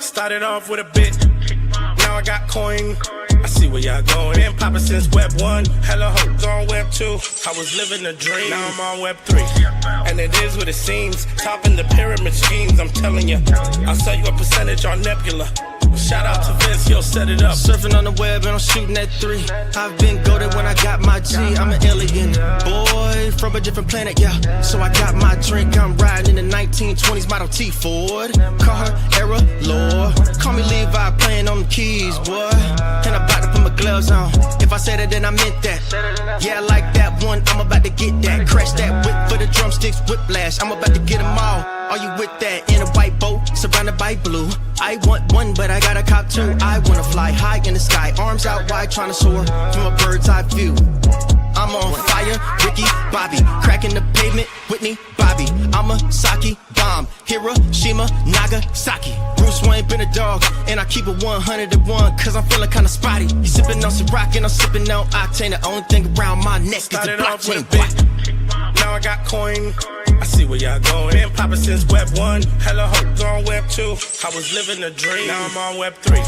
Started off with a bit, now I got coin. I see where y'all going. Been poppin' since Web 1, hella hoes on Web 2. I was living a dream, now I'm on Web 3. And it is what it seems, topping the pyramid schemes, I'm telling you. I'll sell you a percentage on Nebula. Shout out to Vince, he'll set it up. Surfing on the web and I'm shooting at 3. I've been goated when I got my G. I'm an alien boy from a different planet, yeah. So I got my drink, I'm riding in the 1920s Model T Ford. Call her era lord. Call me Levi, playing on the keys, boy. And I'm about to put my gloves on. If I said it, then I meant that. Yeah, I like that one, I'm about to get that. Crash that whip for the drumsticks, whiplash. I'm about to get them all. Are you with that? In a white boat, surrounded by blue. I want one, but I got a cop too. I wanna fly high in the sky, arms out wide, trying to soar from a bird's eye view. I'm on fire, Ricky, Bobby, cracking the pavement, Whitney, Bobby. I'm a Saki bomb, Hiroshima, Nagasaki. Bruce Wayne been a dog, and I keep it 101, cause I'm feeling kinda spotty. You sipping on some rock, and I'm sipping on octane. The only thing around my neck is the Started off with a blockchain. bit, now I got coin. I see where y'all going. Been poppin' since Web 1, hella hoes on Web 2. I was living a dream, now I'm on Web 3.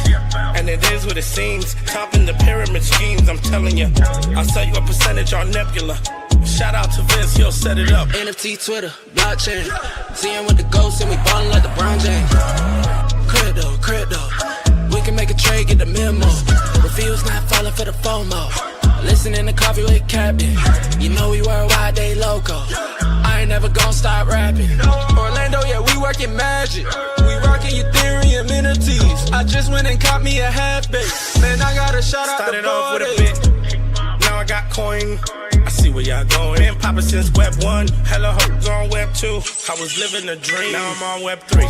And it is what it seems, topping the pyramid schemes, I'm telling you. I'll sell you a percentage on Nebula. Shout out to Vince, he'll set it up. NFT, Twitter, blockchain. Seeing with the ghosts and we ballin' like LeBron James. Crypto. We can make a trade, get the memo. Refuse not falling for the FOMO. Listening to Coffee with Captain. You know we worldwide, they loco. I ain't never gon' stop rapping. Orlando, yeah, we working magic. We rocking Ethereum entities. I just went and caught me a half base. Man, I gotta shout out Started the off with a bit, now I got coin. I see where y'all going. Been poppin' since Web 1, hella hoes on Web 2. I was living a dream, now I'm on Web 3.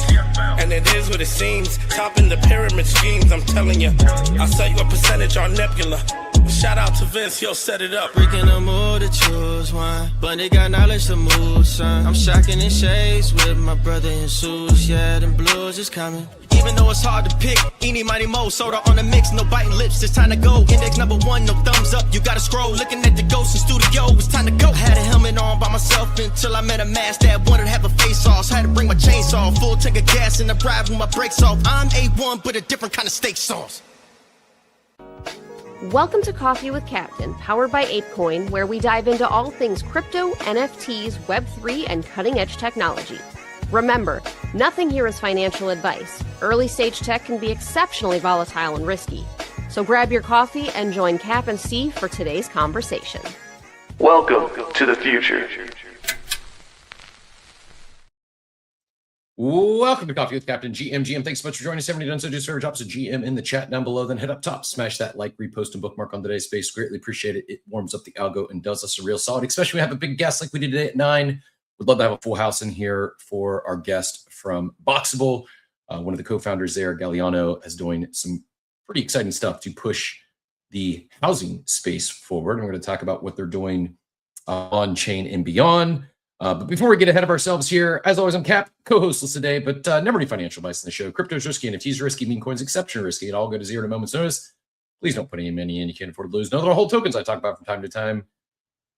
And it is what it seems, topping the pyramid schemes, I'm telling you. I'll sell you a percentage on Nebula. Shout out to Vince, he'll set it up. Breaking the mood to choose one, but they got knowledge to move, son. I'm shocking in shades with my brother in suits. Yeah, them blues is coming. Even though it's hard to pick, eeny, mighty, mo, soda on the mix, no biting lips, it's time to go. Index number 1, no thumbs up, you gotta scroll. Looking at the ghost in studio, it's time to go. I had a helmet on by myself until I met a mask that wanted to have a face off. So I had to bring my chainsaw, full tank of gas in the drive with my brakes off. I'm A1, but a different kind of steak sauce. Welcome to Coffee with Captain, powered by ApeCoin, where we dive into all things crypto, NFTs, Web3, and cutting-edge technology. Remember, nothing here is financial advice. Early-stage tech can be exceptionally volatile and risky. So grab your coffee and join Cap and C for today's conversation. Welcome to the future. Welcome to Coffee with Captain GM. Thanks so much for joining us. Everybody done so, just for drops a GM in the chat down below. Then head up top, smash that like, repost, and bookmark on today's space. Greatly appreciate it. It warms up the algo and does us a real solid, especially when we have a big guest like we did today at 9. Would love to have a full house in here for our guest from Boxable. One of the co-founders there, Galliano, is doing some pretty exciting stuff to push the housing space forward. And we're going to talk about what they're doing on chain and beyond. But before we get ahead of ourselves here, as always, I'm Cap, co-hostless today, but never any financial advice in the show. Crypto is risky, NFTs are risky, meme coins exceptionally risky. It all go to zero at a moment's notice. Please don't put any money in you can't afford to lose. Know that our whole tokens I talk about from time to time,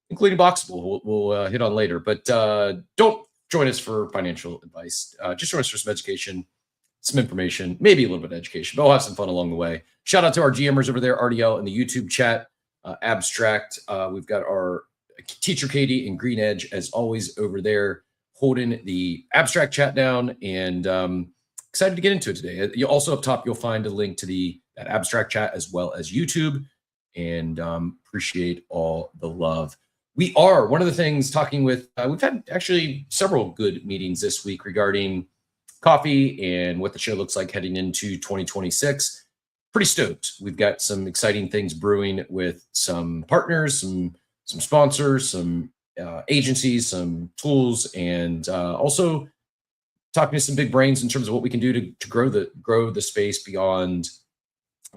including Boxable, we'll hit on later. But don't join us for financial advice. Just join us for some education, some information, maybe a little bit of education, but we'll have some fun along the way. Shout out to our GMers over there, RDL in the YouTube chat, Abstract. We've got our Teacher Katie and Green Edge, as always, over there holding the Abstract chat down, and excited to get into it today. You also up top, you'll find a link to that Abstract chat as well as YouTube, and appreciate all the love. We are, one of the things, talking with, we've had actually several good meetings this week regarding coffee and what the show looks like heading into 2026. Pretty stoked. We've got some exciting things brewing with some partners, some sponsors, some agencies, some tools, and also talking to some big brains in terms of what we can do to grow the space beyond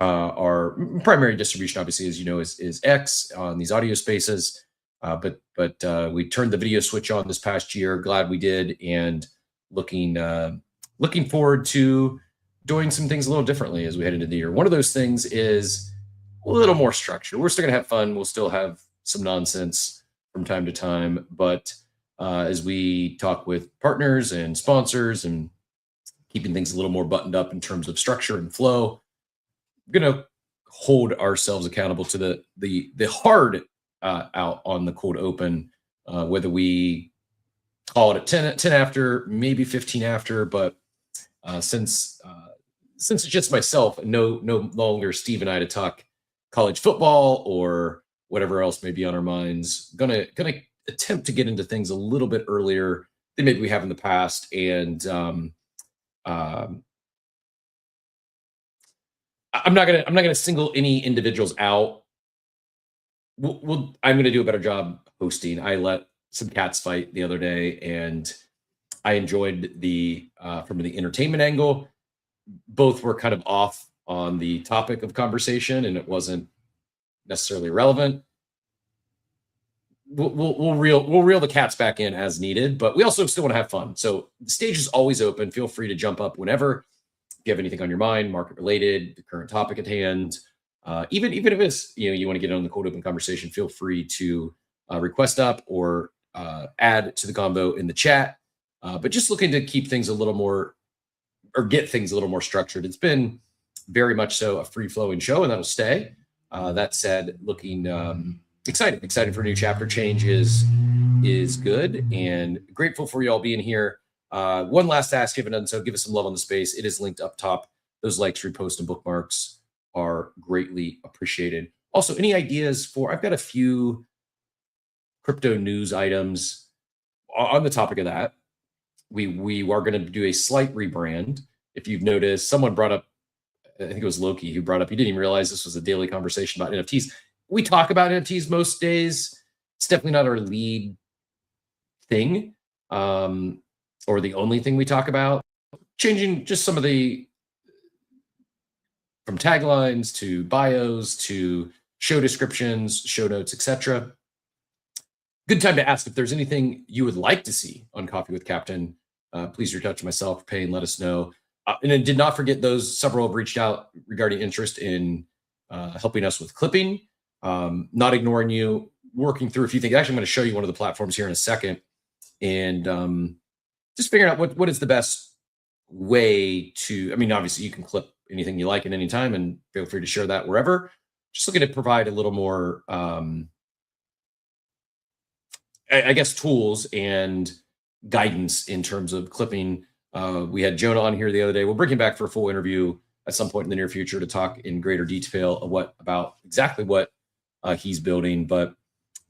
our primary distribution. Obviously, as you know, is X on these audio spaces, but we turned the video switch on this past year. Glad we did, and looking forward to doing some things a little differently as we head into the year. One of those things is a little more structured. We're still gonna have fun. We'll still have some nonsense from time to time, but as we talk with partners and sponsors and keeping things a little more buttoned up in terms of structure and flow. We're going to hold ourselves accountable to the hard out on the cold open, whether we call it at 10 after, maybe 15 after, but since it's just myself and no longer Steve and I to talk college football or whatever else may be on our minds, gonna attempt to get into things a little bit earlier than maybe we have in the past. And I'm not gonna single any individuals out. I'm gonna do a better job hosting. I let some cats fight the other day, and I enjoyed the from the entertainment angle. Both were kind of off on the topic of conversation, and it wasn't necessarily relevant. We'll reel the cats back in as needed, but we also still want to have fun. So the stage is always open. Feel free to jump up whenever. If you have anything on your mind, market related, the current topic at hand, even if it's you want to get on the cold open conversation, feel free to request up or add to the combo in the chat. But just looking to keep things a little more, or get things a little more structured. It's been very much so a free flowing show, and that'll stay. That said, looking excited for a new chapter. Change is good, and grateful for you all being here. One last ask, if you haven't done so, give us some love on the space. It is linked up top. Those likes, reposts, and bookmarks are greatly appreciated. Also, any ideas for, I've got a few crypto news items on the topic of that. We are going to do a slight rebrand. If you've noticed, someone brought up, I think it was Loki who brought up, he didn't even realize this was a daily conversation about NFTs. We talk about NFTs most days. It's definitely not our lead thing, or the only thing we talk about. Changing just some of from taglines to bios to show descriptions, show notes, etc. Good time to ask if there's anything you would like to see on Coffee with Captain. Please reach out to myself, Payne, let us know. And then did not forget those several have reached out regarding interest in helping us with clipping. Not ignoring you, working through a few things. Actually, I'm going to show you one of the platforms here in a second, and just figuring out what is the best way to, I mean, obviously you can clip anything you like at any time, and feel free to share that wherever. Just looking to provide a little more, I guess, tools and guidance in terms of clipping. We had Jonah on here the other day. We'll bring him back for a full interview at some point in the near future to talk in greater detail of about exactly what he's building. But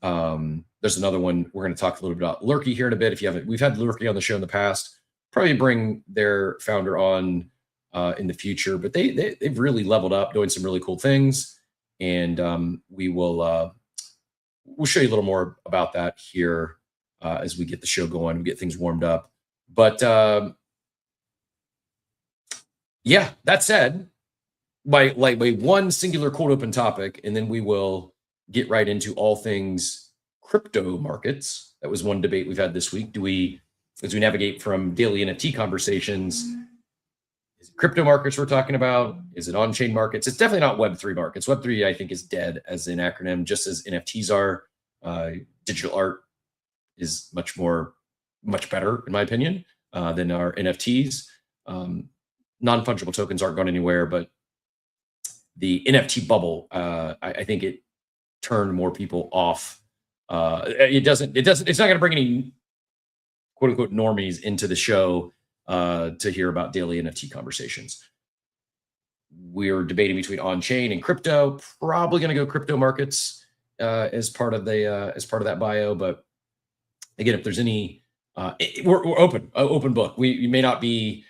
there's another one. We're going to talk a little bit about Lurky here in a bit. If you haven't, we've had Lurky on the show in the past. Probably bring their founder on in the future. But they've really leveled up, doing some really cool things, and we'll show you a little more about that here as we get the show going and get things warmed up. But yeah, that said, by one singular cold open topic, and then we will get right into all things crypto markets. That was one debate we've had this week. As we navigate from daily NFT conversations, is it crypto markets we're talking about? Is it on-chain markets? It's definitely not Web3 markets. Web3, I think, is dead as an acronym, just as NFTs are. Digital art is much better, in my opinion, than our NFTs. Non-fungible tokens aren't going anywhere, but the NFT bubble, I think it turned more people off. It's not going to bring any quote unquote normies into the show to hear about daily NFT conversations. We're debating between on-chain and crypto. Probably going to go crypto markets as part of that bio. But again, if there's any, we're open book. We may not be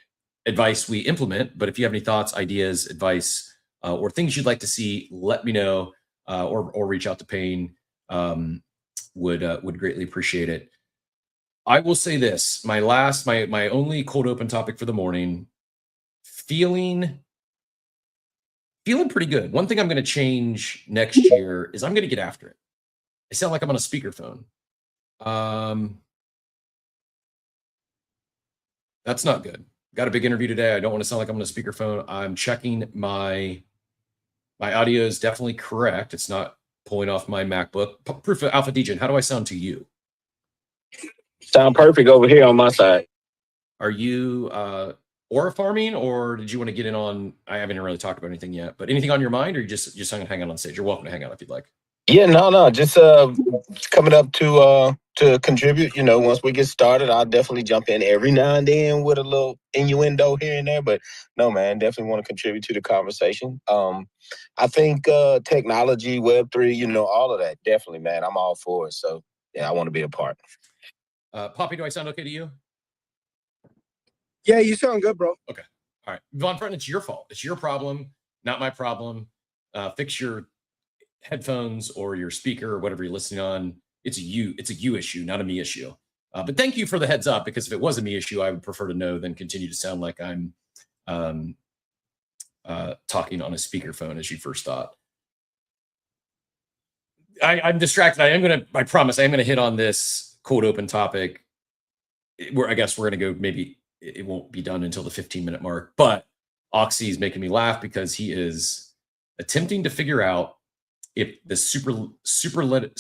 advice we implement, but if you have any thoughts, ideas, advice, or things you'd like to see, let me know, or reach out to Payne. Would greatly appreciate it. I will say this: my only cold open topic for the morning. Feeling pretty good. One thing I'm going to change next year is I'm going to get after it. I sound like I'm on a speakerphone. That's not good. Got a big interview today. I don't want to sound like I'm on a speakerphone. I'm checking my audio is definitely correct. It's not pulling off my MacBook. Proof of Alpha DJ. How do I sound to you? Sound perfect over here on my side. Are you aura farming, or did you want to get in on? I haven't really talked about anything yet, but anything on your mind, or you just going to hang out on stage? You're welcome to hang out if you'd like. Yeah, no, just coming up to contribute. You know, once we get started, I'll definitely jump in every now and then with a little innuendo here and there. But no, man, definitely want to contribute to the conversation. I think technology, Web3, you know, all of that, definitely, man. I'm all for it. So yeah, I want to be a part. Poppy, do I sound okay to you? Yeah, you sound good, bro. Okay. All right. Von Front, it's your fault. It's your problem, not my problem. Fix your headphones or your speaker or whatever you're listening on. It's a you issue, not a me issue. But thank you for the heads up, because if it was a me issue, I would prefer to know than continue to sound like I'm talking on a speakerphone as you first thought. I'm distracted. I promise I am going to hit on this cold open topic where I guess we're going to go, maybe it won't be done until the 15-minute mark, but Oxy is making me laugh because he is attempting to figure out if the superlative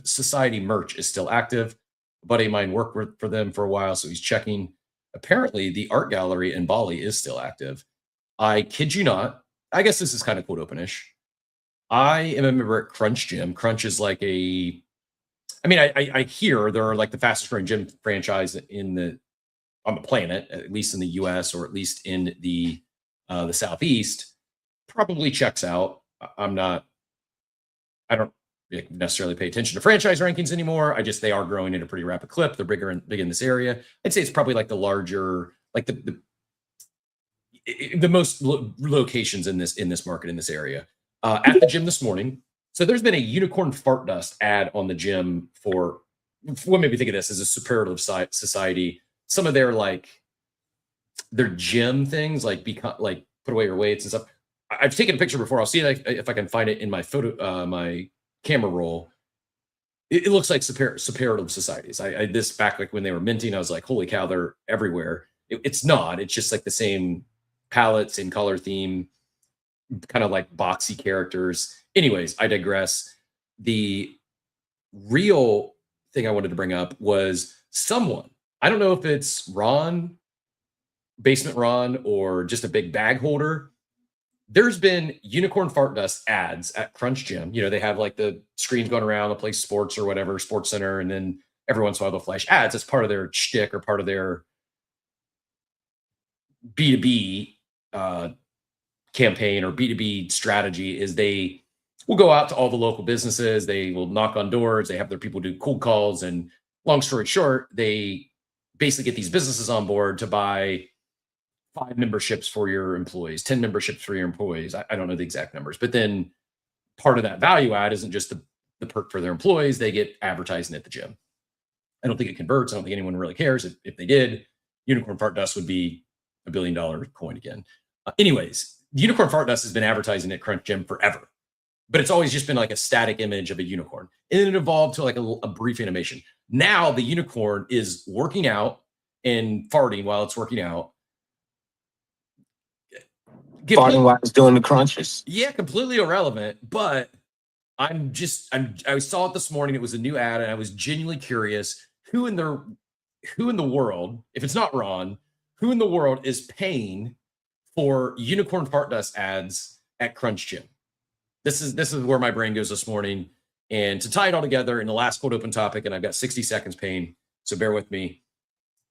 society merch is still active. A buddy of mine worked for them for a while, so he's checking. Apparently, the art gallery in Bali is still active. I kid you not. I guess this is kind of cold open-ish. I am a member at Crunch Gym. Crunch is like I hear they're like the fastest growing gym franchise on the planet, at least in the US, or at least in the Southeast. Probably checks out. I don't necessarily pay attention to franchise rankings anymore. They are growing at a pretty rapid clip. They're big in this area. I'd say it's probably like the larger, like the most locations in this market, in this area. At the gym this morning. So there's been a unicorn fart dust ad on the gym for what made me think of this as a superlative society. Some of their gym things, like put away your weights and stuff. I've taken a picture before. I'll see if I can find it in my my camera roll. It looks like superlative societies. This back like when they were minting, I was like, holy cow, they're everywhere. It's not. It's just like the same palette, same color theme, kind of like boxy characters. Anyways, I digress. The real thing I wanted to bring up was someone, I don't know if it's Ron, Basement Ron, or just a big bag holder. There's been unicorn fart dust ads at Crunch Gym. You know, they have like the screens going around, the play sports or whatever, Sports Center, and then every once in a while they'll flash ads as part of their shtick or part of their B2B campaign or B2B strategy. Is they will go out to all the local businesses. They will knock on doors. They have their people do cold calls. And long story short, they basically get these businesses on board to buy 5 memberships for your employees, 10 memberships for your employees. I don't know the exact numbers, but then part of that value add isn't just the perk for their employees. They get advertising at the gym. I don't think it converts. I don't think anyone really cares. If they did, unicorn fart dust would be $1 billion coin again. Anyways, the unicorn fart dust has been advertising at Crunch Gym forever, but it's always just been like a static image of a unicorn. And then it evolved to like a brief animation. Now the unicorn is working out and farting while it's working out. Farting while it's doing the crunches. Yeah, completely irrelevant. But I saw it this morning. It was a new ad, and I was genuinely curious who in the world, if it's not Ron, who in the world is paying for unicorn fart dust ads at Crunch Gym? This is where my brain goes this morning. And to tie it all together in the last cold open topic, and I've got 60 seconds, Payne, so bear with me.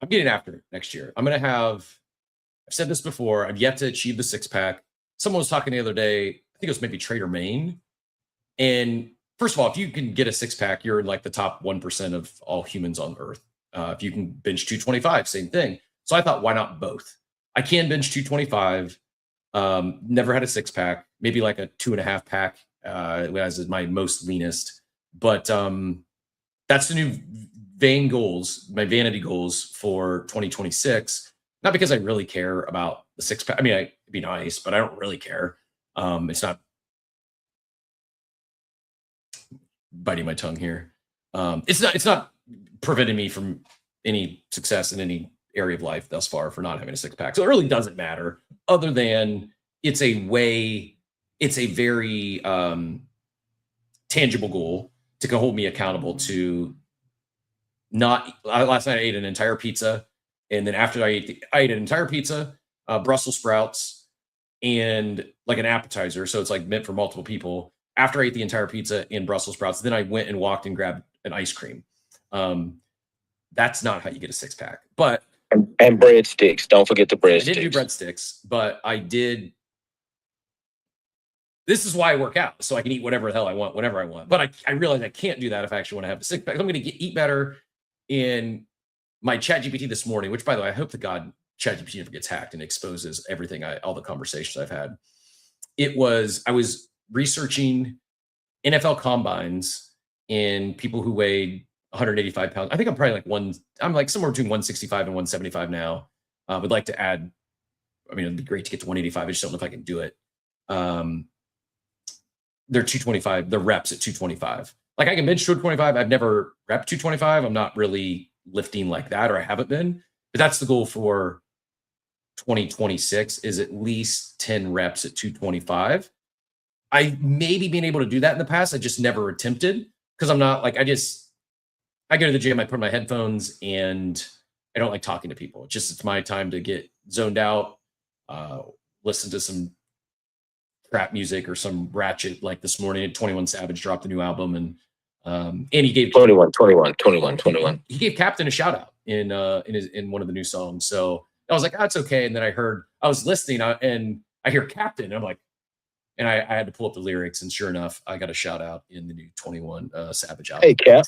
I'm getting after it next year. I've said this before, I've yet to achieve the 6-pack. Someone was talking the other day, I think it was maybe Trader Maine. And first of all, if you can get a 6-pack, you're in like the top 1% of all humans on earth. If you can bench 225, same thing. So I thought, why not both? I can bench 225. Never had a 6-pack, maybe like a 2.5-pack as my most leanest. But that's the new my vanity goals for 2026. Not because I really care about the 6-pack. I mean, it'd be nice, but I don't really care. It's not biting my tongue here. It's not preventing me from any success in any area of life thus far for not having a 6-pack. So it really doesn't matter, other than it's a very tangible goal to hold me accountable to not. Last night I ate an entire pizza. And then after I ate an entire pizza, Brussels sprouts, and like an appetizer. So it's like meant for multiple people. After I ate the entire pizza and Brussels sprouts, then I went and walked and grabbed an ice cream. That's not how you get a 6-pack. But and breadsticks. Don't forget the breadsticks. I didn't do breadsticks, but I did. This is why I work out, so I can eat whatever the hell I want, whenever I want. But I realize I can't do that if I actually want to have a 6-pack. I'm going to eat better. In my ChatGPT this morning, which, by the way, I hope to God ChatGPT never gets hacked and exposes everything, all the conversations I've had. I was researching NFL combines and people who weighed 185 pounds. I think I'm probably I'm like somewhere between 165 and 175 now. Would like to add, I mean, it'd be great to get to 185. I just don't know if I can do it. They're 225, the reps at 225. Like I can bench 225. I've never repped 225. I'm not really lifting like that, or I haven't been. But that's the goal for 2026 is at least 10 reps at 225. I maybe been able to do that in the past. I just never attempted because I'm not like, I go to the gym, I put on my headphones, and I don't like talking to people. It's my time to get zoned out, listen to some trap music or some ratchet. Like this morning, 21 Savage dropped a new album, and he gave 21. He gave Captain a shout out in one of the new songs. So I was like, oh, it's okay. And then I was listening, and I hear Captain, and I'm like, and I had to pull up the lyrics, and sure enough, I got a shout out in the new 21 Savage album. Hey, Cap.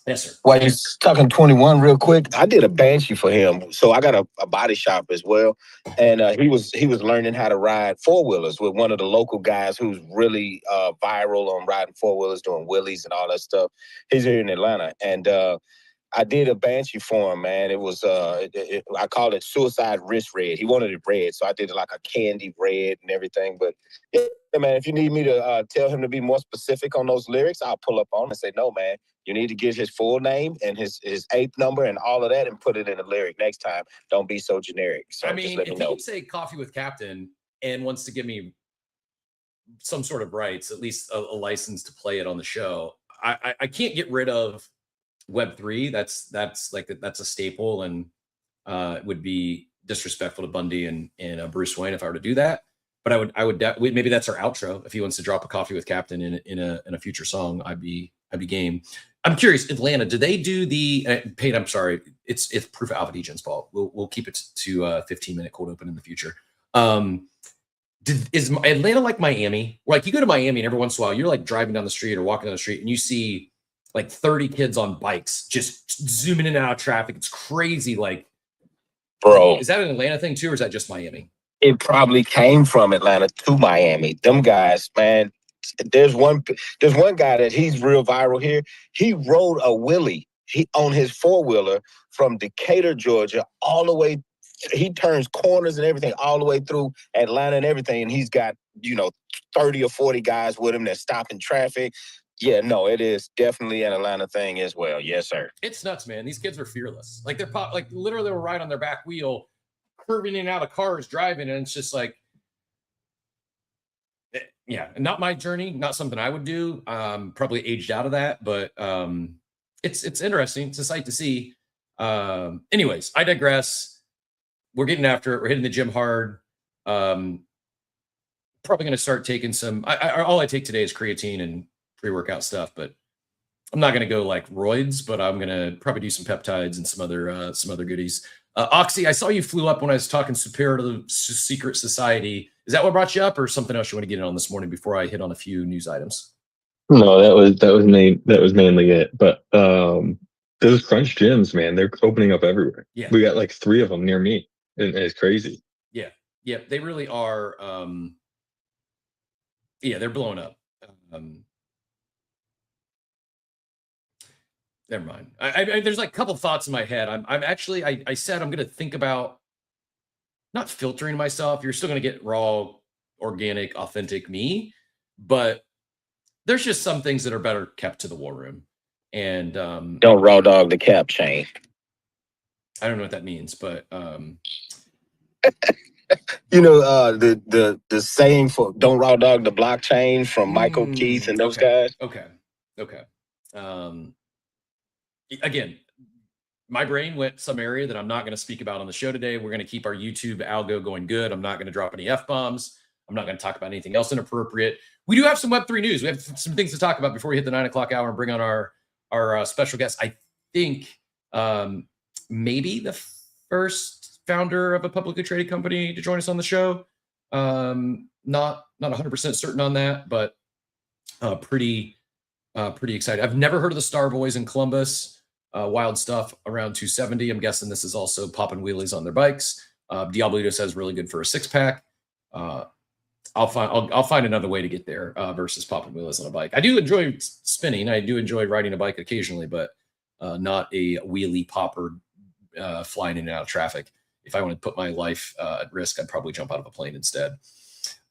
Yes, sir. While you're talking 21 real quick, I did a banshee for him. So I got a body shop as well. And he was learning how to ride 4-wheelers with one of the local guys who's really viral on riding 4-wheelers, doing wheelies and all that stuff. He's here in Atlanta. And I did a banshee for him, man. It was I called it Suicide Wrist Red. He wanted it red, so I did it like a candy red and everything. But yeah, man, if you need me to tell him to be more specific on those lyrics, I'll pull up on him and say, no, man, you need to get his full name and his ape number and all of that and put it in the lyric next time. Don't be so generic. So I mean, if he can say Coffee with Captain and wants to give me some sort of rights, at least a license to play it on the show, I can't get rid of Web3. That's a staple, and it would be disrespectful to Bundy and Bruce Wayne if I were to do that. But I would maybe that's our outro. If he wants to drop a Coffee with Captain in a future song, I'd be game. I'm curious, Atlanta, do they do the Pate? I'm sorry, it's Proof of Alpha DJ's fault. We'll keep it to 15-minute cold open in the future. Is Atlanta like Miami? Like you go to Miami and every once in a while you're like driving down the street or walking down the street and you see like 30 kids on bikes just zooming in and out of traffic. It's crazy. Like, bro, is that an Atlanta thing too, or is that just Miami? It probably came from Atlanta to Miami. Them guys, man. There's one guy that he's real viral here. He rode a wheelie on his 4-wheeler from Decatur, Georgia, all the way. He turns corners and everything all the way through Atlanta and everything. And he's got, 30 or 40 guys with him that stopping traffic. Yeah, no, it is definitely an Atlanta thing as well. Yes, sir. It's nuts, man. These kids are fearless. Like like literally were right on their back wheel, curving in and out of cars, driving. And it's just like, yeah, not my journey, not something I would do. Probably aged out of that, but it's interesting. It's a sight to see. Anyways, I digress. We're getting after it. We're hitting the gym hard. Probably going to start taking some. All I take today is creatine and pre-workout stuff, but I'm not going to go like roids. But I'm going to probably do some peptides and some other goodies. Oxy, I saw you flew up when I was talking Superior to the Secret Society. Is that what brought you up, or something else you want to get in on this morning before I hit on a few news items? No, that was mainly it. But those Crunch gyms, man, they're opening up everywhere. Yeah, we got like 3 of them near me, and it's crazy. Yeah, they really are. Yeah, they're blowing up. Never mind. I there's like a couple thoughts in my head. I'm actually I said I'm going to think about not filtering myself. You're still going to get raw, organic, authentic me, but there's just some things that are better kept to the war room. And don't raw dog the cap chain. I don't know what that means, but the saying for don't raw dog the blockchain from Michael Keith and those guys. Okay. Again, my brain went some area that I'm not going to speak about on the show today. We're going to keep our YouTube algo going good. I'm not going to drop any F-bombs. I'm not going to talk about anything else inappropriate. We do have some Web3 news. We have some things to talk about before we hit the 9 o'clock hour and bring on our special guest. I think maybe the first founder of a publicly traded company to join us on the show. Not 100% certain on that, but pretty excited. I've never heard of the Star Boys in Columbus. Wild stuff around 270. I'm guessing this is also popping wheelies on their bikes. Diablito says really good for a 6-pack. I'll find another way to get there versus popping wheelies on a bike. I do enjoy spinning. I do enjoy riding a bike occasionally, but not a wheelie popper flying in and out of traffic. If I want to put my life at risk, I'd probably jump out of a plane instead.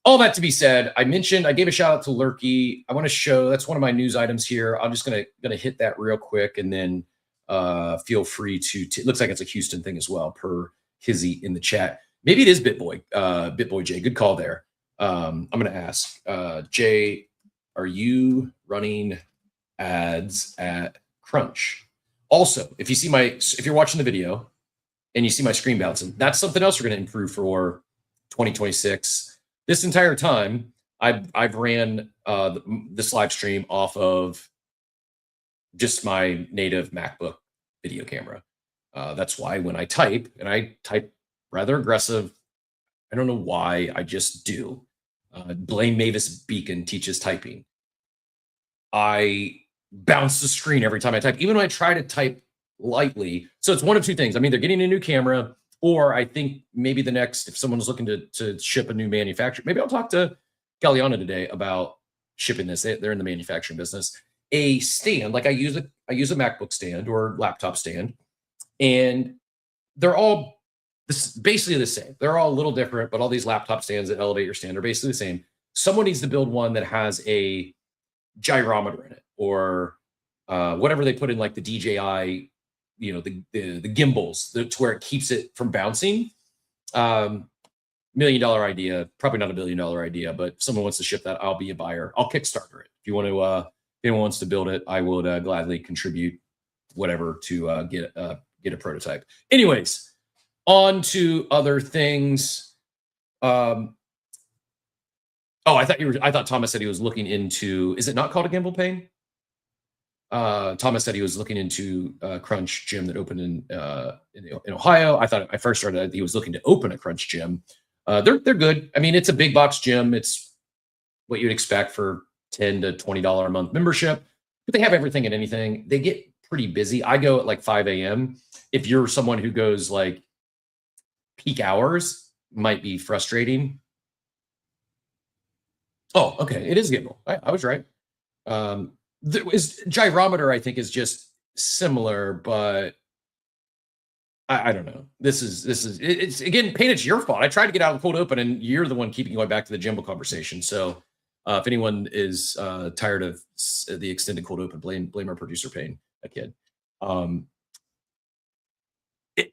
All that to be said, I gave a shout out to Lurky. I want to show, that's one of my news items here. I'm just gonna hit that real quick, and then feel free to it looks like it's a Houston thing as well, per Hizzy in the chat. Maybe it is Bitboy Jay. Good call there. I'm gonna ask Jay, are you running ads at Crunch? Also, if you're watching the video and you see my screen bouncing, that's something else we're going to improve for 2026. This entire time, I've ran this live stream off of just my native MacBook video camera. That's why when I type, and I type rather aggressive, I don't know why, I just do. Blaine Mavis Beacon teaches typing. I bounce the screen every time I type, even when I try to type lightly. So it's one of two things. I'm either getting a new camera, or I think maybe the next, if someone's looking to ship a new manufacturer, maybe I'll talk to Galliano today about shipping this. They're in the manufacturing business. A stand, like I use a MacBook stand or laptop stand, and they're all basically the same. They're all a little different, but all these laptop stands that elevate your stand are basically the same. Someone needs to build one that has a gyrometer in it, or whatever they put in, like the DJI, the gimbals, to where it keeps it from bouncing. $1 million idea, probably not $1 billion idea, but if someone wants to ship that, I'll be a buyer. I'll Kickstarter it. If you want to, if anyone wants to build it, I would gladly contribute whatever to get a prototype. Anyways, on to other things. I thought Thomas said he was looking into, is it not called a gimbal pane? Thomas said he was looking into a Crunch gym that opened in Ohio. I thought I first started, he was looking to open a Crunch gym. They're good. I mean, it's a big box gym. It's what you'd expect for $10 to $20 a month membership, but they have everything and anything. They get pretty busy. I go at like 5 a.m. If you're someone who goes like peak hours, might be frustrating. Oh, okay. It is gimbal. I was right. Gyrometer, I think, is just similar, but I don't know. It's again, Payne, it's your fault. I tried to get out of the cold open, and you're the one keeping going back to the gimbal conversation. So if anyone is tired of the extended cold open, blame our producer Payne, a kid.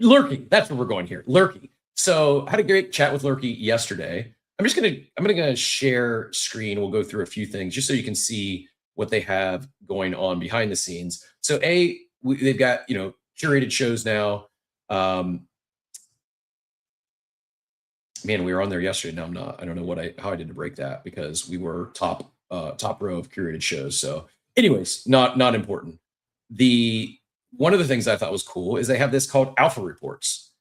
Lurky, that's where we're going here. Lurky. So I had a great chat with Lurky yesterday. I'm gonna share screen. We'll go through a few things just so you can see what they have going on behind the scenes. So they've got curated shows now. Man, we were on there yesterday. Now I'm not. I don't know how I did to break that, because we were top row of curated shows. So, anyways, not important. One of the things I thought was cool is they have this called Alpha Reports,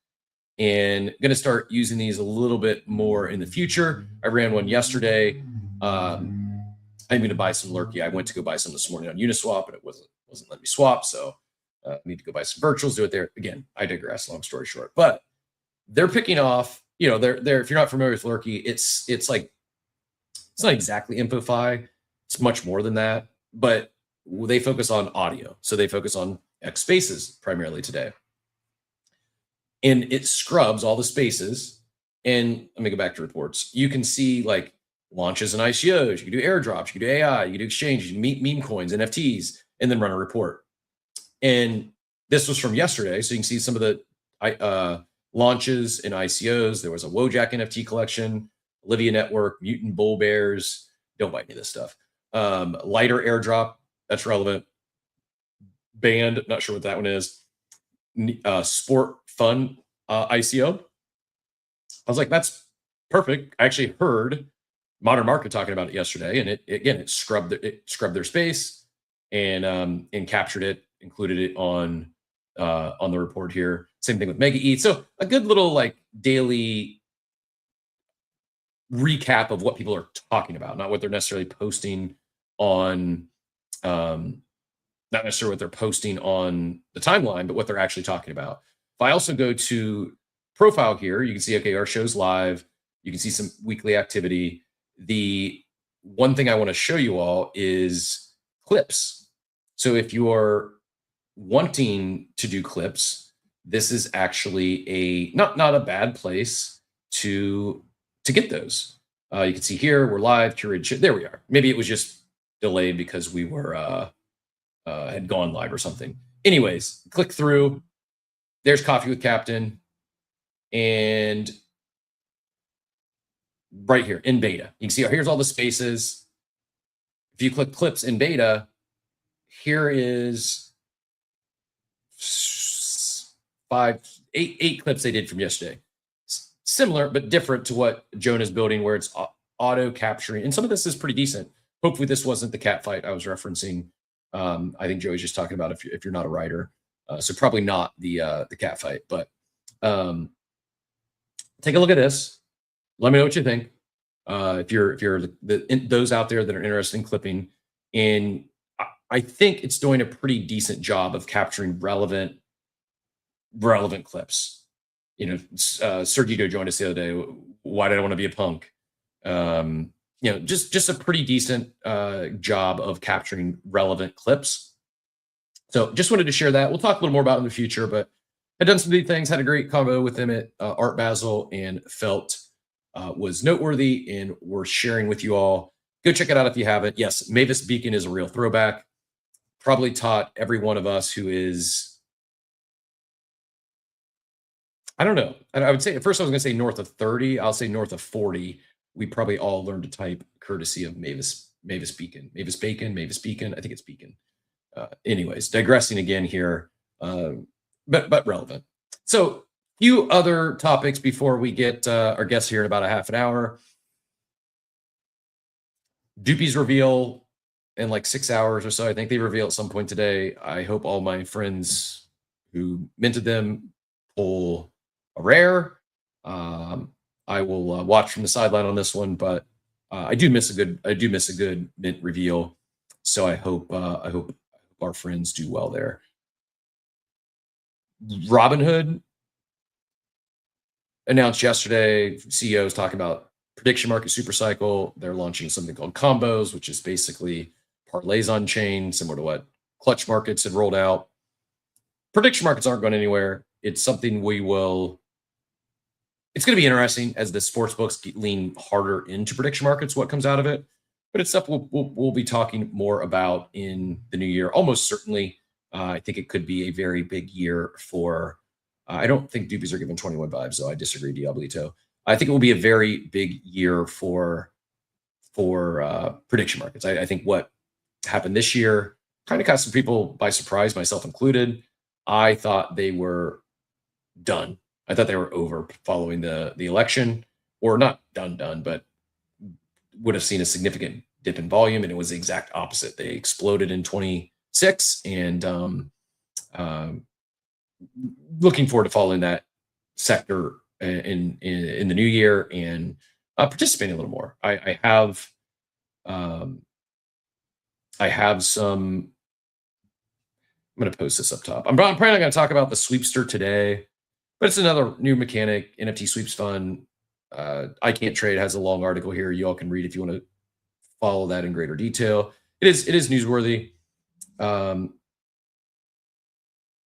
and going to start using these a little bit more in the future. I ran one yesterday. I'm going to buy some Lurky. I went to go buy some this morning on Uniswap, and it wasn't letting me swap. So I need to go buy some virtuals, do it there. Again, I digress, long story short. But they're picking off, they're if you're not familiar with Lurky, it's like, it's not exactly InfoFi. It's much more than that. But they focus on audio. So they focus on X Spaces primarily today. And it scrubs all the spaces. And let me go back to reports. You can see like launches and ICOs. You can do airdrops. You can do AI. You can do exchanges. You can meme coins, NFTs, and then run a report. And this was from yesterday. So you can see some of the launches and ICOs. There was a Wojak NFT collection, Olivia Network, Mutant Bull Bears. Don't buy any of this stuff. Lighter airdrop. That's relevant. Band. Not sure what that one is. sport fun ICO. I was like, that's perfect. I actually heard Modern Market talking about it yesterday, and it scrubbed their space and captured it, included it on the report here. Same thing with Mega Eat. So a good little like daily recap of what people are talking about, not what they're necessarily posting on, not necessarily what they're posting on the timeline, but what they're actually talking about. If I also go to profile here, you can see, okay, our show's live. You can see some weekly activity. The one thing I want to show you all is clips. So if you are wanting to do clips, this is actually a not a bad place to get those. You can see here we're live, curated. There we are. Maybe it was just delayed because we were had gone live or something. Anyways, click through. There's Coffee with Captain, and right here in beta, you can see here's all the spaces. If you click clips in beta, here is eight clips they did from yesterday. Similar but different to what Jonah's building, where it's auto capturing, and some of this is pretty decent. Hopefully, this wasn't the cat fight I was referencing. I think Joey's just talking about if you're not a writer, so probably not the cat fight. But take a look at this. Let me know what you think. If you're those out there that are interested in clipping, and I think it's doing a pretty decent job of capturing relevant clips. You know, Sergito joined us the other day. Why did I want to be a punk? You know, just a pretty decent job of capturing relevant clips. So just wanted to share that. We'll talk a little more about it in the future, but I've done some neat things, had a great combo with them at Art Basel, and felt was noteworthy and worth sharing with you all. Go check it out if you haven't. Yes, Mavis Beacon is a real throwback. Probably taught every one of us who is, I don't know. I would say at first I was going to say north of 30. I'll say north of 40. We probably all learned to type courtesy of Mavis Beacon. Mavis Bacon. I think it's Beacon. Anyways, digressing again here, but relevant. So, few other topics before we get our guests here in about a half an hour. Dupes reveal in like 6 hours or so. I think they reveal at some point today. I hope all my friends who minted them pull a rare. I will watch from the sideline on this one, but I do miss a good mint reveal. So I hope our friends do well there. Robinhood announced yesterday, CEOs talking about prediction market super cycle. They're launching something called combos, which is basically parlays on chain, similar to what clutch markets had rolled out. Prediction markets aren't going anywhere. It's something it's going to be interesting as the sports books lean harder into prediction markets, what comes out of it. But it's stuff we'll be talking more about in the new year. Almost certainly, I think it could be a very big year for, I don't think Dupes are given 21 vibes, so I disagree, Diablito. I think it will be a very big year for prediction markets. I think what happened this year kind of caught some people by surprise, myself included. I thought they were done. I thought they were over following the election, or not done, but would have seen a significant dip in volume, and it was the exact opposite. They exploded in 26, and looking forward to following that sector in the new year and participating a little more. I have some. I'm going to post this up top. I'm probably not going to talk about the Sweepster today, but it's another new mechanic, NFT Sweeps Fund. I Can't Trade has a long article here. You all can read if you want to follow that in greater detail. It is newsworthy.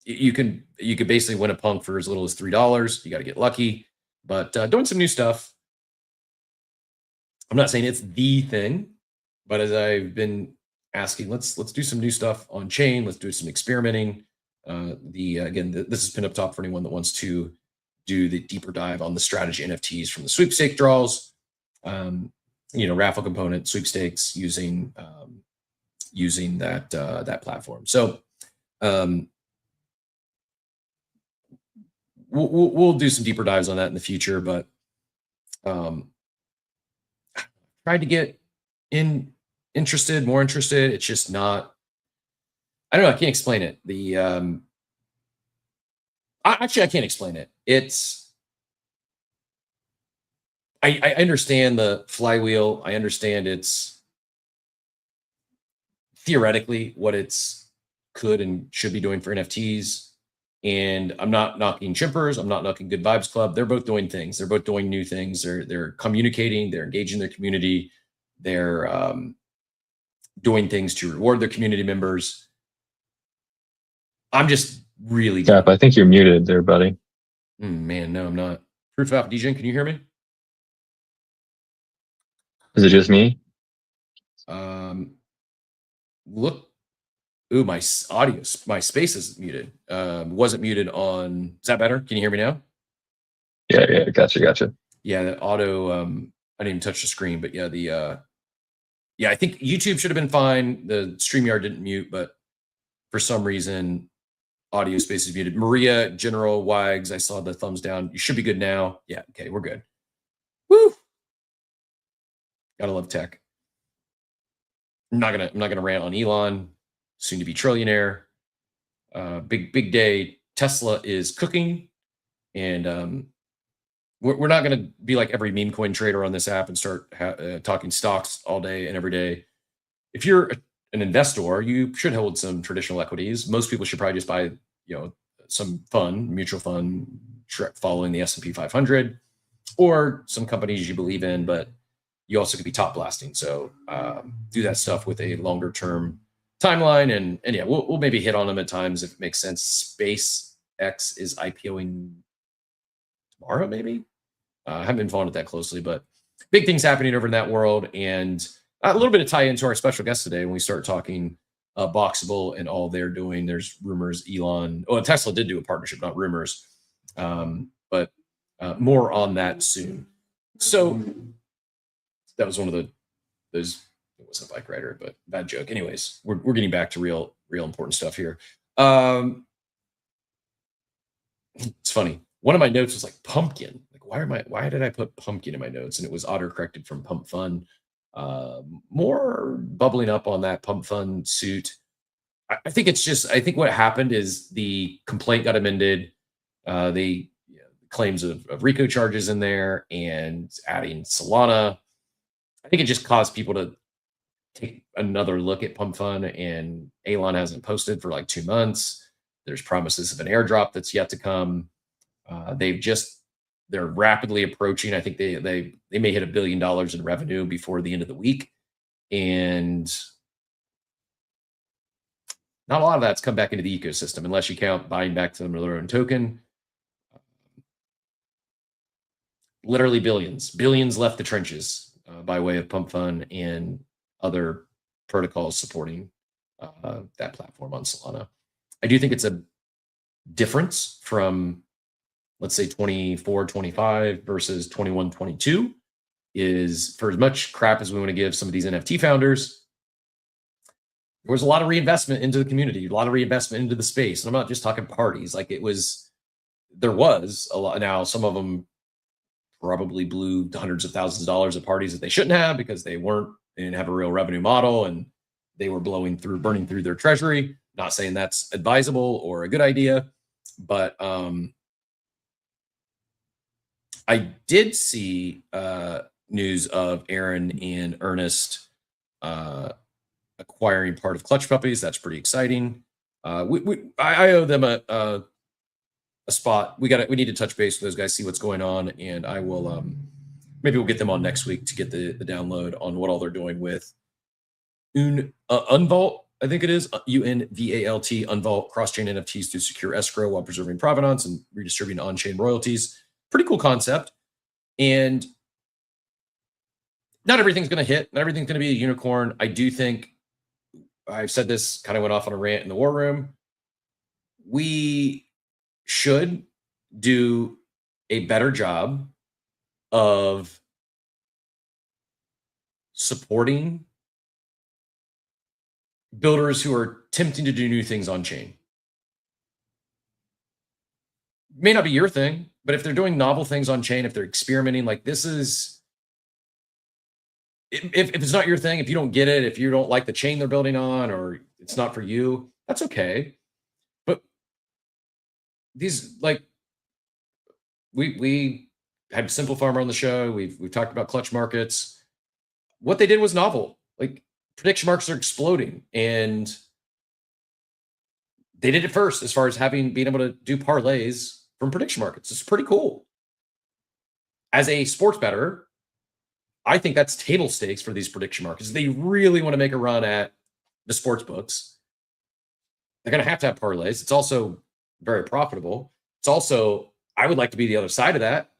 You could basically win a punk for as little as $3. You got to get lucky, but doing some new stuff. I'm not saying it's the thing, but as I've been asking, let's do some new stuff on chain. Let's do some experimenting. This is pinned up top for anyone that wants to do the deeper dive on the strategy NFTs from the sweepstake draws, raffle component, sweepstakes using that platform. So we'll do some deeper dives on that in the future, but tried to get more interested. It's just not. I don't know. I can't explain it. I can't explain it. It's. I understand the flywheel. I understand it's theoretically what it's could and should be doing for NFTs. And I'm not knocking Chimpers. I'm not knocking Good Vibes Club. They're both doing things. They're both doing new things. They're communicating. They're engaging their community. They're doing things to reward their community members. I'm just really. Cap, I think you're muted there, buddy. Man, no, I'm not. Proof of Alpha DJ, can you hear me? Is it just me? Look. Ooh, my audio, my space is muted. Wasn't muted on. Is that better? Can you hear me now? Yeah, gotcha. Yeah, the auto. I didn't even touch the screen, but yeah, I think YouTube should have been fine. The StreamYard didn't mute, but for some reason, audio space is muted. Maria, General, Wags, I saw the thumbs down. You should be good now. Yeah, okay, we're good. Woo! Gotta love tech. I'm not gonna rant on Elon, soon to be trillionaire. Big day. Tesla is cooking, and we're not going to be like every meme coin trader on this app and start talking stocks all day and every day. If you're an investor, you should hold some traditional equities. Most people should probably just buy, some mutual fund following the S&P 500, or some companies you believe in, but you also could be top blasting. So do that stuff with a longer term timeline, and yeah, we'll maybe hit on them at times if it makes sense. SpaceX is IPOing tomorrow, maybe. I haven't been following it that closely, but big things happening over in that world, and a little bit of tie into our special guest today when we start talking Boxable and all they're doing. There's rumors Elon, Tesla did do a partnership, not rumors, but more on that soon. So that was one of those. It wasn't a bike rider, but bad joke. Anyways, we're getting back to real important stuff here. It's funny. One of my notes was like pumpkin. Like, why did I put pumpkin in my notes? And it was auto-corrected from Pump Fun. More bubbling up on that Pump Fun suit. I think what happened is the complaint got amended. The claims of RICO charges in there and adding Solana. I think it just caused people to take another look at Pump Fun, and Elon hasn't posted for like 2 months. There's promises of an airdrop that's yet to come. They're rapidly approaching. I think they may hit $1 billion in revenue before the end of the week, and not a lot of that's come back into the ecosystem unless you count buying back to them their own token. Literally billions left the trenches by way of Pump Fun and other protocols supporting that platform on Solana. I do think it's a difference from, let's say, 24, 25 versus 21, 22 is, for as much crap as we want to give some of these NFT founders, there was a lot of reinvestment into the community, a lot of reinvestment into the space. And I'm not just talking parties. Like there was a lot. Now, some of them probably blew hundreds of thousands of dollars at parties that they shouldn't have because they didn't have a real revenue model, and they were burning through their treasury. Not saying that's advisable or a good idea, but I did see news of Aaron and Ernest acquiring part of Clutch Puppies. That's pretty exciting. I owe them a spot. We need to touch base with those guys, see what's going on, and I will maybe we'll get them on next week to get the download on what all they're doing with Unvault. I think it is UNVALT, Unvault, cross-chain NFTs to secure escrow while preserving provenance and redistributing on-chain royalties. Pretty cool concept. And not everything's going to hit. Not everything's going to be a unicorn. I do think, I've said this, kind of went off on a rant in the war room. We should do a better job of supporting builders who are attempting to do new things on chain. may not be your thing, but if they're doing novel things on chain, if they're experimenting, like this is, if it's not your thing, if you don't get it, if you don't like the chain they're building on, or it's not for you, that's okay. But these, like, we had Simple Farmer on the show. We've talked about clutch markets. What they did was novel. Like, prediction markets are exploding, and they did it first as far as being able to do parlays from prediction markets. It's pretty cool. As a sports bettor, I think that's table stakes for these prediction markets. They really want to make a run at the sports books. They're going to have parlays. It's also very profitable. It's also, I would like to be the other side of that.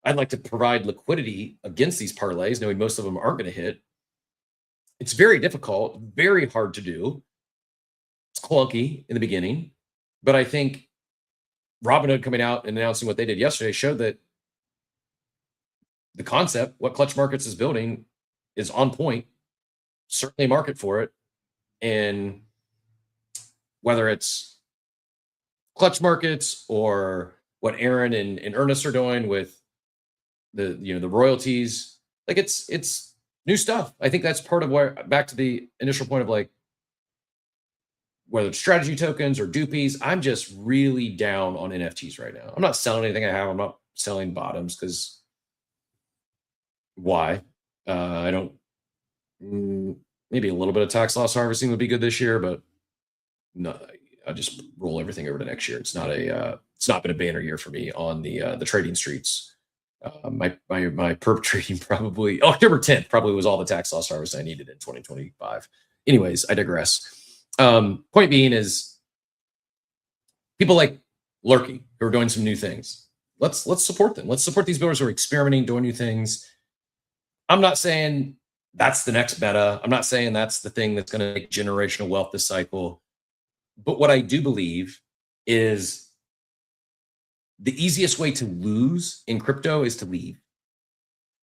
I'd like to provide liquidity against these parlays, knowing most of them aren't going to hit. It's very difficult, very hard to do. It's clunky in the beginning, but I think Robinhood coming out and announcing what they did yesterday showed that the concept, what Clutch Markets is building, is on point. Certainly a market for it. And whether it's Clutch Markets or what Aaron and Ernest are doing with the royalties, like it's new stuff. I think that's part of where, back to the initial point of, like, whether it's strategy tokens or dupies, I'm just really down on NFTs right now. I'm not selling anything I have. I'm not selling bottoms, because why? I don't. Maybe a little bit of tax loss harvesting would be good this year, but no, I just roll everything over to next year. It's not been a banner year for me on the trading streets. My perp trading, probably October 10th probably was all the tax loss harvest I needed in 2025. Anyways, I digress. Point being is, people like Lurky, who are doing some new things. Let's support them. Let's support these builders who are experimenting, doing new things. I'm not saying that's the next meta. I'm not saying that's the thing that's going to make generational wealth this cycle. But what I do believe is the easiest way to lose in crypto is to leave.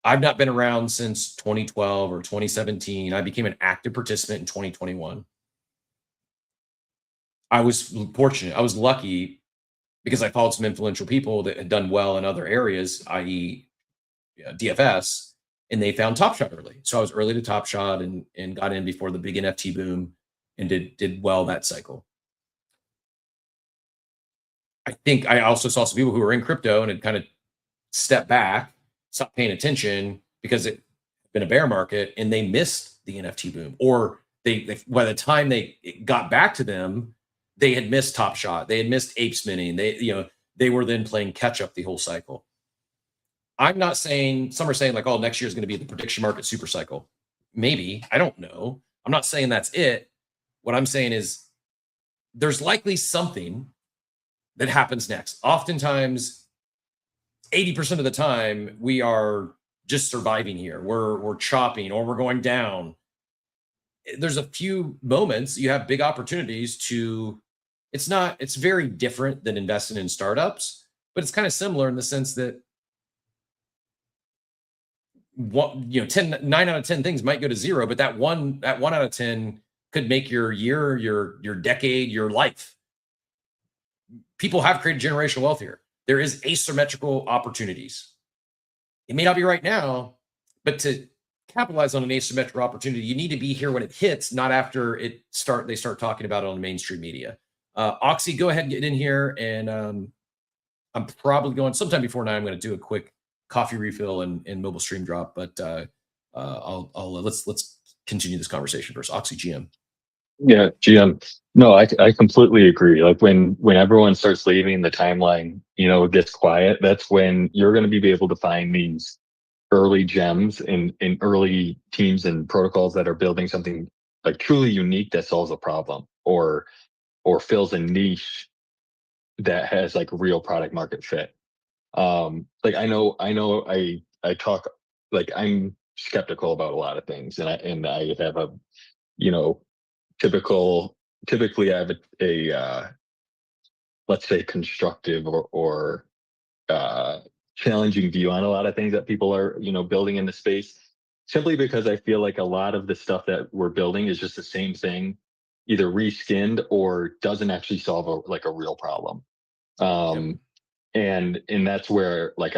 I've not been around since 2012 or 2017. I became an active participant in 2021. I was fortunate. I was lucky because I followed some influential people that had done well in other areas, i.e., DFS, and they found Top Shot early. So I was early to Top Shot and got in before the big NFT boom and did well that cycle. I think I also saw some people who were in crypto and had kind of stepped back, stopped paying attention because it had been a bear market, and they missed the NFT boom. Or they by the time they got back to them, they had missed Top Shot. They had missed Apes Minting. They were then playing catch up the whole cycle. I'm not saying, some are saying like, oh, next year is going to be the prediction market super cycle. Maybe, I don't know. I'm not saying that's it. What I'm saying is there's likely something that happens next. Oftentimes, 80% of the time, we are just surviving here. We're chopping, or we're going down. There's a few moments you have big opportunities to. It's very different than investing in startups, but it's kind of similar in the sense that 9 out of 10 things might go to zero, but that one out of 10 could make your year, your decade, your life. People have created generational wealth here. There is asymmetrical opportunities. It may not be right now, but to capitalize on an asymmetrical opportunity, you need to be here when it hits, not after they start talking about it on the mainstream media. Oxy, go ahead and get in here, and I'm probably going sometime before 9. I'm going to do a quick coffee refill and mobile stream drop, but let's continue this conversation first. Oxy GM. Yeah, GM. No, I completely agree. Like when everyone starts leaving, the timeline, gets quiet, that's when you're going to be able to find these early gems in early teams and protocols that are building something like truly unique that solves a problem or fills a niche that has like real product market fit. Like I know I talk, like, I'm skeptical about a lot of things, and I have a, typically I have a let's say constructive or challenging view on a lot of things that people are, building in the space, simply because I feel like a lot of the stuff that we're building is just the same thing, either reskinned or doesn't actually solve a real problem. And that's where like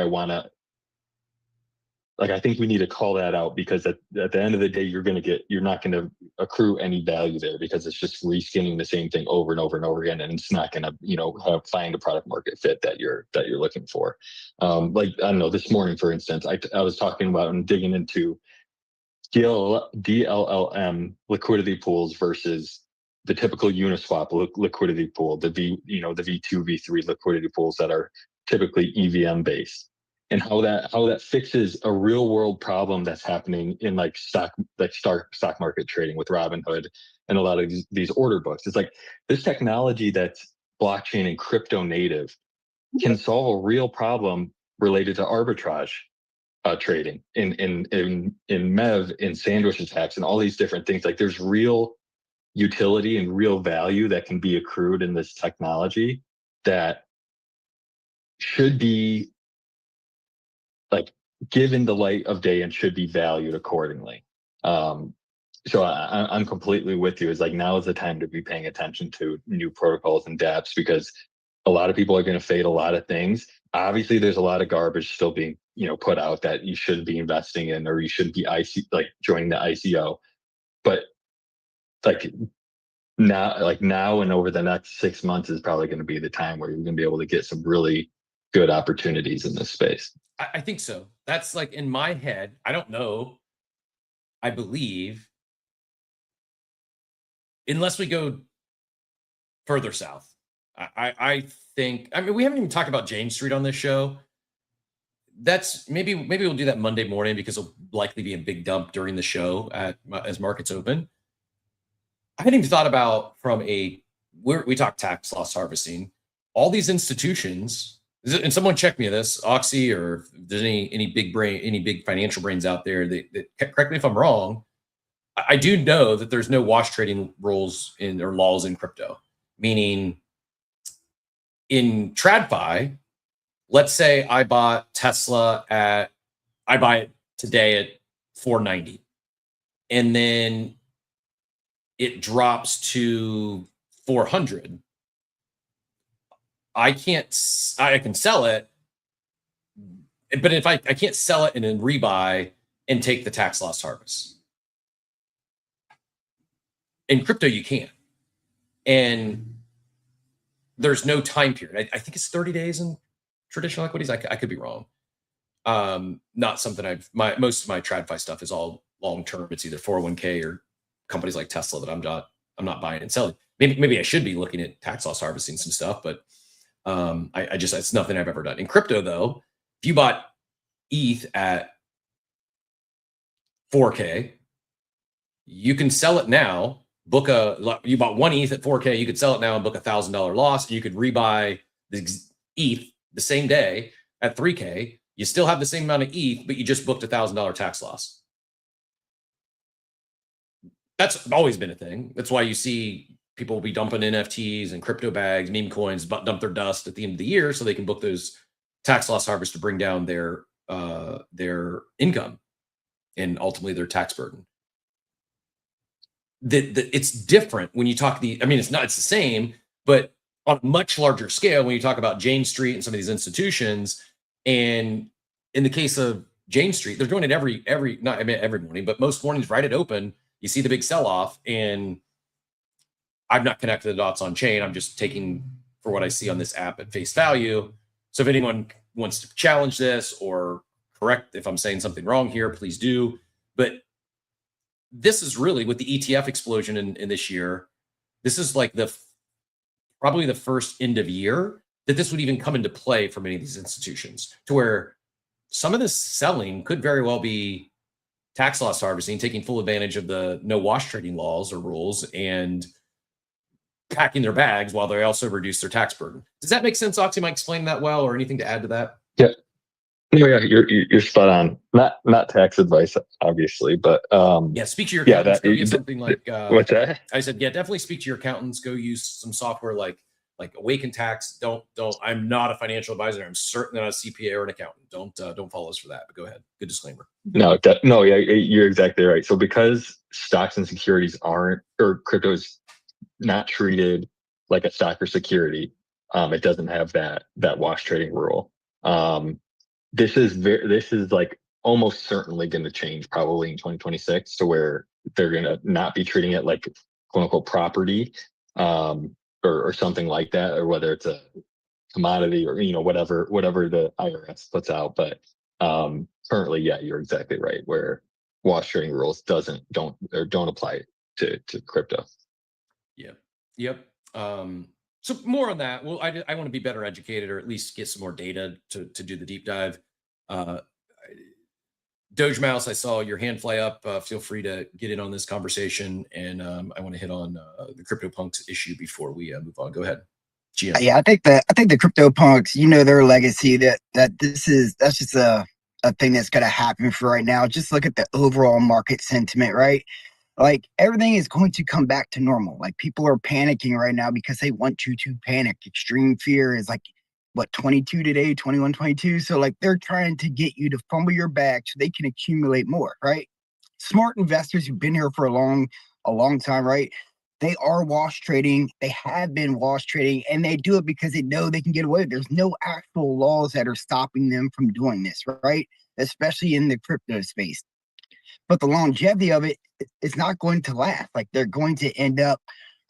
I think we need to call that out, because at the end of the day, you're not going to accrue any value there, because it's just reskinning the same thing over and over and over again, and it's not going to find a product market fit that you're looking for. Like, I don't know, this morning, for instance, I was talking about and digging into DLLM liquidity pools versus the typical Uniswap liquidity pool, the V2, V3 liquidity pools that are typically EVM based, and how that fixes a real world problem that's happening in like stock market trading with Robinhood and a lot of these order books. It's like this technology that's blockchain and crypto native can solve a real problem related to arbitrage trading in MEV, in sandwich attacks, and all these different things. Like, there's real utility and real value that can be accrued in this technology that should be like given the light of day and should be valued accordingly. So I'm completely with you. It's like, now is the time to be paying attention to new protocols and dApps, because a lot of people are going to fade a lot of things. Obviously, there's a lot of garbage still being put out that you shouldn't be investing in, or you shouldn't be joining the ICO. But now and over the next 6 months is probably going to be the time where you're going to be able to get some really good opportunities in this space. I think so. That's like in my head. I don't know. I believe, unless we go further south, I think. I mean, we haven't even talked about Jane Street on this show. That's maybe we'll do that Monday morning, because it'll likely be a big dump during the show as markets open. I hadn't even thought about we talk tax loss harvesting. All these institutions, and someone check me this, Oxy, or if there's any big financial brains out there that correct me if I'm wrong. I do know that there's no wash trading rules or laws in crypto, meaning in TradFi, let's say I bought Tesla I buy it today at 490, and then it drops to 400. I can sell it, but if I can't sell it and then rebuy and take the tax loss harvest. In crypto, you can. And there's no time period. I think it's 30 days in traditional equities. I could be wrong. Not something most of my TradFi stuff is all long-term. It's either 401k or companies like Tesla that I'm not buying and selling. Maybe I should be looking at tax loss harvesting some stuff, but it's nothing I've ever done. In crypto, though, if you bought ETH at 4K, you can sell it now. You bought one ETH at 4K, you could sell it now and book $1,000 loss. You could rebuy the ETH the same day at 3K. You still have the same amount of ETH, but you just booked $1,000 tax loss. That's always been a thing. That's why you see people will be dumping NFTs and crypto bags, meme coins, but dump their dust at the end of the year so they can book those tax loss harvests to bring down their income and ultimately their tax burden. It's different when you talk it's the same, but on a much larger scale when you talk about Jane Street and some of these institutions. And in the case of Jane Street, they're doing it every morning, but most mornings right at open, you see the big sell-off, and I've not connected the dots on chain. I'm just taking for what I see on this app at face value. So if anyone wants to challenge this or correct if I'm saying something wrong here, please do. But this is really, with the ETF explosion in this year, this is like probably the first end of year that this would even come into play for many of these institutions, to where some of this selling could very well be tax loss harvesting, taking full advantage of the no wash trading laws or rules and packing their bags while they also reduce their tax burden. Does that make sense, Oxy? Am I explaining that well, or anything to add to that? Yeah. Yeah, you're spot on. Not tax advice, obviously, but speak to your accountants. Go use something like what's that? I said, definitely speak to your accountants. Go use some software like Awaken Tax. Don't. I'm not a financial advisor. I'm certainly not a CPA or an accountant. Don't follow us for that. But go ahead. Good disclaimer. No, you're exactly right. So because stocks and securities or crypto is not treated like a stock or security, It doesn't have that wash trading rule. This is like almost certainly going to change probably in 2026 to where they're going to not be treating it like quote unquote property, or something like that, or whether it's a commodity or whatever the IRS puts out. But currently, yeah, you're exactly right. Where wash trading rules don't apply to crypto. Yep. So more on that. Well, I want to be better educated, or at least get some more data to do the deep dive. Doge Mouse, I saw your hand fly up. Feel free to get in on this conversation, and I want to hit on the CryptoPunks issue before we move on. Go ahead, GM. Yeah, I think the CryptoPunks, their legacy, that's just a thing that's gonna happen for right now. Just look at the overall market sentiment, right? Like everything is going to come back to normal. Like people are panicking right now because they want you to panic. Extreme fear is like what, 22 today, 21, 22. So like they're trying to get you to fumble your bag so they can accumulate more, right? Smart investors who've been here for a long time, right? They are wash trading. They have been wash trading, and they do it because they know they can get away. There's no actual laws that are stopping them from doing this, right? Especially in the crypto space. But the longevity of it is not going to last. Like they're going to end up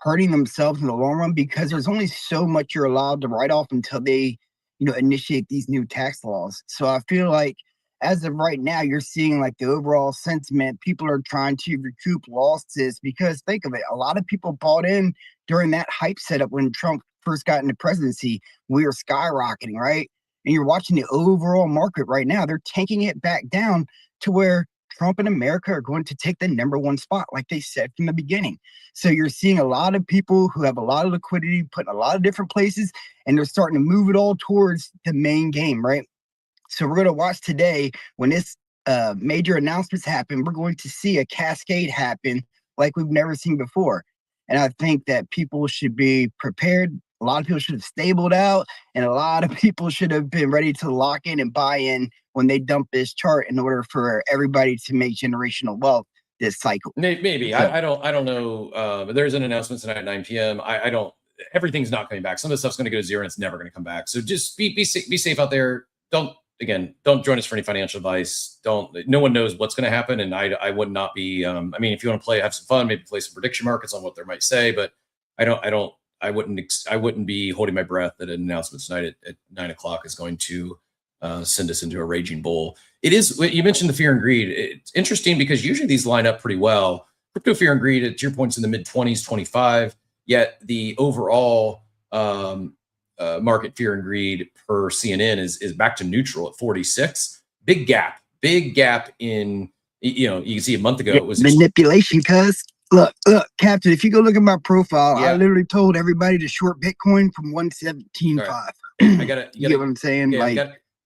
hurting themselves in the long run because there's only so much you're allowed to write off until they, initiate these new tax laws. So I feel like as of right now, you're seeing like the overall sentiment. People are trying to recoup losses because think of it. A lot of people bought in during that hype setup when Trump first got into presidency. We were skyrocketing, right? And you're watching the overall market right now. They're taking it back down to where Trump and America are going to take the #1 spot, like they said from the beginning. So you're seeing a lot of people who have a lot of liquidity put in a lot of different places, and they're starting to move it all towards the main game, right? So we're going to watch today when this major announcements happen. We're going to see a cascade happen like we've never seen before. And I think that people should be prepared. A lot of people should have stabled out, and a lot of people should have been ready to lock in and buy in when they dump this chart in order for everybody to make generational wealth this cycle. Maybe. So, I don't know. There's an announcement tonight at 9 p.m. I don't. Everything's not coming back. Some of the stuff's going to go to zero, and it's never going to come back. So just be safe out there. Don't join us for any financial advice. No one knows what's going to happen, and I would not be. I mean, if you want to play, have some fun, maybe play some prediction markets on what they might say, but I wouldn't be holding my breath that an announcement tonight at 9 o'clock is going to send us into a raging bull. It is. You mentioned the fear and greed. It's interesting because usually these line up pretty well. Crypto fear and greed at your points in the mid 20s, 25. Yet the overall market fear and greed per CNN is back to neutral at 46. Big gap in, you can see a month ago it was manipulation. Cuz look, Captain, if you go look at my profile, I literally told everybody to short Bitcoin from 117.5. Right. You get what I'm saying?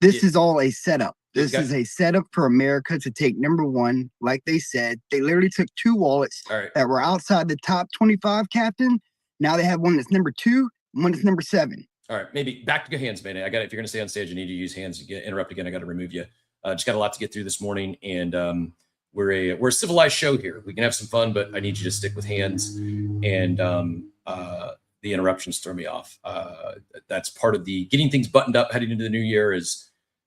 This is all a setup. This is a setup for America to take #1. Like they said, they literally took two wallets that were outside the top 25, Captain. Now they have one that's #2, one that's #7. All right, maybe back to hands, man. If you're going to stay on stage, I need to use hands. You interrupt again, I got to remove you. Just got a lot to get through this morning, and we're a civilized show here. We can have some fun, but I need you to stick with hands. And the interruptions throw me off. That's part of the getting things buttoned up heading into the new year is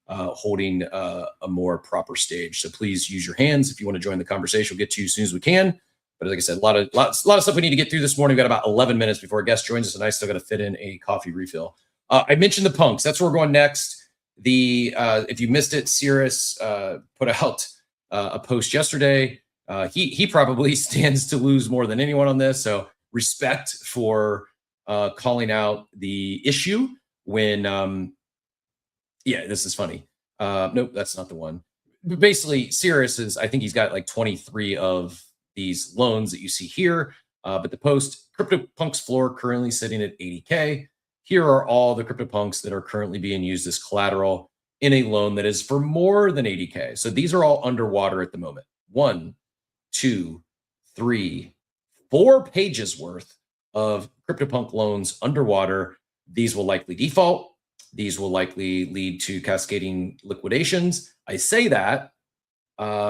holding a more proper stage. So please use your hands if you want to join the conversation. We'll get to you as soon as we can. But like I said, a lot of stuff we need to get through this morning. We've got about 11 minutes before a guest joins us, and I still got to fit in a coffee refill. I mentioned the punks. That's where we're going next. If you missed it, Cirrus put out a post yesterday. He probably stands to lose more than anyone on this. So respect for calling out the issue when this is funny. Nope, that's not the one. But basically, Cirrus I think he's got like 23 of these loans that you see here. But the post, CryptoPunks floor currently sitting at 80K. Here are all the CryptoPunks that are currently being used as collateral in a loan that is for more than 80K. So these are all underwater at the moment. 1, 2, 3, 4 pages worth of CryptoPunk loans underwater. These will likely default. These will likely lead to cascading liquidations. I say that,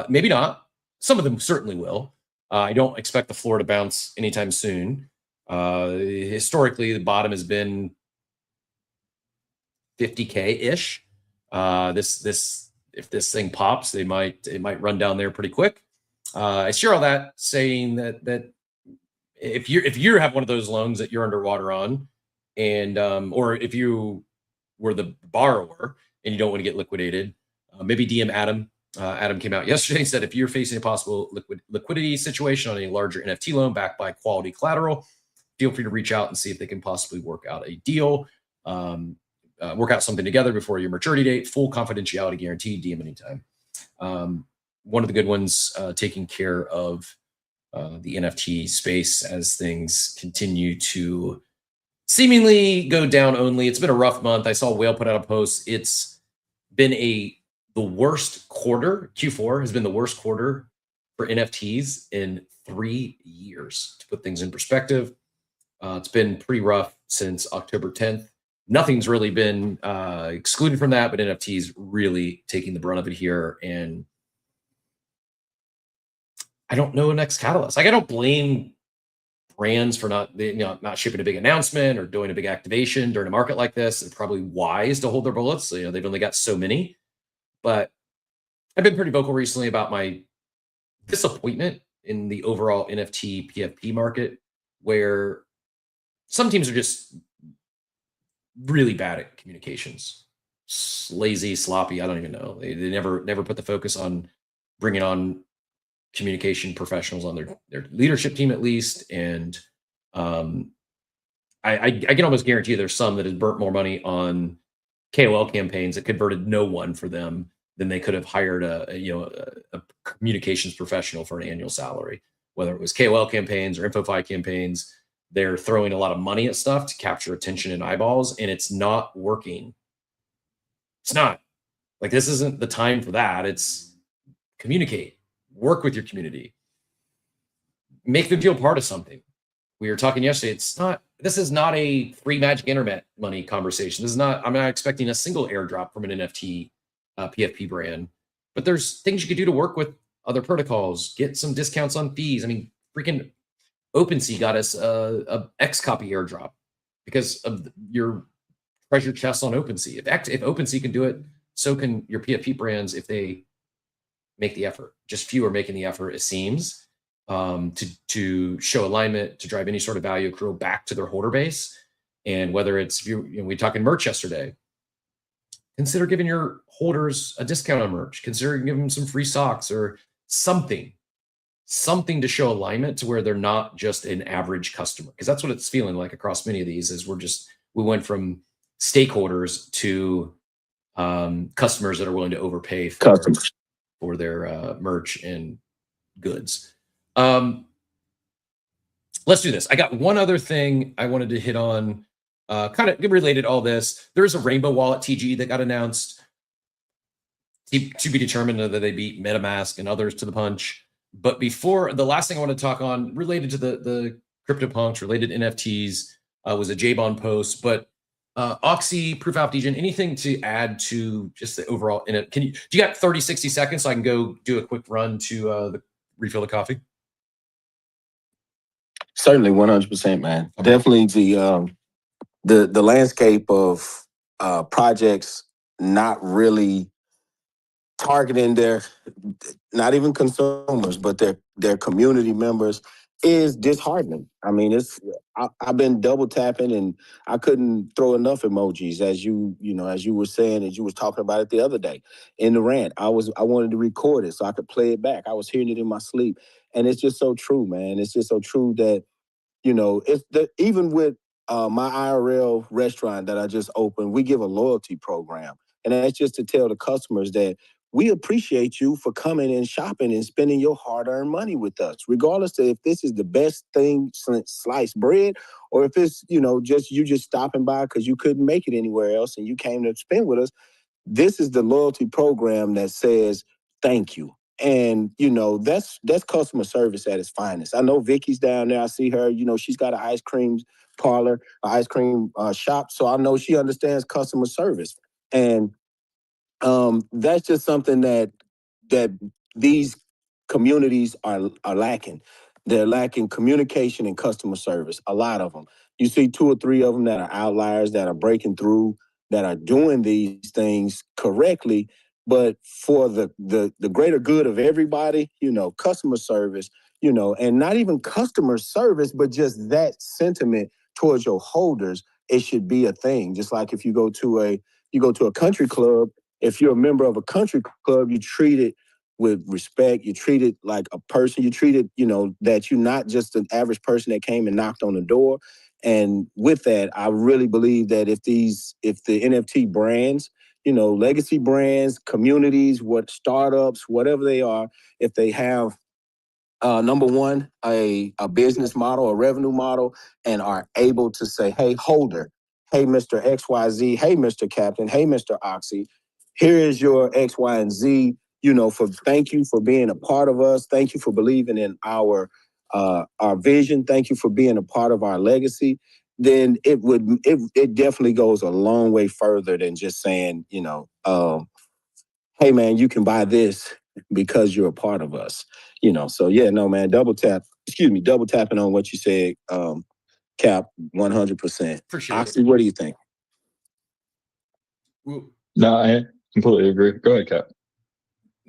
maybe not. Some of them certainly will. I don't expect the floor to bounce anytime soon. Historically, the bottom has been 50K ish. If this thing pops, it might run down there pretty quick. I share all that saying that if you have one of those loans that you're underwater on, and or if you were the borrower and you don't want to get liquidated, maybe DM Adam. Adam came out yesterday and said if you're facing a possible liquidity situation on a larger NFT loan backed by quality collateral, feel free to reach out and see if they can possibly work out a deal, work out something together before your maturity date. Full confidentiality guaranteed. DM anytime. One of the good ones, taking care of the NFT space as things continue to seemingly go down only. It's been a rough month. I saw Whale put out a post. It's been the worst quarter. Q4 has been the worst quarter for NFTs in 3 years. To put things in perspective, it's been pretty rough since October 10th. Nothing's really been excluded from that, but NFTs really taking the brunt of it here. And I don't know next catalyst. Like, I don't blame brands for not shipping a big announcement or doing a big activation during a market like this. It's probably wise to hold their bullets. They've only got so many. But I've been pretty vocal recently about my disappointment in the overall NFT PFP market, where some teams are just really bad at communications, lazy, sloppy. I don't even know. They never put the focus on bringing on communication professionals on their leadership team, at least. And I can almost guarantee there's some that has burnt more money on KOL campaigns that converted no one for them than they could have hired a communications professional for an annual salary. Whether it was KOL campaigns or InfoFi campaigns, they're throwing a lot of money at stuff to capture attention and eyeballs, and it's not working. It's not. Like, this isn't the time for that. It's communicate, work with your community, make them feel part of something. We were talking yesterday. This is not a free magic internet money conversation. I'm not expecting a single airdrop from an NFT PFP brand, but there's things you could do to work with other protocols, get some discounts on fees. I mean, freaking OpenSea got us a X copy airdrop because of your treasure chest on OpenSea. If OpenSea can do it, so can your PFP brands if they make the effort. Just few are making the effort, it seems, to show alignment, to drive any sort of value accrual back to their holder base. And whether it's, we talking merch yesterday, consider giving your holders a discount on merch. Consider giving them some free socks or something to show alignment to where they're not just an average customer. Because that's what it's feeling like across many of these is we went from stakeholders to customers that are willing to overpay for their merch and goods. Let's do this. I got one other thing I wanted to hit on, kind of related to all this. There's a Rainbow Wallet TG that got announced, to be determined whether they beat MetaMask and others to the punch. But before, the last thing I want to talk on related to the CryptoPunks, related to NFTs, was a JBond post. But Oxy, Proof Alpha Degen, anything to add to just the overall? Do you got 30, 60 seconds so I can go do a quick run to refill the coffee? Certainly, 100%, man. Okay. Definitely the landscape of projects not really targeting not even consumers, but their community members is disheartening. I mean, I've been double tapping and I couldn't throw enough emojis as you were saying, as you was talking about it the other day in the rant. I wanted to record it so I could play it back. I was hearing it in my sleep, and it's just so true, man. It's just so true that even with my IRL restaurant that I just opened, we give a loyalty program, and that's just to tell the customers that we appreciate you for coming and shopping and spending your hard-earned money with us, regardless of if this is the best thing since sliced bread or if it's, just stopping by because you couldn't make it anywhere else and you came to spend with us. This is the loyalty program that says thank you. And, that's customer service at its finest. I know Vicky's down there. I see her, she's got an ice cream parlor, an ice cream shop. So I know she understands customer service. And that's just something that these communities are lacking. They're lacking communication and customer service, a lot of them. You see 2 or 3 of them that are outliers, that are breaking through, that are doing these things correctly, but for the greater good of everybody, customer service, and not even customer service, but just that sentiment towards your holders, it should be a thing. Just like if you go to a country club, if you're a member of a country club, you treat it with respect. You treat it like a person. You treat it, that you're not just an average person that came and knocked on the door. And with that, I really believe that if the NFT brands, legacy brands, communities, startups, whatever they are, if they have number one, a business model, a revenue model, and are able to say, hey, holder, hey, Mr. XYZ, hey, Mr. Captain, hey, Mr. Oxy, here is your X, Y, and Z, thank you for being a part of us. Thank you for believing in our vision. Thank you for being a part of our legacy. Then it definitely goes a long way further than just saying, hey man, you can buy this because you're a part of us. So yeah, no man, double tapping on what you said, Cap, 100%. Appreciate Oxy, it. what do you think? No, I completely agree. Go ahead, Cap.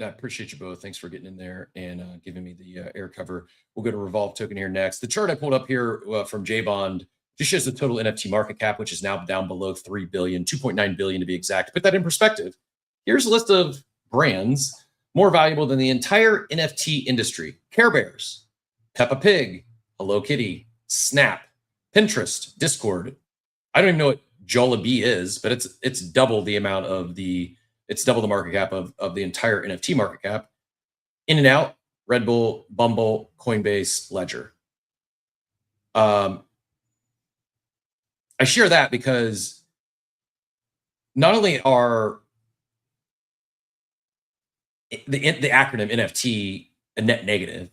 I appreciate you both. Thanks for getting in there and giving me the air cover. We'll go to Revolve token here next. The chart I pulled up here from J-Bond just shows the total NFT market cap, which is now down below 3 billion, 2.9 billion to be exact. To put that in perspective, here's a list of brands more valuable than the entire NFT industry. Care Bears, Peppa Pig, Hello Kitty, Snap, Pinterest, Discord. I don't even know what Jollibee is, but it's double the amount of it's double the market cap of the entire NFT market cap. In-N-Out, Red Bull, Bumble, Coinbase, Ledger. I share that because not only are the acronym NFT a net negative,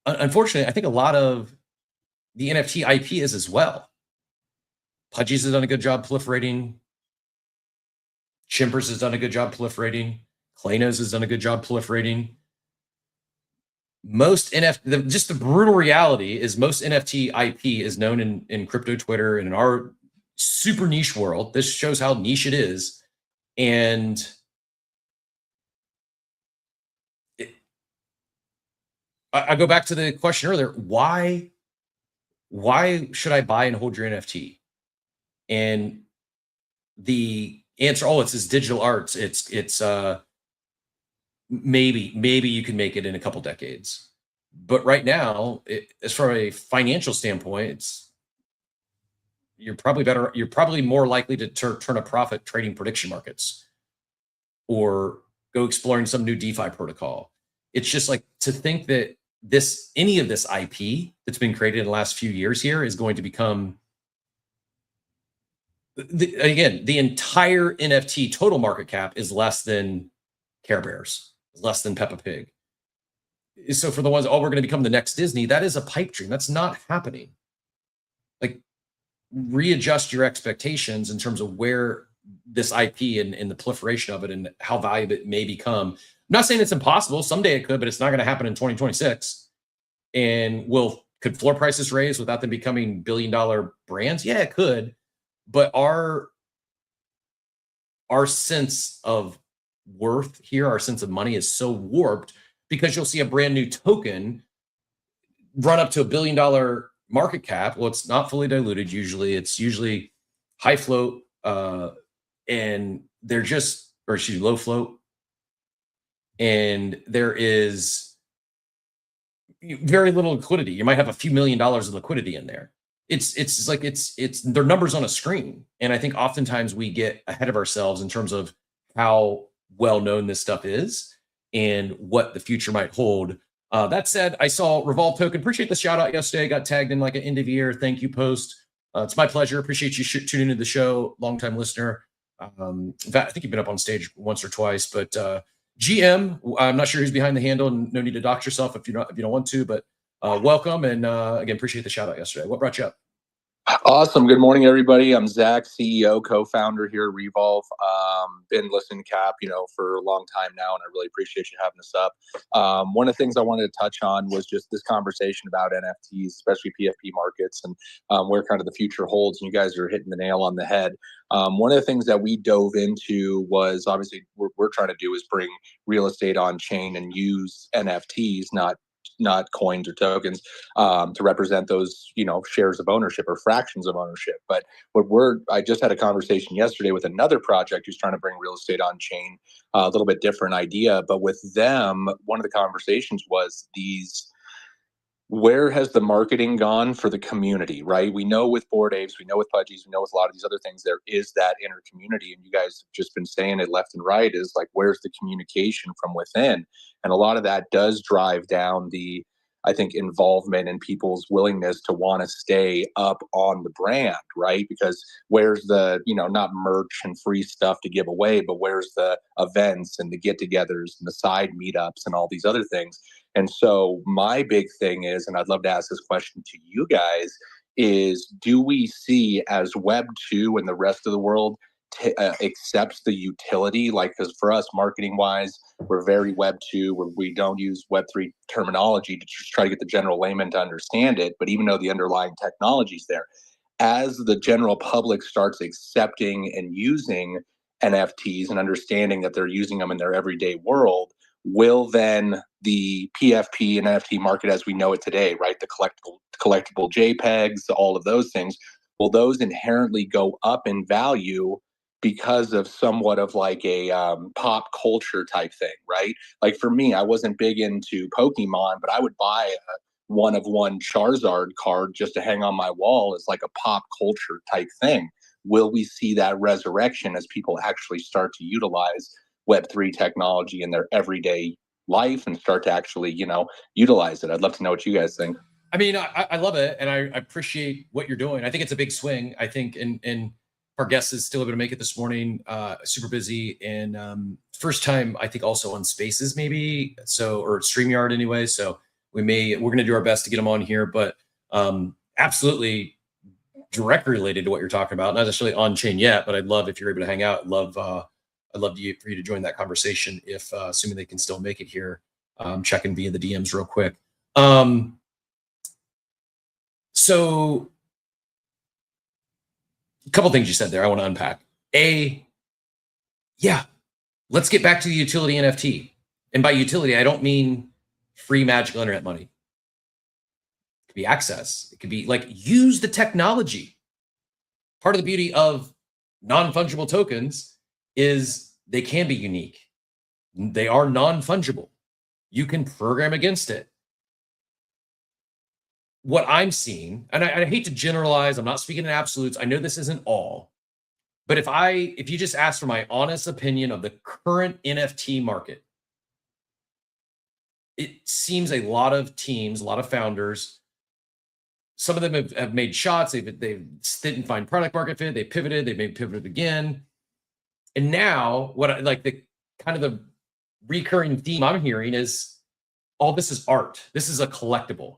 unfortunately, I think a lot of the NFT IP is as well. Pudgy's has done a good job proliferating. Chimpers has done a good job proliferating. Klaynos has done a good job proliferating. Most NFT, just the brutal reality is most NFT IP is known in crypto Twitter and in our super niche world. This shows how niche it is. And I go back to the question earlier, why should I buy and hold your NFT? And the answer, it's this digital arts. It's maybe you can make it in a couple decades. But right now, as from a financial standpoint, you're probably more likely to turn a profit trading prediction markets or go exploring some new DeFi protocol. It's just like to think that any of this IP that's been created in the last few years here is going to become the entire NFT total market cap is less than Care Bears, less than Peppa Pig. So for the ones, we're going to become the next Disney, that is a pipe dream. That's not happening. Like, readjust your expectations in terms of where this IP and the proliferation of it and how valuable it may become. I'm not saying it's impossible. Someday it could, but it's not going to happen in 2026. And could floor prices raise without them becoming billion-dollar brands? Yeah, it could. But our sense of worth here, our sense of money is so warped because you'll see a brand new token run up to $1 billion market cap. Well, it's not fully diluted usually. It's usually high float and they're low float. And there is very little liquidity. You might have a few $1 million of liquidity in there. It's their numbers on a screen. And I think oftentimes we get ahead of ourselves in terms of how well known this stuff is and what the future might hold. That said, I saw Revolve Token. Appreciate the shout out yesterday. Got tagged in like an end of year thank you post. It's my pleasure. Appreciate you tuning into the show. Longtime listener. In fact, I think you've been up on stage once or twice, but GM, I'm not sure who's behind the handle, and no need to dox yourself if you don't want to, but welcome. And again, appreciate the shout out yesterday. What brought you up? Awesome. Good morning, everybody. I'm Zach, CEO, co-founder here at Revolve. Been listening to Cap, for a long time now, and I really appreciate you having us up. One of the things I wanted to touch on was just this conversation about NFTs, especially PFP markets, and where kind of the future holds. And you guys are hitting the nail on the head. One of the things that we dove into was obviously we're trying to do is bring real estate on chain and use NFTs, not coins or tokens, to represent those, shares of ownership or fractions of ownership. But I just had a conversation yesterday with another project who's trying to bring real estate on chain, a little bit different idea. But with them, one of the conversations was where has the marketing gone for the community, right? We know with Bored Apes, we know with Pudgies, we know with a lot of these other things, there is that inner community. And you guys have just been saying it left and right, is like, where's the communication from within? And a lot of that does drive down the, I think, involvement and people's willingness to want to stay up on the brand, right? Because where's the, not merch and free stuff to give away, but where's the events and the get-togethers and the side meetups and all these other things? And so my big thing is, and I'd love to ask this question to you guys, is do we see as Web 2 and the rest of the world accepts the utility? Like, because for us, marketing wise, we're very Web 2, where we don't use Web 3 terminology to just try to get the general layman to understand it. But even though the underlying technology is there, as the general public starts accepting and using NFTs and understanding that they're using them in their everyday world, will then the PFP and NFT market as we know it today, right? The collectible JPEGs, all of those things, will those inherently go up in value because of somewhat of like a pop culture type thing, right? Like for me, I wasn't big into Pokemon, but I would buy a one-of-one Charizard card just to hang on my wall as like a pop culture type thing. Will we see that resurrection as people actually start to utilize Web3 technology in their everyday life and start to actually, utilize it? I'd love to know what you guys think. I mean, I love it, and I appreciate what you're doing. I think it's a big swing. I think, and our guest is still able to make it this morning, super busy, and first time, I think, also on Spaces maybe, or StreamYard anyway. So we're going to do our best to get him on here, but absolutely directly related to what you're talking about. Not necessarily on chain yet, but I'd love if you're able to hang out. I'd love for you to join that conversation if, assuming they can still make it here. Checking via the DMs real quick. So a couple things you said there I want to unpack. Let's get back to the utility NFT. And by utility, I don't mean free magical internet money. It could be access. It could be like use the technology. Part of the beauty of non-fungible tokens is they can be unique. They are non-fungible. You can program against it. What I'm seeing, and I hate to generalize, I'm not speaking in absolutes. I know this isn't all, but if you just ask for my honest opinion of the current NFT market, it seems a lot of teams, a lot of founders, some of them have made shots. They didn't find product market fit. They pivoted. They may pivot again. And now what I like, the kind of the recurring theme I'm hearing is all this is art. This is a collectible.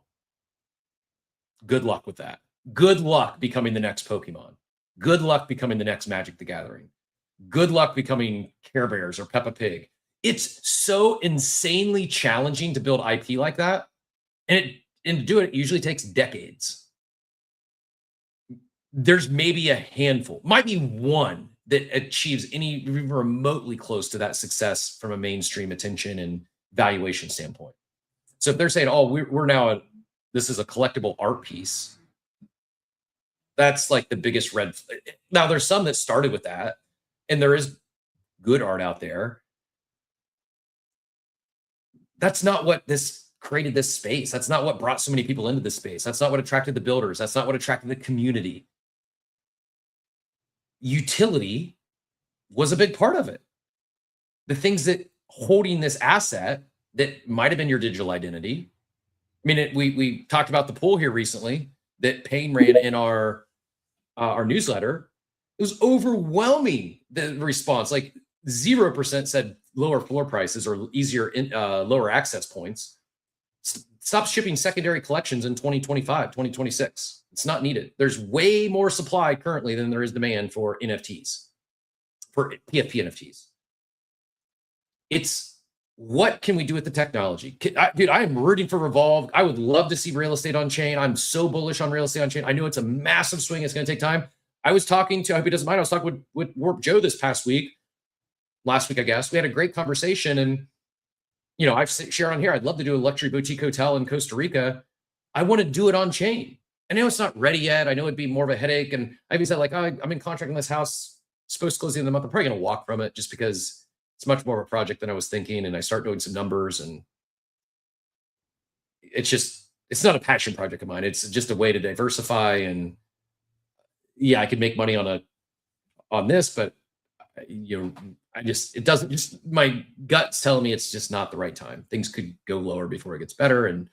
Good luck with that. Good luck becoming the next Pokemon. Good luck becoming the next Magic the Gathering. Good luck becoming Care Bears or Peppa Pig. It's so insanely challenging to build IP like that. And to do it usually takes decades. There's maybe a handful, might be one that achieves any remotely close to that success from a mainstream attention and valuation standpoint. So if they're saying, oh, we're now this is a collectible art piece, that's like the biggest red flag. Now there's some that started with that, and there is good art out there. That's not what created this space. That's not what brought so many people into this space. That's not what attracted the builders. That's not what attracted the community. Utility was a big part of it. The things that holding this asset that might have been your digital identity. I mean, we talked about the poll here recently that Payne ran in our newsletter. It was overwhelming, the response. Like 0% said lower floor prices or easier lower access points. Stop shipping secondary collections in 2025, 2026. It's not needed. There's way more supply currently than there is demand for NFTs, for PFP NFTs. It's what can we do with the technology? Dude, I am rooting for Revolve. I would love to see real estate on chain. I'm so bullish on real estate on chain. I know it's a massive swing. It's going to take time. I was talking to, I hope he doesn't mind, I was talking with Warp Joe this last week, I guess. We had a great conversation, and you know, I've shared on here, I'd love to do a luxury boutique hotel in Costa Rica. I want to do it on chain. I know it's not ready yet. I know it'd be more of a headache. And I even said, like, oh, I'm in contract on this house, supposed to close the end of the month. I'm probably going to walk from it just because it's much more of a project than I was thinking. And I start doing some numbers, and it's not a passion project of mine. It's just a way to diversify. And yeah, I could make money on this, but you know, my gut's telling me it's just not the right time. Things could go lower before it gets better. And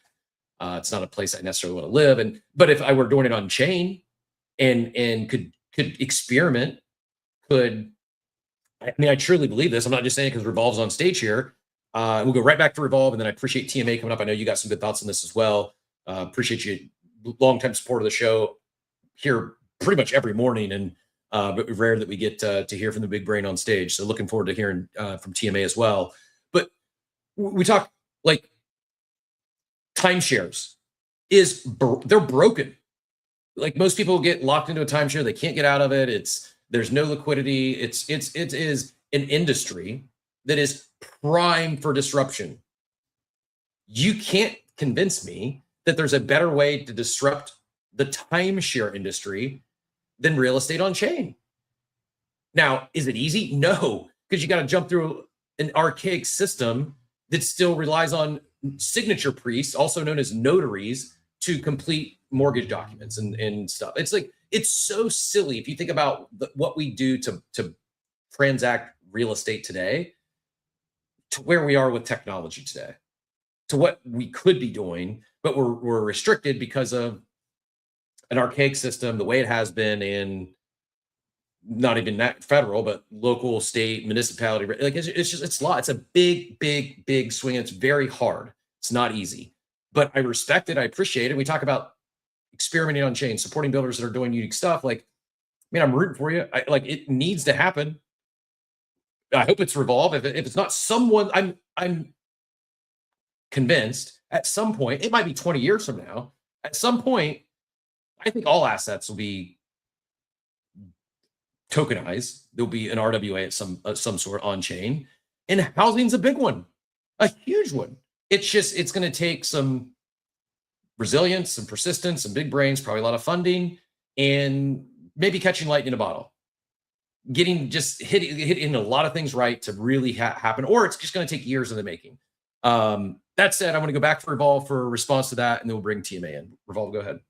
it's not a place I necessarily want to live. But if I were doing it on chain and could experiment, I truly believe this. I'm not just saying it because Revolve's on stage here. We'll go right back to Revolve, and then I appreciate TMA coming up. I know you got some good thoughts on this as well. Appreciate you, long-time support of the show here pretty much every morning, and but rare that we get to hear from the big brain on stage. So looking forward to hearing from TMA as well. But we talk like timeshares they're broken. Like, most people get locked into a timeshare, they can't get out of it. There's no liquidity. It is an industry that is prime for disruption. You can't convince me that there's a better way to disrupt the timeshare industry than real estate on chain. Now, is it easy? No, because you got to jump through an archaic system that still relies on signature priests, also known as notaries, to complete mortgage documents and stuff. It's like, it's so silly if you think about what we do to transact real estate today to where we are with technology today, to what we could be doing, but we're restricted because of an archaic system, the way it has been in not even that federal, but local, state, municipality. Like, it's a lot. It's a big swing. It's very hard. It's not easy, but I respect it. I appreciate it. We talk about experimenting on chain, supporting builders that are doing unique stuff. Like, man, I'm rooting for you. It needs to happen. I hope it's Revolve. If it's not someone, I'm convinced at some point, it might be 20 years from now, at some point, I think all assets will be tokenized. There'll be an RWA at some sort on chain, and housing's a big one, a huge one. It's going to take some resilience, some persistence, some big brains, probably a lot of funding, and maybe catching lightning in a bottle, getting just hitting a lot of things right to really happen, or it's just going to take years in the making. That said, I'm going to go back for Revolve for a response to that, and then we'll bring TMA in. Revolve, go ahead.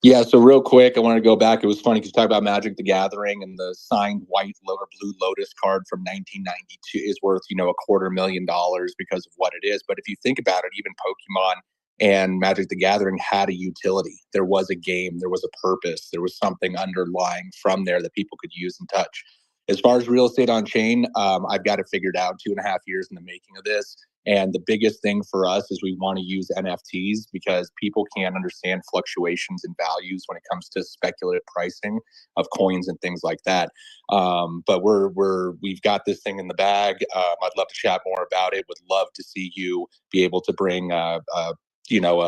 Yeah, so real quick, I wanted to go back. It was funny because you talk about Magic the Gathering, and the signed white or blue Lotus card from 1992 is worth, $250,000 because of what it is. But if you think about it, even Pokemon and Magic the Gathering had a utility. There was a game, there was a purpose, there was something underlying from there that people could use and touch. As far as real estate on chain, I've got it figured out. 2.5 years in the making of this. And the biggest thing for us is we want to use NFTs because people can't understand fluctuations in values when it comes to speculative pricing of coins and things like that. But we've got this thing in the bag. I'd love to chat more about it. Would love to see you be able to bring a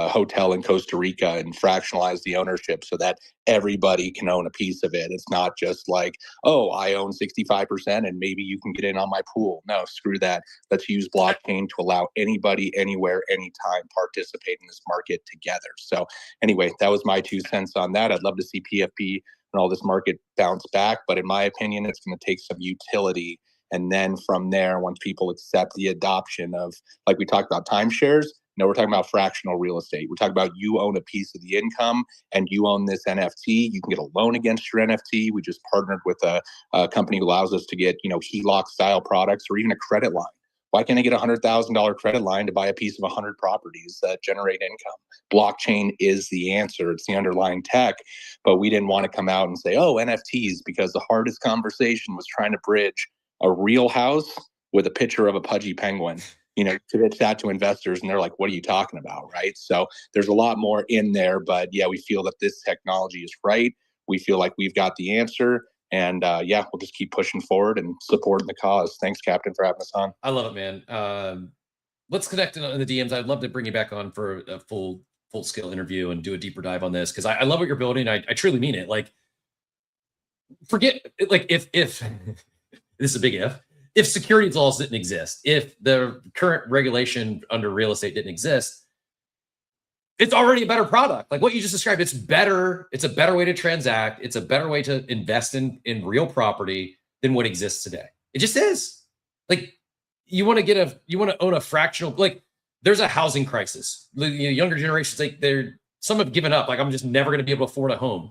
hotel in Costa Rica and fractionalize the ownership so that everybody can own a piece of it. It's not just like, oh, I own 65% and maybe you can get in on my pool. No, screw that. Let's use blockchain to allow anybody, anywhere, anytime participate in this market together. So anyway, that was my 2 cents on that. I'd love to see PFP and all this market bounce back. But in my opinion, it's going to take some utility. And then from there, once people accept the adoption of, like we talked about timeshares, no, we're talking about fractional real estate. We're talking about you own a piece of the income and you own this NFT. You can get a loan against your NFT. We just partnered with a company who allows us to get, HELOC style products or even a credit line. Why can't I get a $100,000 credit line to buy a piece of 100 properties that generate income? Blockchain is the answer. It's the underlying tech. But we didn't want to come out and say, oh, NFTs, because the hardest conversation was trying to bridge a real house with a picture of a pudgy penguin. to pitch that to investors, and they're like, what are you talking about, right? So there's a lot more in there, but yeah, we feel that this technology is right. We feel like we've got the answer, and yeah, we'll just keep pushing forward and supporting the cause. Thanks, Captain, for having us on. I love it, man. Let's connect in the DMs. I'd love to bring you back on for a full scale interview and do a deeper dive on this, because I love what you're building. I truly mean it. Like, forget, like, if this is a big if securities laws didn't exist, if the current regulation under real estate didn't exist, it's already a better product. Like what you just described, it's better. It's a better way to transact. It's a better way to invest in real property than what exists today. It just is. Like, you want to own a fractional, like, there's a housing crisis. Younger generations, like, some have given up. Like, I'm just never going to be able to afford a home.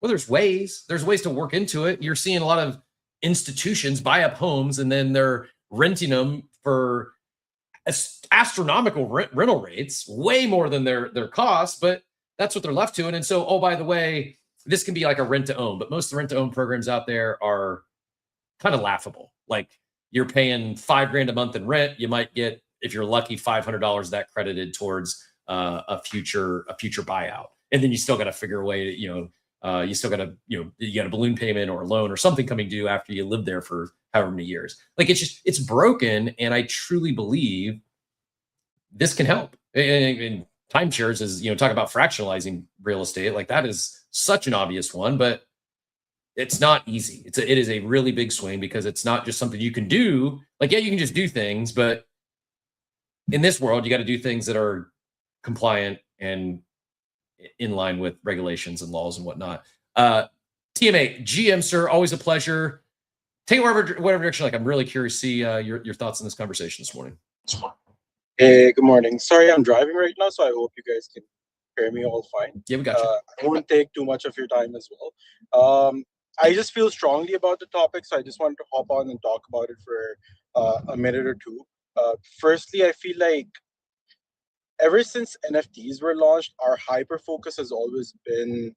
Well, there's ways to work into it. You're seeing a lot of institutions buy up homes and then they're renting them for astronomical rental rates, way more than their costs, but that's what they're left to. And so, oh, by the way, this can be like a rent to own, but most of the rent to own programs out there are kind of laughable. Like, you're paying $5,000 a month in rent. You might get, if you're lucky, $500 that credited towards a future buyout. And then you still got to figure a way to, you still got to, you got a balloon payment or a loan or something coming due after you live there for however many years. Like, it's broken. And I truly believe this can help. And timeshares is, talk about fractionalizing real estate. Like, that is such an obvious one, but it's not easy. It is a really big swing, because it's not just something you can do. Like, yeah, you can just do things, but in this world, you got to do things that are compliant and in line with regulations and laws and whatnot. TMA, GM, sir, always a pleasure. Take it whatever direction. Like, I'm really curious to see your thoughts on this conversation this morning. Hey, good morning. Sorry, I'm driving right now, so I hope you guys can hear me all fine. Yeah, we got you. I won't take too much of your time as well. I just feel strongly about the topic, so I just wanted to hop on and talk about it for a minute or two. Firstly, I feel like ever since NFTs were launched, our hyper focus has always been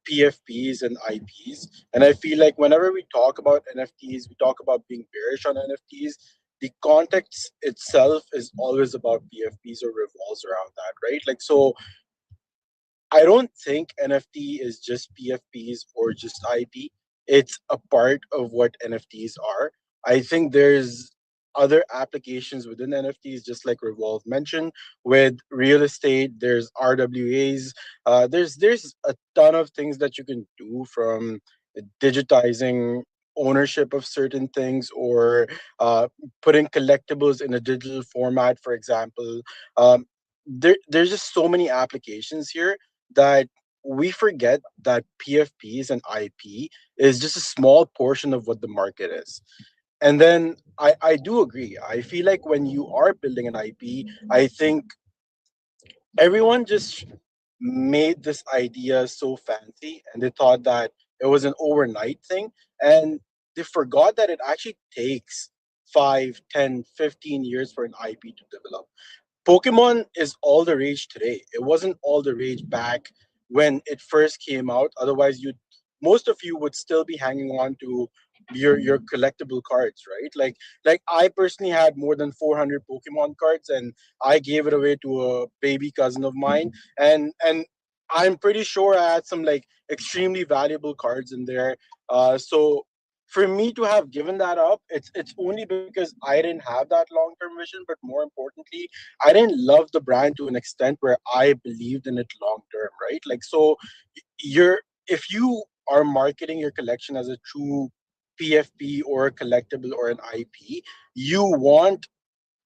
PFPs and IPs. And I feel like whenever we talk about NFTs, we talk about being bearish on NFTs. The context itself is always about PFPs or revolves around that, right? Like, so I don't think NFT is just PFPs or just IP. It's a part of what NFTs are. I think there's other applications within NFTs, just like Revolve mentioned. With real estate, there's RWAs. There's a ton of things that you can do, from digitizing ownership of certain things, or putting collectibles in a digital format, for example. There's just so many applications here that we forget that PFPs and IP is just a small portion of what the market is. And then I do agree. I feel like when you are building an IP, I think everyone just made this idea so fancy, and they thought that it was an overnight thing. And they forgot that it actually takes 5, 10, 15 years for an IP to develop. Pokemon is all the rage today. It wasn't all the rage back when it first came out. Otherwise, most of you would still be hanging on to your collectible cards, right? Like I personally had more than 400 Pokemon cards, and I gave it away to a baby cousin of mine, and I'm pretty sure I had some like extremely valuable cards in there. So for me to have given that up, it's only because I didn't have that long-term vision, but more importantly, I didn't love the brand to an extent where I believed in it long-term, right? Like, so if you are marketing your collection as a true PFP or a collectible or an IP, you want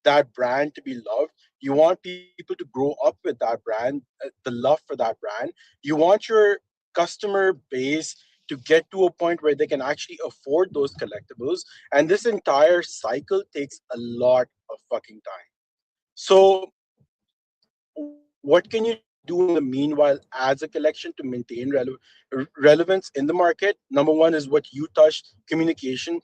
that brand to be loved. You want people to grow up with that brand, the love for that brand. You want your customer base to get to a point where they can actually afford those collectibles. And this entire cycle takes a lot of fucking time. So what can you do in the meanwhile as a collection to maintain relevance in the market? Number one is what you touched, communication.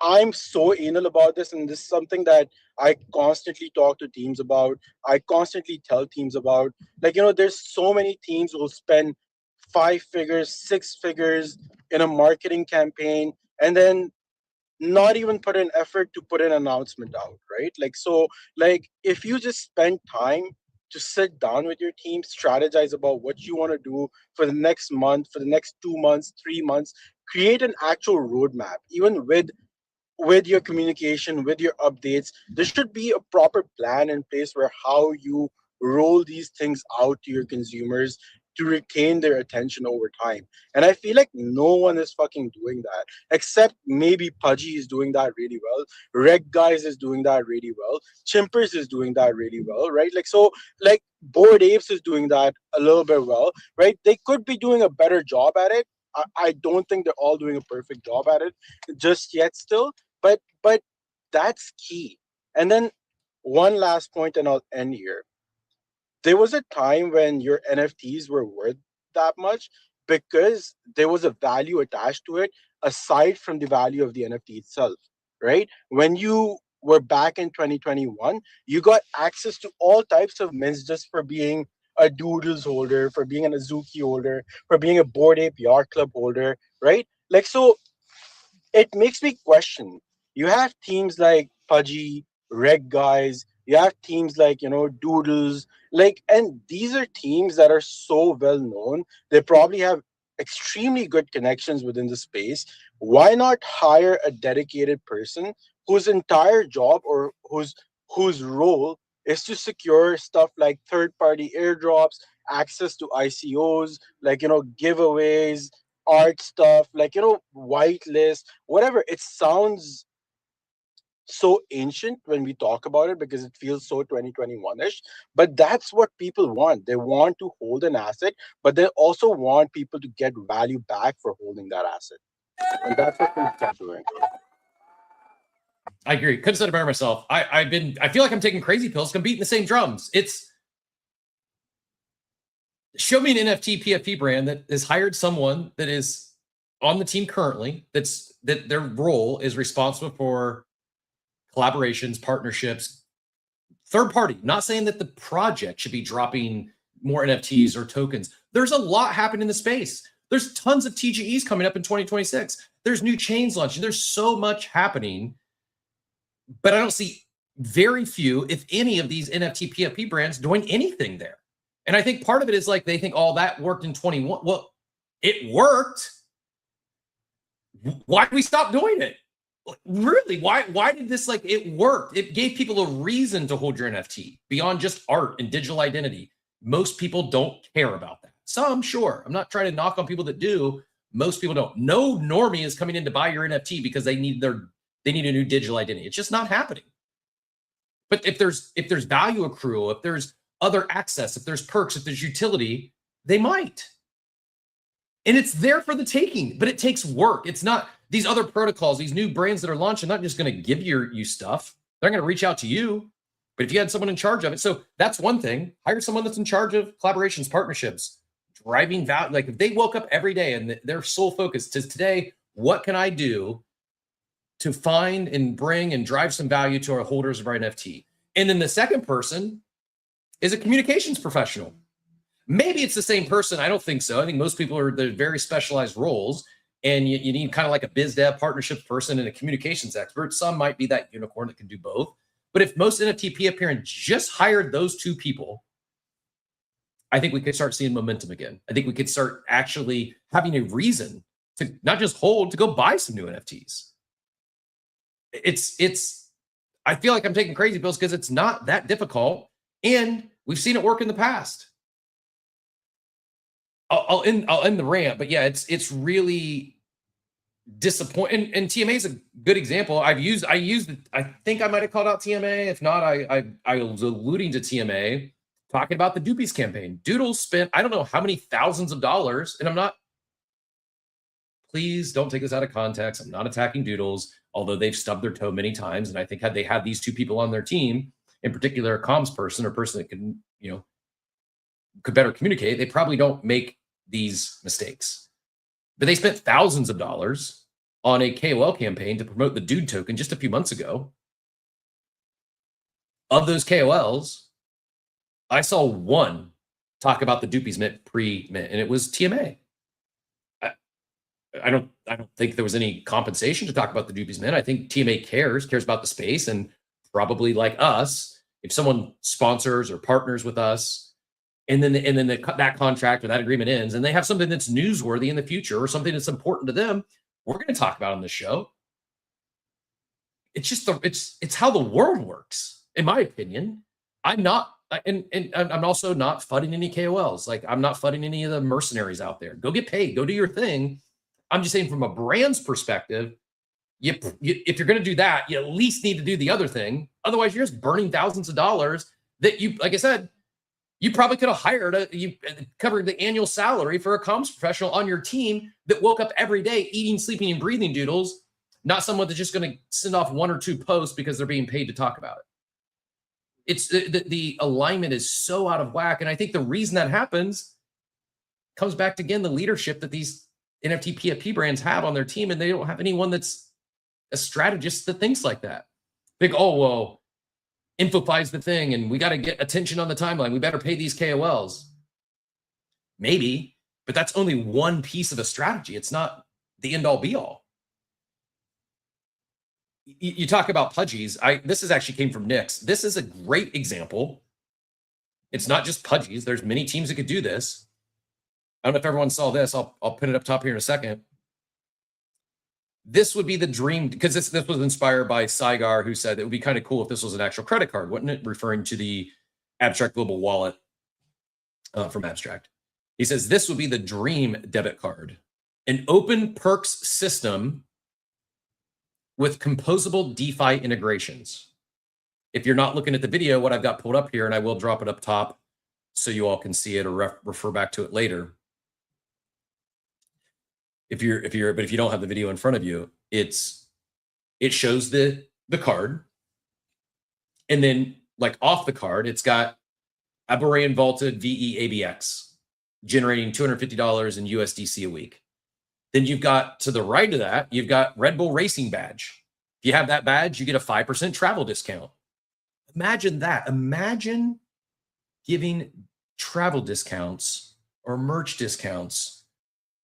I'm so anal about this, and this is something that I constantly talk to teams about. I constantly tell teams about. Like, there's so many teams who will spend 5 figures, 6 figures in a marketing campaign, and then not even put in effort to put an announcement out, right? Like, so, like, if you just spend time to sit down with your team, strategize about what you want to do for the next month, for the next 2 months, 3 months, create an actual roadmap, even with your communication, with your updates. There should be a proper plan in place where how you roll these things out to your consumers to retain their attention over time. And I feel like no one is fucking doing that, except maybe Pudgy is doing that really well. Reg Guys is doing that really well. Chimpers is doing that really well, right? Like, so, like, Bored Apes is doing that a little bit well, right? They could be doing a better job at it. I don't think they're all doing a perfect job at it just yet still, but that's key. And then one last point, and I'll end here. There was a time when your NFTs were worth that much because there was a value attached to it aside from the value of the NFT itself, right? When you were back in 2021, you got access to all types of mints just for being a Doodles holder, for being an Azuki holder, for being a Bored Ape Yacht Club holder, right? Like, so it makes me question. You have teams like Pudgy, Reg Guys, you have teams like, Doodles, like, and these are teams that are so well known. They probably have extremely good connections within the space. Why not hire a dedicated person whose entire job or whose role is to secure stuff like third party airdrops, access to ICOs, like, giveaways, art stuff, like, whitelist, whatever. It sounds so ancient when we talk about it because it feels so 2021ish, but that's what people want. They want to hold an asset, but they also want people to get value back for holding that asset, and that's what we start doing. I agree. Couldn't have said it better myself. I feel like I'm taking crazy pills. I'm beating the same drums. It's show me an NFT PFP brand that has hired someone that is on the team currently, that their role is responsible for collaborations, partnerships, third party. Not saying that the project should be dropping more NFTs or tokens. There's a lot happening in the space. There's tons of TGEs coming up in 2026. There's new chains launching. There's so much happening, but I don't see very few, if any, of these NFT PFP brands doing anything there. And I think part of it is like they think, oh, that worked in 21. Well, it worked. Why did we stop doing it? Really? Why did this, like, it worked? It gave people a reason to hold your NFT beyond just art and digital identity. Most people don't care about that. Some, sure. I'm not trying to knock on people that do. Most people don't. No normie is coming in to buy your NFT because they need a new digital identity. It's just not happening. But if there's value accrual, if there's other access, if there's perks, if there's utility, they might. And it's there for the taking, but it takes work. It's not these other protocols, these new brands that are launching, not just going to give you stuff. They're going to reach out to you. But if you had someone in charge of it, so that's one thing. Hire someone that's in charge of collaborations, partnerships, driving value. Like if they woke up every day and their sole focus is today, what can I do to find and bring and drive some value to our holders of our NFT? And then the second person is a communications professional. Maybe it's the same person. I don't think so. I think most people are the very specialized roles, and you need kind of like a biz dev partnerships person and a communications expert. Some might be that unicorn that can do both. But if most NFT PFP just hired those two people, I think we could start seeing momentum again. I think we could start actually having a reason to not just hold, to go buy some new NFTs. I feel like I'm taking crazy pills because it's not that difficult, and we've seen it work in the past. I'll end the rant, but yeah, it's really disappointing. And TMA is a good example. I used it. I think I might have called out TMA. If not, I was alluding to TMA, talking about the Doopies campaign. Doodles spent I don't know how many thousands of dollars, and I'm not. Please don't take this out of context. I'm not attacking Doodles, although they've stubbed their toe many times. And I think had they had these two people on their team, in particular a comms person or person that could better communicate, they probably don't make these mistakes. But they spent thousands of dollars on a KOL campaign to promote the Dude token just a few months ago. Of those KOLs, I saw one talk about the Doopies mint pre-mint, and it was TMA. I don't think there was any compensation to talk about the Doobies Man. I think TMA cares about the space, and probably like us, if someone sponsors or partners with us, and then that contract or that agreement ends, and they have something that's newsworthy in the future or something that's important to them, we're going to talk about on the show. It's just it's how the world works, in my opinion. I'm not, and I'm also not fudding any KOLs. Like, I'm not fudding any of the mercenaries out there. Go get paid. Go do your thing. I'm just saying, from a brand's perspective, if you're going to do that, you at least need to do the other thing. Otherwise, you're just burning thousands of dollars that you, like I said, you probably could have hired you covered the annual salary for a comms professional on your team that woke up every day eating, sleeping, and breathing doodles, not someone that's just going to send off 1 or 2 posts because they're being paid to talk about it. It's the alignment is so out of whack. And I think the reason that happens comes back to, again, the leadership that these NFT PFP brands have on their team, and they don't have anyone that's a strategist that thinks like that. Think, oh, well, InfoFi's the thing, and we got to get attention on the timeline. We better pay these KOLs. Maybe, but that's only one piece of a strategy. It's not the end all be all. You talk about Pudgies. This is actually came from Nick's. This is a great example. It's not just Pudgies. There's many teams that could do this. I don't know if everyone saw this. I'll put it up top here in a second. This would be the dream, because this was inspired by Saigar, who said it would be kind of cool if this was an actual credit card, wouldn't it? Referring to the Abstract Global Wallet from Abstract. He says this would be the dream debit card, an open perks system with composable DeFi integrations. If you're not looking at the video, what I've got pulled up here, and I will drop it up top so you all can see it or refer back to it later. But if you don't have the video in front of you, it shows the card, and then like off the card, it's got Aborian vaulted VE-ABX generating $250 in USDC a week. Then you've got, to the right of that, you've got Red Bull Racing badge. If you have that badge, you get a 5% travel discount. Imagine that. Imagine giving travel discounts or merch discounts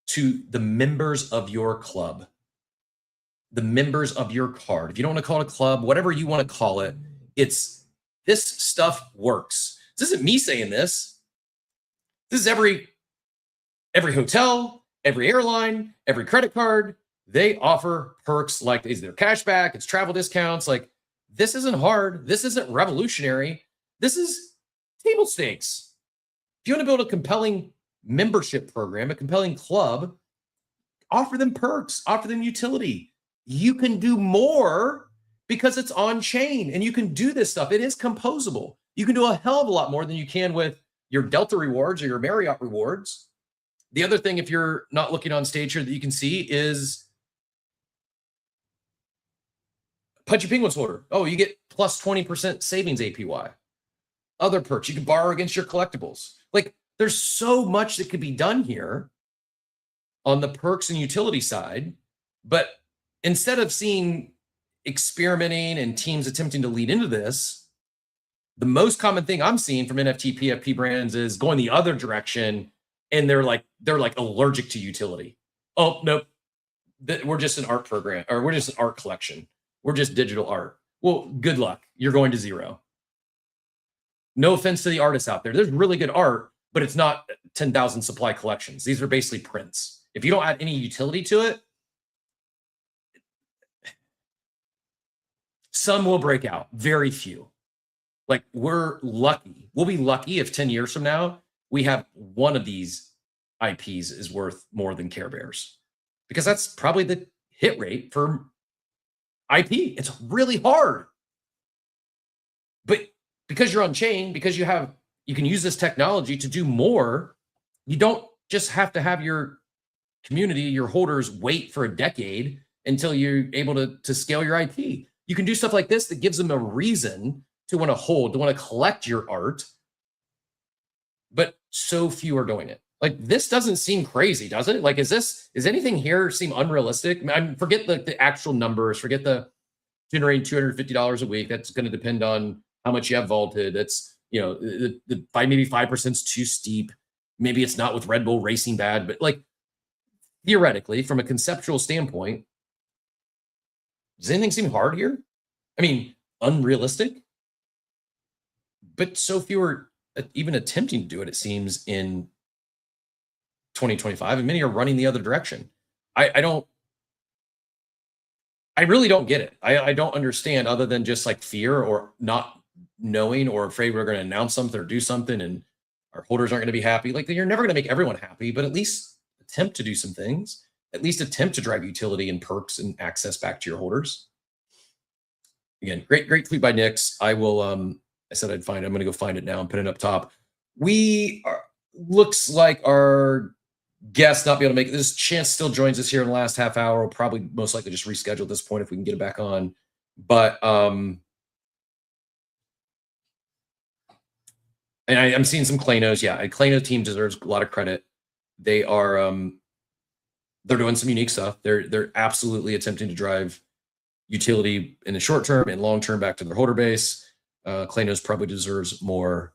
to the members of your club, the members of your card. If you don't want to call it a club, whatever you want to call it, this stuff works. This isn't me saying this. This is every hotel, every airline, every credit card. They offer perks like is there cash back, it's travel discounts. Like, this isn't hard. This isn't revolutionary. This is table stakes. If you want to build a compelling membership program, a compelling club, offer them perks, offer them utility. You can do more because it's on chain, and you can do this stuff. It is composable. You can do a hell of a lot more than you can with your Delta rewards or your Marriott rewards. The other thing, if you're not looking on stage here, that you can see is Pudgy Penguins holder. Oh, you get plus 20% savings APY. Other perks, you can borrow against your collectibles. Like, there's so much that could be done here on the perks and utility side. But instead of seeing experimenting and teams attempting to lead into this, the most common thing I'm seeing from NFT PFP brands is going the other direction, and they're like allergic to utility. Oh, nope. We're just an art program, or we're just an art collection. We're just digital art. Well, good luck. You're going to zero. No offense to the artists out there. There's really good art, but it's not 10,000 supply collections. These are basically prints. If you don't add any utility to it, some will break out, very few. Like, we're lucky. We'll be lucky if 10 years from now, we have one of these IPs is worth more than Care Bears, because that's probably the hit rate for IP. It's really hard. But because you're on chain, because you can use this technology to do more, you don't just have to have your community, your holders, wait for a decade until you're able to scale your IP. You can do stuff like this that gives them a reason to want to hold, to want to collect your art. But so few are doing it. Like, this doesn't seem crazy, does it? Like, is anything here seem unrealistic? I mean, forget the actual numbers, forget the generating $250 a week. That's going to depend on how much you have vaulted. That's, maybe 5% is too steep. Maybe it's not with Red Bull Racing bad, but like, theoretically, from a conceptual standpoint, does anything seem hard here? I mean, unrealistic, but so few are even attempting to do it, it seems, in 2025, and many are running the other direction. I really don't get it. I don't understand, other than just like fear or not knowing or afraid we're going to announce something or do something and our holders aren't going to be happy. Like, you're never going to make everyone happy, but at least attempt to do some things, at least attempt to drive utility and perks and access back to your holders. Again, great tweet by Nix. I will, I said I'd find it. I'm going to go find it now and put it up top. We are, looks like our guest not be able to make it. This Chance still joins us here in the last half hour. We'll probably most likely just reschedule at this point if we can get it back on. But and I'm seeing some Klanos. Yeah, a Klano team deserves a lot of credit. They are they're doing some unique stuff. They're absolutely attempting to drive utility in the short term and long term back to their holder base. Klanos probably deserves more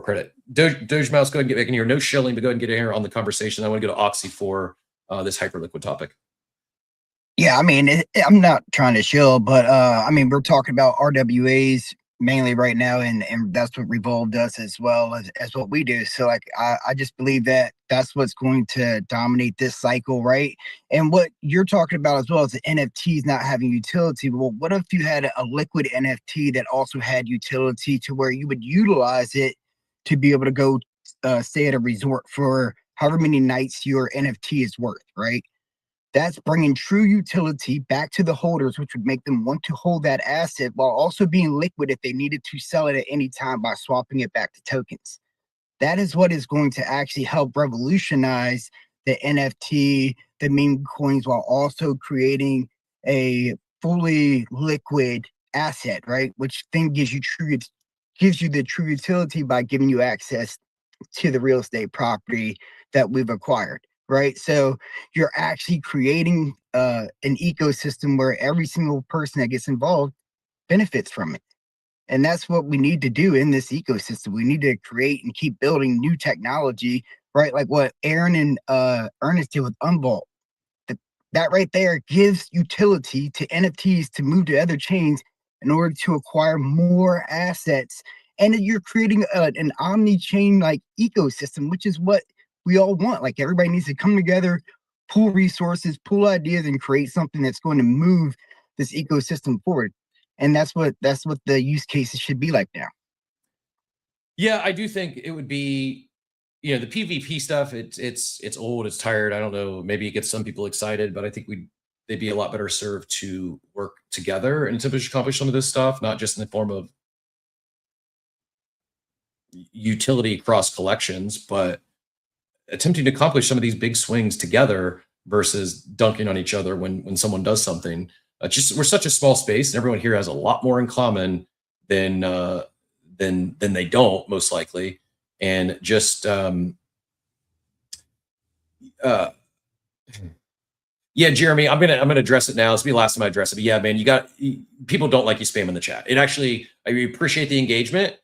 credit. Doge Mouse, go ahead and get back in here. No shilling, but go ahead and get in here on the conversation. I want to go to Oxy for this Hyperliquid topic. Yeah, I mean, I'm not trying to shill, but I mean, we're talking about RWAs mainly right now, and that's what Revolve does as well as what we do. So like, I just believe that that's what's going to dominate this cycle, right? And what you're talking about as well is the NFTs not having utility. Well, what if you had a liquid NFT that also had utility to where you would utilize it to be able to go stay at a resort for however many nights your NFT is worth, right? That's bringing true utility back to the holders, which would make them want to hold that asset while also being liquid if they needed to sell it at any time by swapping it back to tokens. That is what is going to actually help revolutionize the NFT, the meme coins, while also creating a fully liquid asset, right? Which then gives you the true utility by giving you access to the real estate property that we've acquired. Right. So you're actually creating an ecosystem where every single person that gets involved benefits from it. And that's what we need to do in this ecosystem. We need to create and keep building new technology, right? Like what Aaron and Ernest did with Unvault. That right there gives utility to NFTs to move to other chains in order to acquire more assets. And you're creating an omni-chain like ecosystem, which is what we all want. Like, everybody needs to come together, pool resources, pool ideas, and create something that's going to move this ecosystem forward. And that's what the use cases should be like now. Yeah, I do think it would be, the PvP stuff. It's old, it's tired. I don't know. Maybe it gets some people excited, but I think they'd be a lot better served to work together and to accomplish some of this stuff, not just in the form of utility across collections, but attempting to accomplish some of these big swings together versus dunking on each other when someone does something. We're such a small space, and everyone here has a lot more in common than they don't, most likely. And just yeah, Jeremy, I'm gonna address it now. It's be the last time I address it. But yeah, man, people don't like you spam in the chat. I appreciate the engagement.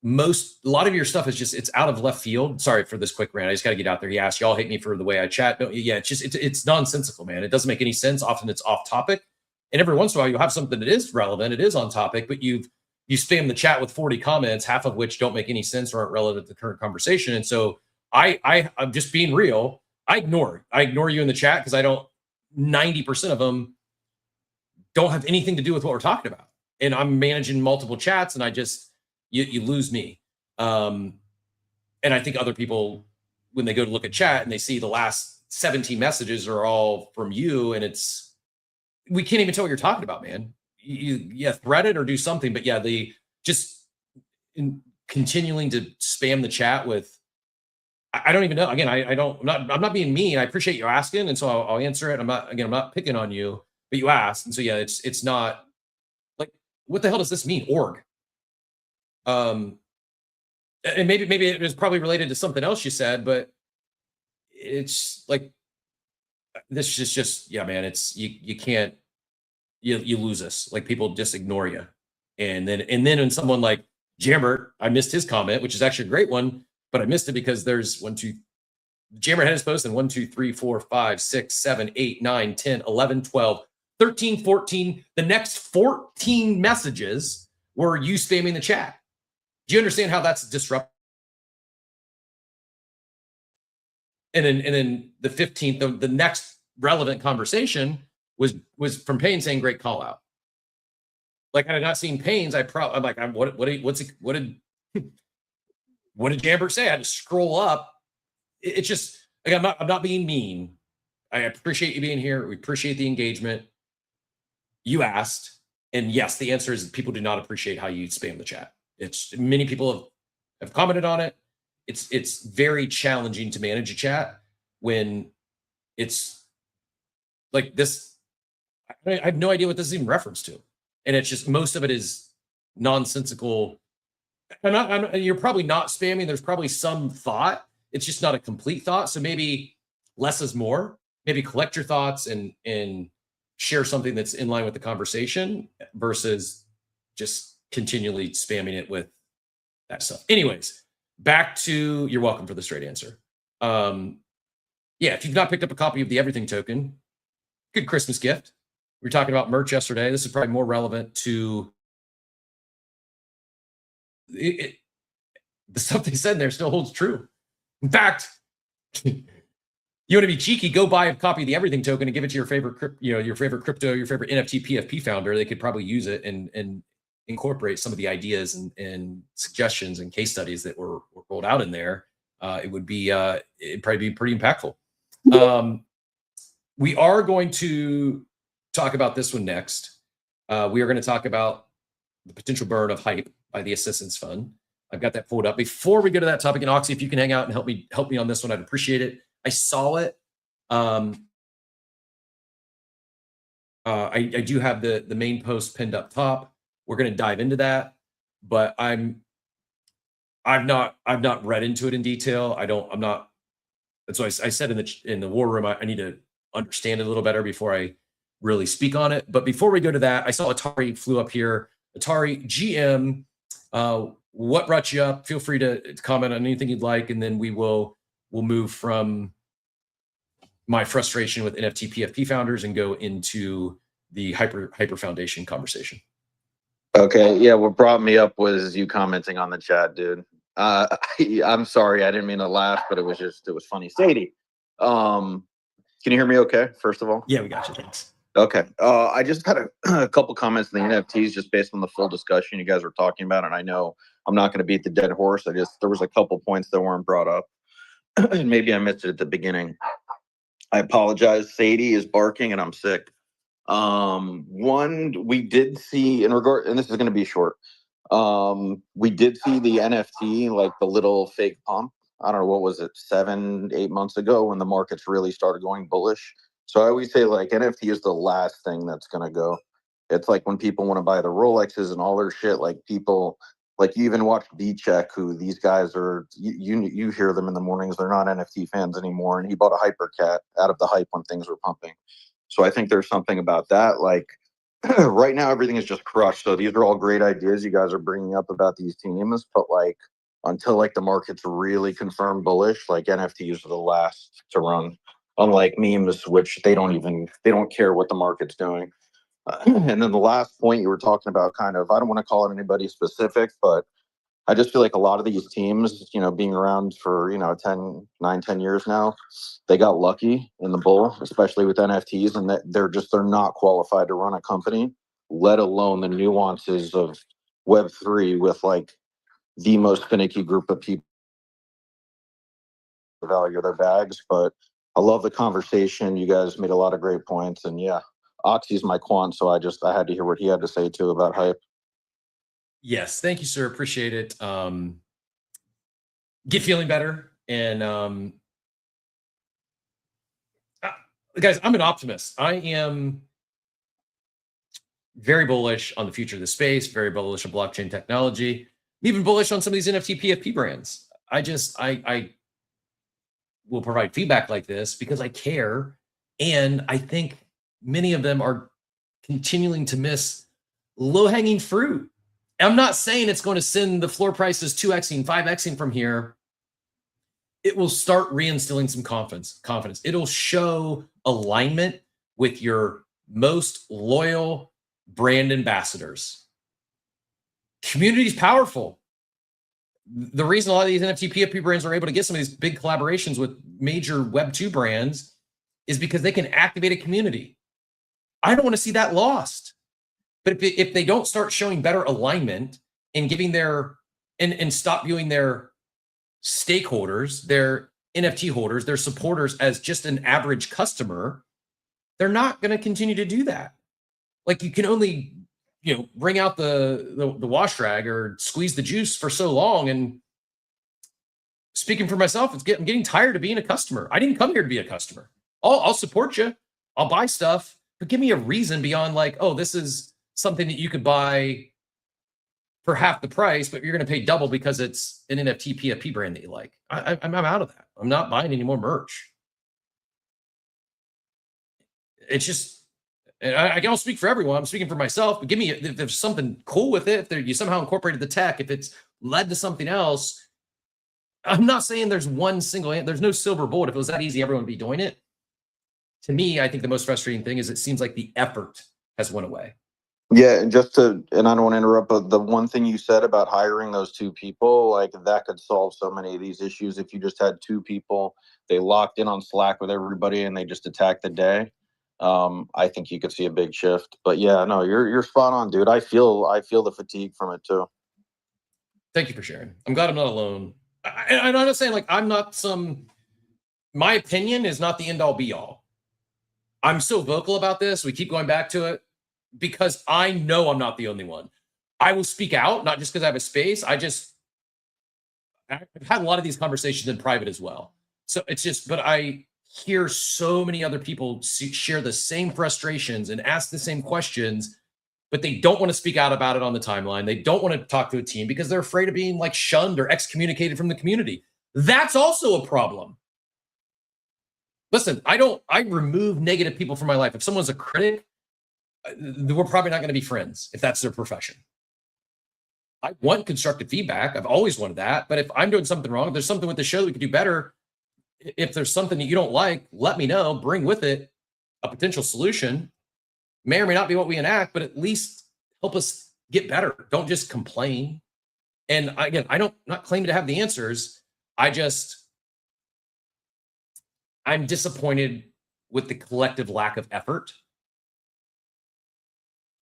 A lot of your stuff is just, it's out of left field. Sorry for this quick rant. I just got to get out there. He asked, y'all hate me for the way I chat. No, yeah, it's nonsensical, man. It doesn't make any sense. Often it's off topic. And every once in a while you'll have something that is relevant. It is on topic, but you spam the chat with 40 comments, half of which don't make any sense or aren't relevant to the current conversation. And so I'm just being real. I ignore you in the chat because 90% of them don't have anything to do with what we're talking about. And I'm managing multiple chats, and you lose me. And I think other people, when they go to look at chat and they see the last 17 messages are all from you, and we can't even tell what you're talking about, man. You thread it or do something, but yeah, continuing to spam the chat with, I don't even know. Again, I'm not being mean. I appreciate you asking, and so I'll answer it. I'm not picking on you, but you asked, and so yeah, it's not like, what the hell does this mean? Org. And maybe it was probably related to something else you said, but it's like, this is just yeah, man. It's you can't, you lose us. Like, people just ignore you, and then when someone like Jambert, I missed his comment, which is actually a great one, but I missed it because there's Jammerhead is posting 1, 2, 3, 4, 5, 6, 7, 8, 9, 10, 11, 12, 13, 14. The next 14 messages were you spamming the chat. Do you understand how that's disruptive? And then the 15th, the next relevant conversation was from Payne saying great call out. Like, had I not seen Payne's, I'm like, what did Jambert say? I had to scroll up. It's just like, I'm not being mean. I appreciate you being here. We appreciate the engagement. You asked, and yes, the answer is people do not appreciate how you spam the chat. It's many people have commented on it. It's very challenging to manage a chat when it's like this. I have no idea what this is even reference to, and it's just most of it is nonsensical. You're probably not spamming. There's probably some thought. It's just not a complete thought. So maybe less is more. Maybe collect your thoughts and share something that's in line with the conversation versus just continually spamming it with that stuff. Anyways, back to you're welcome for the straight answer. Yeah, if you've not picked up a copy of the Everything Token, good Christmas gift. We were talking about merch yesterday. This is probably more relevant to the stuff they said in there still holds true. In fact, you want to be cheeky, go buy a copy of the Everything Token and give it to your favorite crypto, your favorite NFT PFP founder. They could probably use it and incorporate some of the ideas and suggestions and case studies that were rolled out in there. It'd probably be pretty impactful. We are going to talk about this one next. We are going to talk about the potential burn of hype by the Assistance Fund. I've got that pulled up. Before we go to that topic, and Oxy, if you can hang out and help me on this one, I'd appreciate it. I saw it. I do have the main post pinned up top. We're going to dive into that, but I've not read into it in detail. That's why I said in the war room, I need to understand it a little better before I really speak on it. But before we go to that, I saw Atari flew up here. Atari GM, what brought you up? Feel free to comment on anything you'd like, and then we'll move from my frustration with NFT PFP founders and go into the Hyper Foundation conversation. Okay, yeah, what brought me up was you commenting on the chat, dude. I'm sorry, I didn't mean to laugh, but it was funny. Sadie, can you hear me okay, first of all? Yeah, we got you, thanks. Okay, I just had a couple comments on the NFTs just based on the full discussion you guys were talking about, and I know I'm not going to beat the dead horse. There was a couple points that weren't brought up, and maybe I missed it at the beginning. I apologize. Sadie is barking, and I'm sick. One, we did see and this is going to be short. We did see the NFT, like the little fake pump. I don't know, what was it, 7-8 months ago when the markets really started going bullish. So I always say, like, NFT is the last thing that's going to go. It's like when people want to buy the Rolexes and all their shit, like people, like you even watch D-Check, who these guys are, you hear them in the mornings, they're not NFT fans anymore. And he bought a Hypercat out of the hype when things were pumping. So I think there's something about that. Like right now, everything is just crushed. So these are all great ideas you guys are bringing up about these teams. But like until like the market's really confirmed bullish, like NFTs are the last to run. Unlike memes, which they don't care what the market's doing. And then the last point you were talking about, kind of, I don't want to call it anybody specific, but I just feel like a lot of these teams, being around for, 10 years now, they got lucky in the bull, especially with NFTs, and that they're not qualified to run a company, let alone the nuances of Web3 with like the most finicky group of people value their bags. But I love the conversation. You guys made a lot of great points, and yeah, Oxy's my quant, so I had to hear what he had to say too about hype. Yes, thank you, sir. Appreciate it. Get feeling better. And guys, I'm an optimist. I am very bullish on the future of the space, very bullish on blockchain technology, I'm even bullish on some of these NFT PFP brands. I will provide feedback like this because I care. And I think many of them are continuing to miss low-hanging fruit. I'm not saying it's going to send the floor prices 2xing, 5xing from here, it will start reinstilling some confidence. It'll show alignment with your most loyal brand ambassadors. Community is powerful. The reason a lot of these NFT PFP brands are able to get some of these big collaborations with major Web 2 brands is because they can activate a community. I don't want to see that lost. But if they don't start showing better alignment and giving their and stop viewing their stakeholders, their NFT holders, their supporters as just an average customer, they're not going to continue to do that. Like, you can only, wring out the wash rag or squeeze the juice for so long. And speaking for myself, I'm getting tired of being a customer. I didn't come here to be a customer. I'll support you. I'll buy stuff, but give me a reason beyond like, oh, this is something that you could buy for half the price, but you're going to pay double because it's an NFT PFP brand that you like. I'm out of that. I'm not buying any more merch. It's just, I can't speak for everyone. I'm speaking for myself, but give me, if there's something cool with it, if you somehow incorporated the tech, if it's led to something else. I'm not saying there's there's no silver bullet. If it was that easy, everyone would be doing it. To me, I think the most frustrating thing is it seems like the effort has went away. Yeah, and and I don't want to interrupt, but the one thing you said about hiring those two people, like that could solve so many of these issues. If you just had two people, they locked in on Slack with everybody and they just attacked the day. I think you could see a big shift. But yeah, no, you're spot on, dude. I feel the fatigue from it too. Thank you for sharing. I'm glad I'm not alone. I'm not saying like I'm not my opinion is not the end all be all. I'm so vocal about this. We keep going back to it because I know I'm not the only one. I will speak out, not just because I have a space. I've had a lot of these conversations in private as well. So it's just, but I hear so many other people share the same frustrations and ask the same questions, but they don't want to speak out about it on the timeline. They don't want to talk to a team because they're afraid of being like shunned or excommunicated from the community. That's also a problem. Listen, I remove negative people from my life. If someone's a critic, we're probably not going to be friends if that's their profession. I want constructive feedback. I've always wanted that. But if I'm doing something wrong, if there's something with the show that we could do better, if there's something that you don't like, let me know. Bring with it a potential solution. May or may not be what we enact, but at least help us get better. Don't just complain. And again, not claiming to have the answers. I'm disappointed with the collective lack of effort.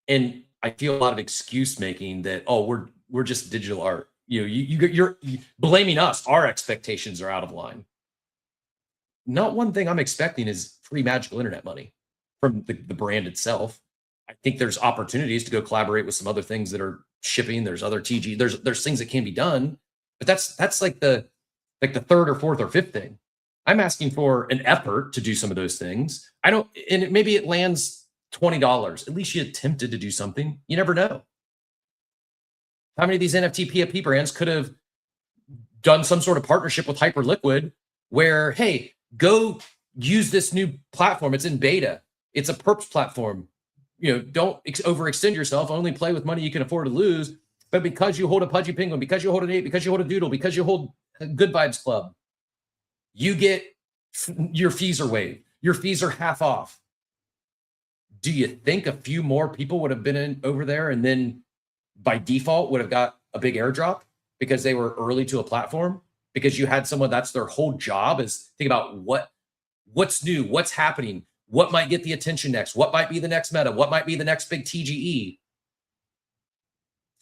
And I feel a lot of excuse making that, oh, we're just digital art. You're blaming us. Our expectations are out of line. Not one thing I'm expecting is free magical internet money from the brand itself. I think there's opportunities to go collaborate with some other things that are shipping. There's other TG. There's things that can be done, but that's like the third or fourth or fifth thing. I'm asking for an effort to do some of those things. Maybe it lands $20. At least you attempted to do something. You never know. How many of these NFT PFP brands could have done some sort of partnership with Hyperliquid where, hey, go use this new platform. It's in beta. It's a perps platform. Don't overextend yourself. Only play with money you can afford to lose. But because you hold a Pudgy Penguin, because you hold an 8, because you hold a Doodle, because you hold a Good Vibes Club, you get your fees are waived. Your fees are half off. Do you think a few more people would have been over there and then by default would have got a big airdrop because they were early to a platform? Because you had someone that's their whole job is think about what's new, what's happening, what might get the attention next, what might be the next meta, what might be the next big TGE.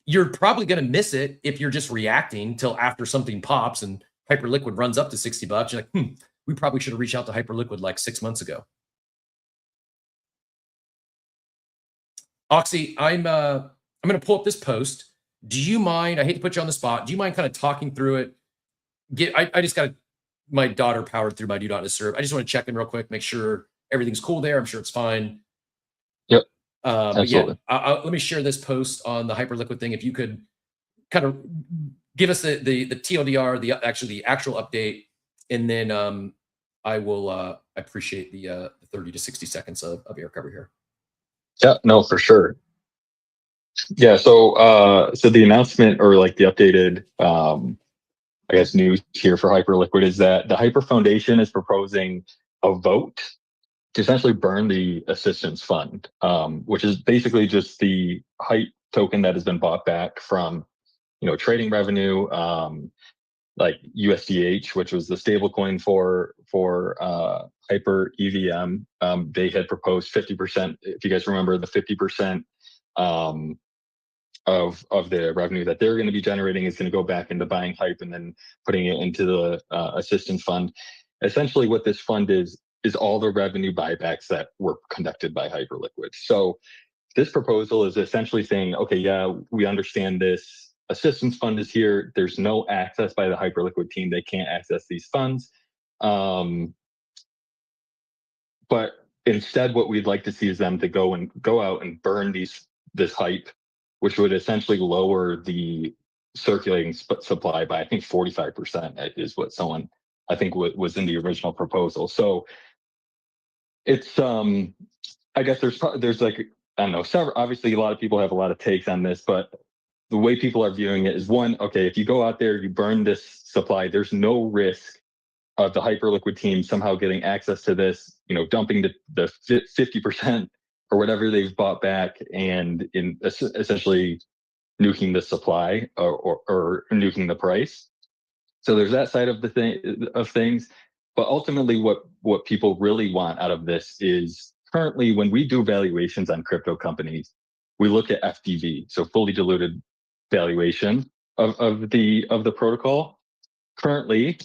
You're probably going to miss it if you're just reacting till after something pops and Hyperliquid runs up to $60. You're like, we probably should have reached out to Hyperliquid like 6 months ago. Oxy, I'm going to pull up this post. Do you mind? I hate to put you on the spot. Do you mind kind of talking through it? I just got my daughter powered through my do not disturb. I just want to check in real quick, make sure everything's cool there. I'm sure it's fine. Yep. Absolutely. Let me share this post on the Hyperliquid thing. If you could kind of give us the TLDR, the actual update, and then I will I appreciate the 30 to 60 seconds of air cover here. Yeah, no, for sure. Yeah, so the announcement or like the updated I guess, news here for Hyperliquid is that the Hyper Foundation is proposing a vote to essentially burn the assistance fund, which is basically just the Hype token that has been bought back from, trading revenue, like USDH, which was the stablecoin for Hyper EVM. They had proposed 50%. If you guys remember, the 50% of the revenue that they're going to be generating is going to go back into buying Hype and then putting it into the assistance fund. Essentially, what this fund is all the revenue buybacks that were conducted by Hyperliquid. So this proposal is essentially saying, okay, yeah, we understand this assistance fund is here. There's no access by the Hyperliquid team. They can't access these funds. But instead, what we'd like to see is them to go out and burn this Hype, which would essentially lower the circulating supply by, I think, 45% is what someone, I think, was in the original proposal. So it's, I guess there's like, I don't know, several, obviously a lot of people have a lot of takes on this, but the way people are viewing it is, one, okay, if you go out there, you burn this supply, there's no risk of the Hyperliquid team somehow getting access to this, dumping the 50% or whatever they've bought back and essentially nuking the supply or nuking the price. So there's that side of things. But ultimately, what people really want out of this is, currently when we do valuations on crypto companies, we look at FDV, so fully diluted valuation of the protocol. Currently,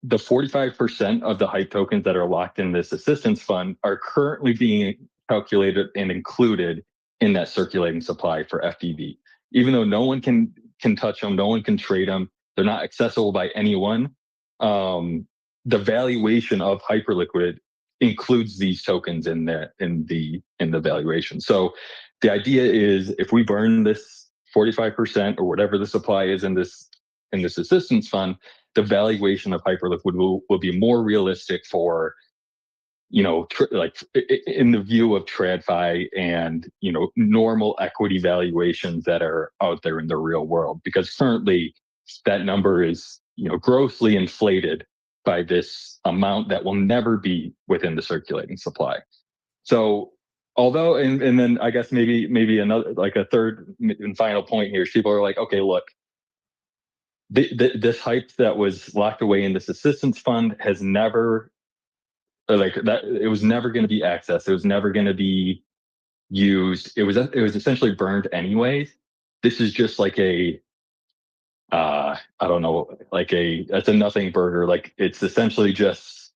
the 45% of the Hype tokens that are locked in this assistance fund are currently being calculated and included in that circulating supply for FDV. Even though no one can touch them, no one can trade them, they're not accessible by anyone. The valuation of Hyperliquid includes these tokens in the valuation. So the idea is, if we burn this 45% or whatever the supply is in this assistance fund, the valuation of Hyperliquid will be more realistic for, like in the view of TradFi and, normal equity valuations that are out there in the real world, because currently that number is, grossly inflated by this amount that will never be within the circulating supply. So although, and then I guess maybe another, like a third and final point here is, people are like, okay, look, this Hype that was locked away in this assistance fund has never, like that, it was never going to be accessed. It was never going to be used. It was essentially burned anyways. This is just like I don't know, it's a nothing burger. Like, it's essentially just,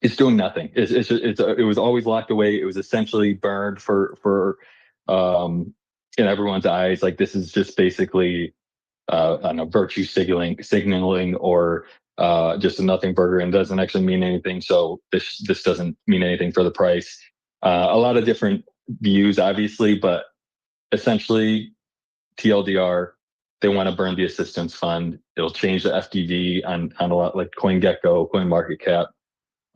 it's doing nothing. It was always locked away. It was essentially burned for in everyone's eyes. Like, this is just basically I don't know, virtue signaling or just a nothing burger, and doesn't actually mean anything. So this doesn't mean anything for the price. A lot of different views, obviously, but essentially, TLDR, they want to burn the assistance fund. It'll change the FDV on a lot, like CoinGecko, CoinMarketCap,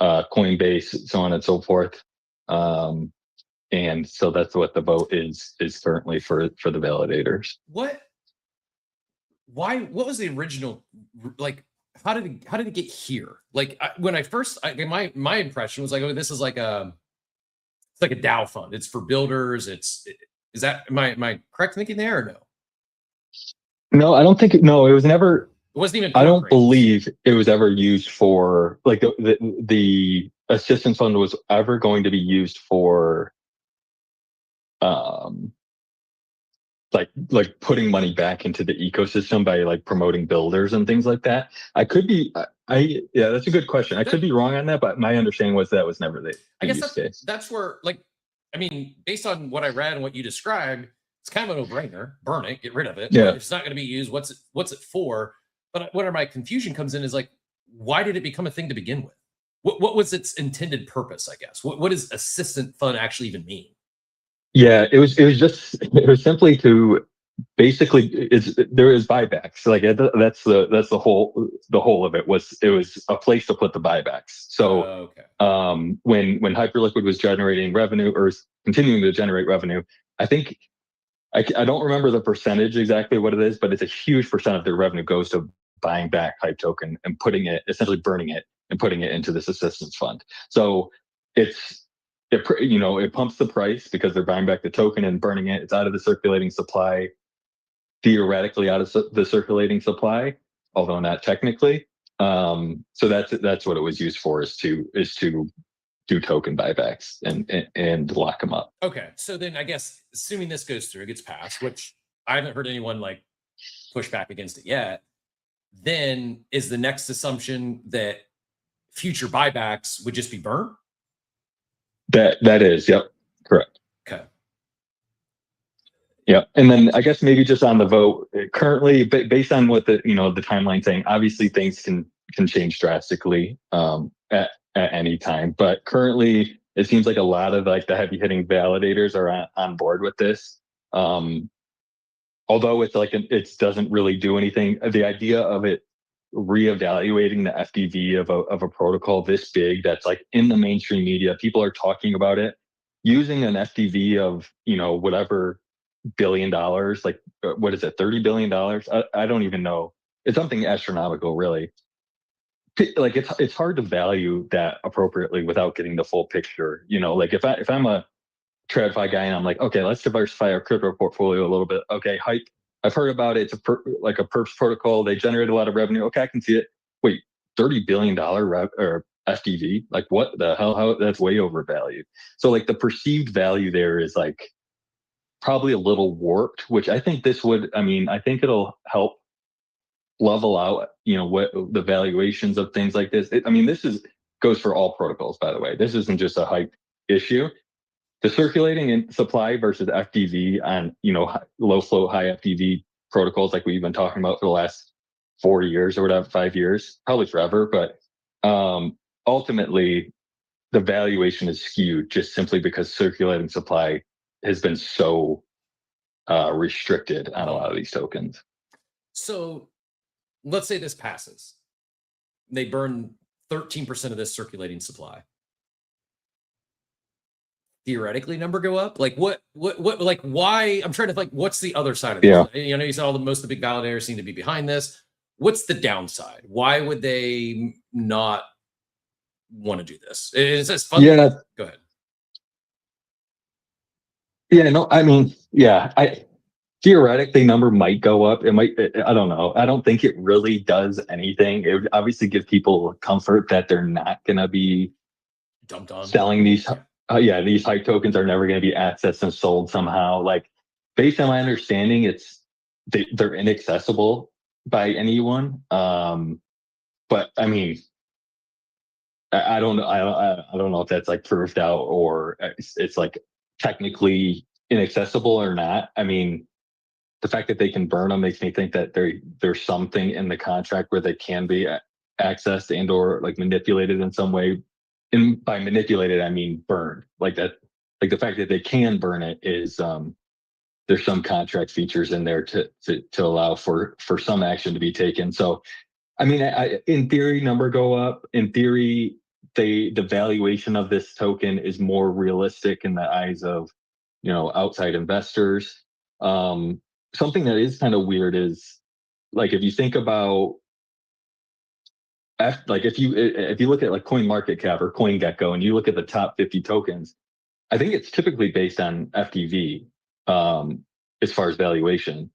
Coinbase, so on and so forth. And so that's what the vote is currently for the validators. What was the original, like, how did it get here? Like, when I first, my impression was like, oh, this is like it's like a DAO fund. It's for builders. Is that, am I correct thinking there or no? No, I don't think it was never. It wasn't even. I don't believe it was ever used for, like, the assistance fund was ever going to be used for, like putting money back into the ecosystem by like promoting builders and things like that. I could be, yeah, that's a good question. I could be wrong on that, but my understanding was that was never the use case. That's where, like, I mean, based on what I read and what you described, it's kind of a no-brainer. Burn it, get rid of it. Yeah. If it's not going to be used, what's it for? But where my confusion comes in is, like, why did it become a thing to begin with? What was its intended purpose, I guess? What does assistant fund actually even mean? Yeah, it was simply to basically, there is buybacks. Like, that's the whole of it. It was a place to put the buybacks. So when Hyperliquid was generating revenue, or continuing to generate revenue, I think, I don't remember the percentage exactly what it is, but it's a huge percent of their revenue goes to buying back Hype token and essentially burning it and putting it into this assistance fund. So it pumps the price because they're buying back the token and burning it. It's out of the circulating supply, theoretically out of the circulating supply, although not technically. So that's what it was used for, is to do token buybacks and lock them up. Okay, so then I guess assuming this goes through, it gets passed, which I haven't heard anyone like push back against it yet. Then is the next assumption that future buybacks would just be burnt? That is, yep, correct. Okay. Yeah, and then I guess maybe just on the vote currently, based on what the timeline saying, obviously things can change drastically at any time. But currently, it seems like a lot of like the heavy hitting validators are on board with this. Although it's like it doesn't really do anything. The idea of it reevaluating the FDV of a protocol this big, that's like in the mainstream media, people are talking about it, using an FDV of whatever $1 billion, like what is it, $30 billion? I don't even know. It's something astronomical, really. Like it's hard to value that appropriately without getting the full picture. Like if I'm a TradFi guy and I'm like, okay, let's diversify our crypto portfolio a little bit. Okay, Hype, I've heard about it. It's like a perps protocol. They generate a lot of revenue. Okay, I can see it. Wait, $30 billion or FDV? Like what the hell? How that's way overvalued. So like the perceived value there is like probably a little warped, which I think I think it'll help level out, what the valuations of things like this. This goes for all protocols, by the way. This isn't just a Hype issue. The circulating in supply versus FDV on, low float, high FDV protocols like we've been talking about for the last 4 years or whatever, 5 years, probably forever. But ultimately, the valuation is skewed just simply because circulating supply has been so restricted on a lot of these tokens. So let's say this passes. They burn 13% of this circulating supply. Theoretically, number go up? Like what like why? I'm trying to like, what's the other side of this? Yeah. You said most of the big validators seem to be behind this. What's the downside? Why would they not want to do this? Is this fun? Yeah. Go ahead. Yeah, no, theoretically number might go up. It might, I don't know. I don't think it really does anything. It would obviously give people comfort that they're not going to be dumped on selling these. These Hype tokens are never going to be accessed and sold somehow. Like based on my understanding, they're inaccessible by anyone. But I mean, I don't know. I don't know if that's like proved out or it's like technically inaccessible or not. I mean, the fact that they can burn them makes me think that there's something in the contract where they can be accessed and or like manipulated in some way. And by manipulated, I mean burned. Like that, like the fact that they can burn it is there's some contract features in there to allow for some action to be taken. So, I mean, in theory, number go up. In theory, the valuation of this token is more realistic in the eyes of outside investors. Something that is kind of weird is like if you think about if you look at like CoinMarketCap or CoinGecko and you look at the top 50 tokens, I think it's typically based on FDV as far as valuation.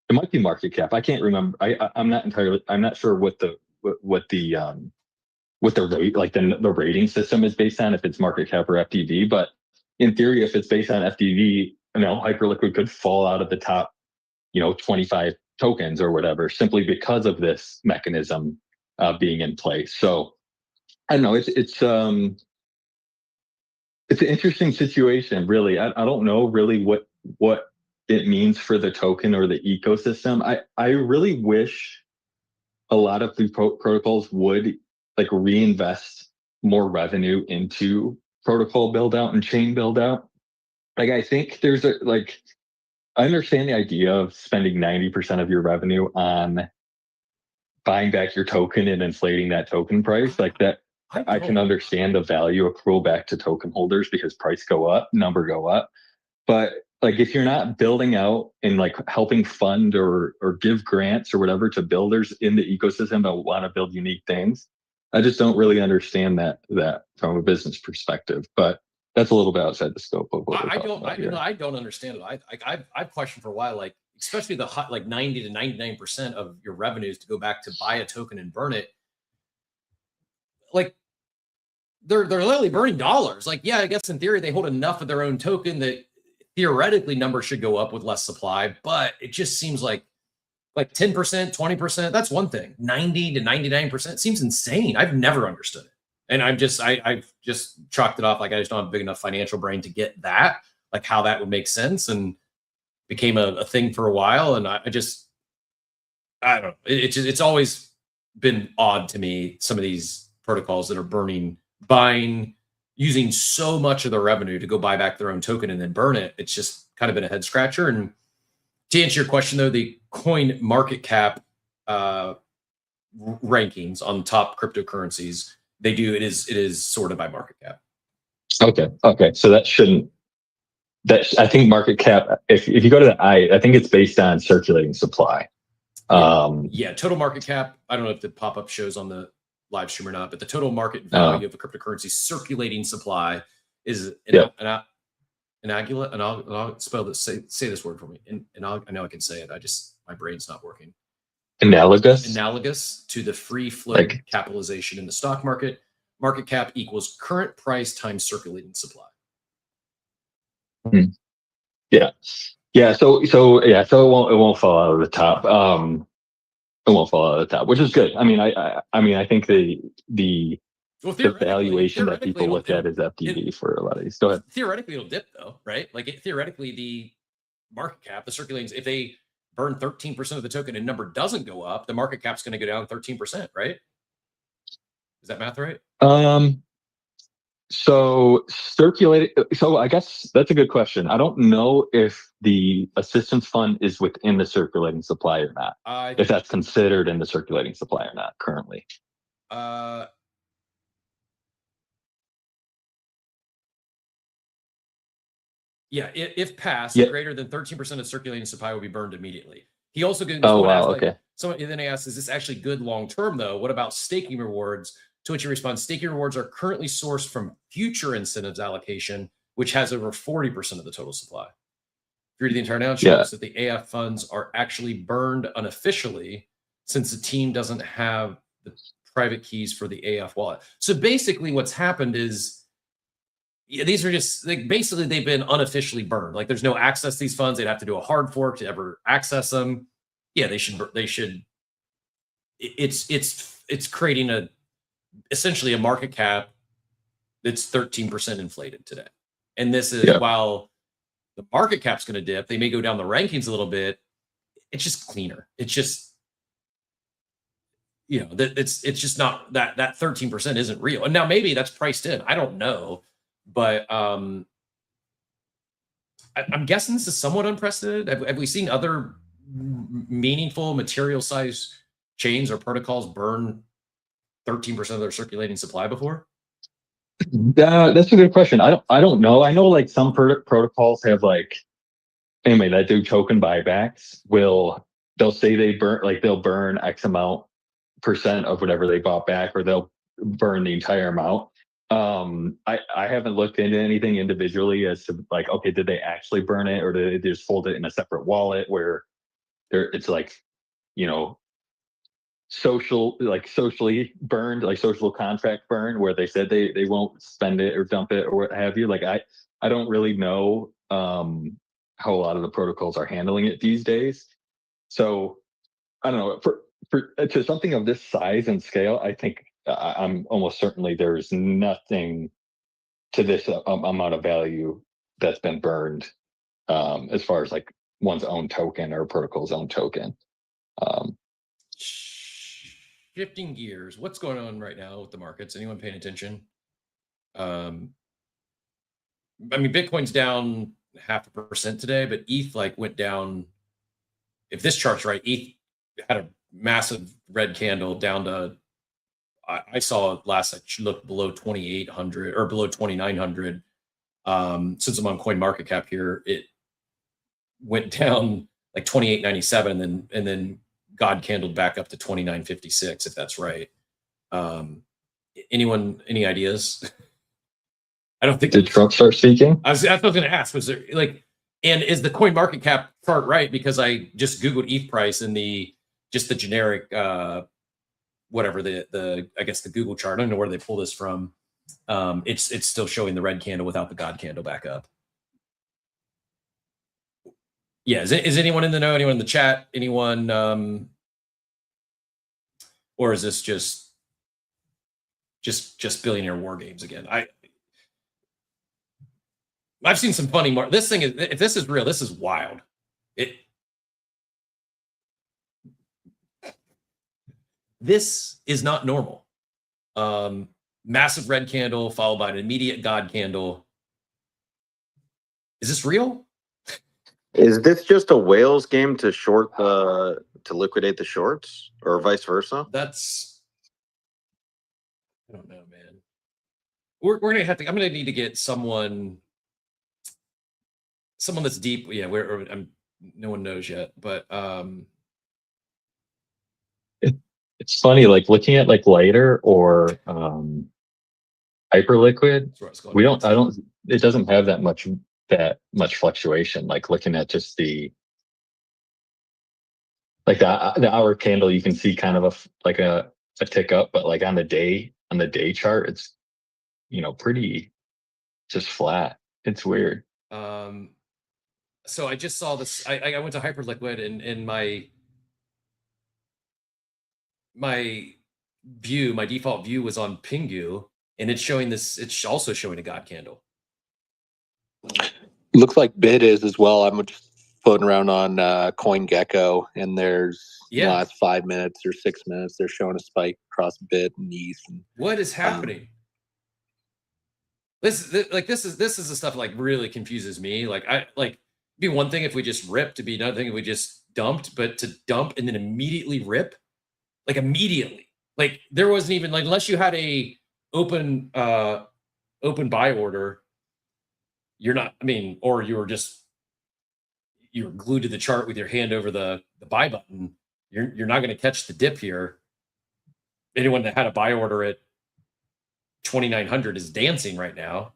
It might be market cap. I can't remember. I'm not sure what the rate, like the rating system is based on, if it's market cap or FDV. But in theory, if it's based on FDV, Hyperliquid could fall out of the top 25 tokens or whatever simply because of this mechanism being in place. So I don't know. It's an interesting situation, really. I don't know really what it means for the token or the ecosystem. I really wish a lot of the protocols would like reinvest more revenue into protocol build out and chain build out. Like I think there's I understand the idea of spending 90% of your revenue on buying back your token and inflating that token price like that. I can understand the value accrual back to token holders because price go up, number go up. But like if you're not building out and like helping fund or give grants or whatever to builders in the ecosystem that want to build unique things, I just don't really understand that from a business perspective. But that's a little bit outside the scope of what we're talking about here. I don't understand it. I've questioned for a while, like especially the hot, like 90 to 99% of your revenues to go back to buy a token and burn it. Like they're literally burning dollars. Like, yeah, I guess in theory they hold enough of their own token that theoretically numbers should go up with less supply, but it just seems like 10%, 20%, that's one thing. 90 to 99% seems insane. I've never understood it. And I've just chalked it off like I just don't have a big enough financial brain to get that, like how that would make sense, and became a thing for a while. And I don't know. It's always been odd to me, some of these protocols that are buying, using so much of their revenue to go buy back their own token and then burn it. It's just kind of been a head scratcher. And to answer your question, though, the coin market cap rankings on top cryptocurrencies, it is sorted by market cap. Okay. So I think market cap, if you go to I think it's based on circulating supply. Yeah, total market cap. I don't know if the pop-up shows on the live stream or not, but the total market value of a cryptocurrency circulating supply is I'll spell this. Say this word for me. And I know I can say it. My brain's not working. Analogous to the free float capitalization in the stock market. Market cap equals current price times circulating supply. Yeah. So it won't fall out of the top. It won't fall out of the top, which is good. I mean, I think the valuation that people look at is FDV for a lot of these. Go ahead. Theoretically, it'll dip though, right? Theoretically, the market cap, the circulating, if they burn 13% of the token and number doesn't go up, the market cap's going to go down 13%, right? Is that math right? So I guess that's a good question. I don't know if the assistance fund is within the circulating supply or not. If that's considered in the circulating supply or not currently. Yeah, if passed, greater than 13% of circulating supply will be burned immediately. He also goes. Okay. Then he asks, is this actually good long term though? What about staking rewards? To which he responds, staking rewards are currently sourced from future incentives allocation, which has over 40% of the total supply. If you read the entire announcement, shows that the AF funds are actually burned unofficially since the team doesn't have the private keys for the AF wallet. So basically what's happened is these are just basically they've been unofficially burned. Like there's no access to these funds. They'd have to do a hard fork to ever access them. Yeah, they should. It's creating essentially a market cap that's 13% inflated today. And this is while the market cap's going to dip, they may go down the rankings a little bit. It's just cleaner. It's just, it's just not that 13% isn't real. And now maybe that's priced in. I don't know, but I'm guessing this is somewhat unprecedented. Have we seen other meaningful material size chains or protocols burn 13% of their circulating supply before? That's a good question. I don't know. I know like some protocols have that do token buybacks. They'll say they'll burn X amount % of whatever they bought back, or they'll burn the entire amount. I haven't looked into anything individually as to okay, did they actually burn it, or did they just hold it in a separate wallet where it's socially burned, like social contract burn, where they said they won't spend it or dump it or what have you. I don't really know how a lot of the protocols are handling it these days. So I don't know, for to something of this size and scale, I think I'm almost certainly there's nothing to this amount of value that's been burned as far as one's own token or a protocol's own token. Shifting gears, what's going on right now with the markets? Anyone paying attention? Bitcoin's down 0.5% today, but ETH went down. If this chart's right, ETH had a massive red candle down to, I saw it last, I looked below 2,800 or below 2,900. Since I'm on coin market cap here, went down like 28.97 and then God candled back up to 29.56, if that's right. Anyone, any ideas? I don't think. Did Trump start speaking? That's what I was going to ask. Was there like, and is the coin market cap chart right? Because I just Googled ETH price and the generic, whatever the I guess the Google chart. I don't know where they pull this from. It's still showing the red candle without the God candle back up. Yeah, is anyone in the know? Anyone in the chat? Anyone? Or is this just billionaire war games again? I've seen some funny this thing is, if this is real, this is wild. This is not normal. Massive red candle followed by an immediate God candle. Is this real? Is this just a whales game to short to liquidate the shorts, or vice versa? That's, I don't know, man. We're gonna have to. I'm gonna need to get someone that's deep. Yeah, no one knows yet, but it's funny, like looking at like Lighter or Hyperliquid. It doesn't have that much fluctuation. Like looking at just the hour candle, you can see kind of a tick up, but like on the day chart, it's pretty just flat. It's weird. So I just saw this. I went to Hyperliquid and my default view was on Pingu, and it's showing this. It's also showing a God candle. Looks like bid is as well. I'm just floating around on CoinGecko, and there's the last 5 minutes or 6 minutes, they're showing a spike across bid and ETH. What is happening? This is the stuff like really confuses me. Like it'd be one thing if we just ripped, to be another thing if we just dumped, but to dump and then immediately rip, like immediately, like there wasn't even like, unless you had a open buy order, you're not, or you were glued to the chart with your hand over the buy button. You're not going to catch the dip here. Anyone that had a buy order at 2,900 is dancing right now.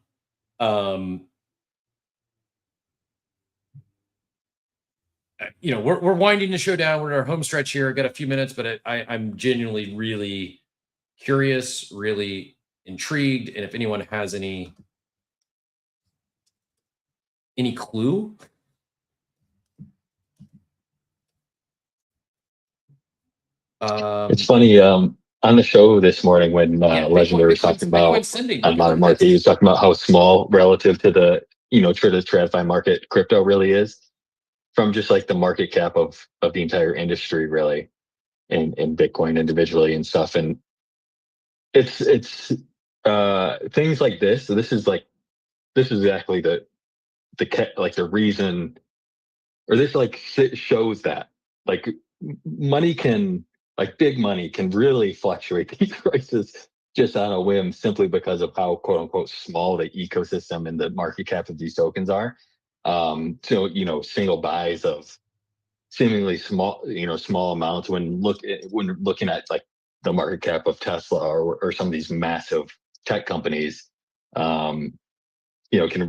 We're winding the show down. We're in our home stretch here. Got a few minutes, but I'm genuinely really curious, really intrigued, and if anyone has any clue. It's funny, on the show this morning when Legendary was talking about on Modern Market, he was talking about how small relative to the TradFi market crypto really is, from just like the market cap of the entire industry, really, and Bitcoin individually and stuff. And it's things like this. So this is exactly the reason, or this shows that like money can, like big money can really fluctuate these prices just on a whim, simply because of how quote unquote small the ecosystem and the market cap of these tokens are. So single buys of seemingly small amounts when looking at like the market cap of Tesla or some of these massive tech companies, can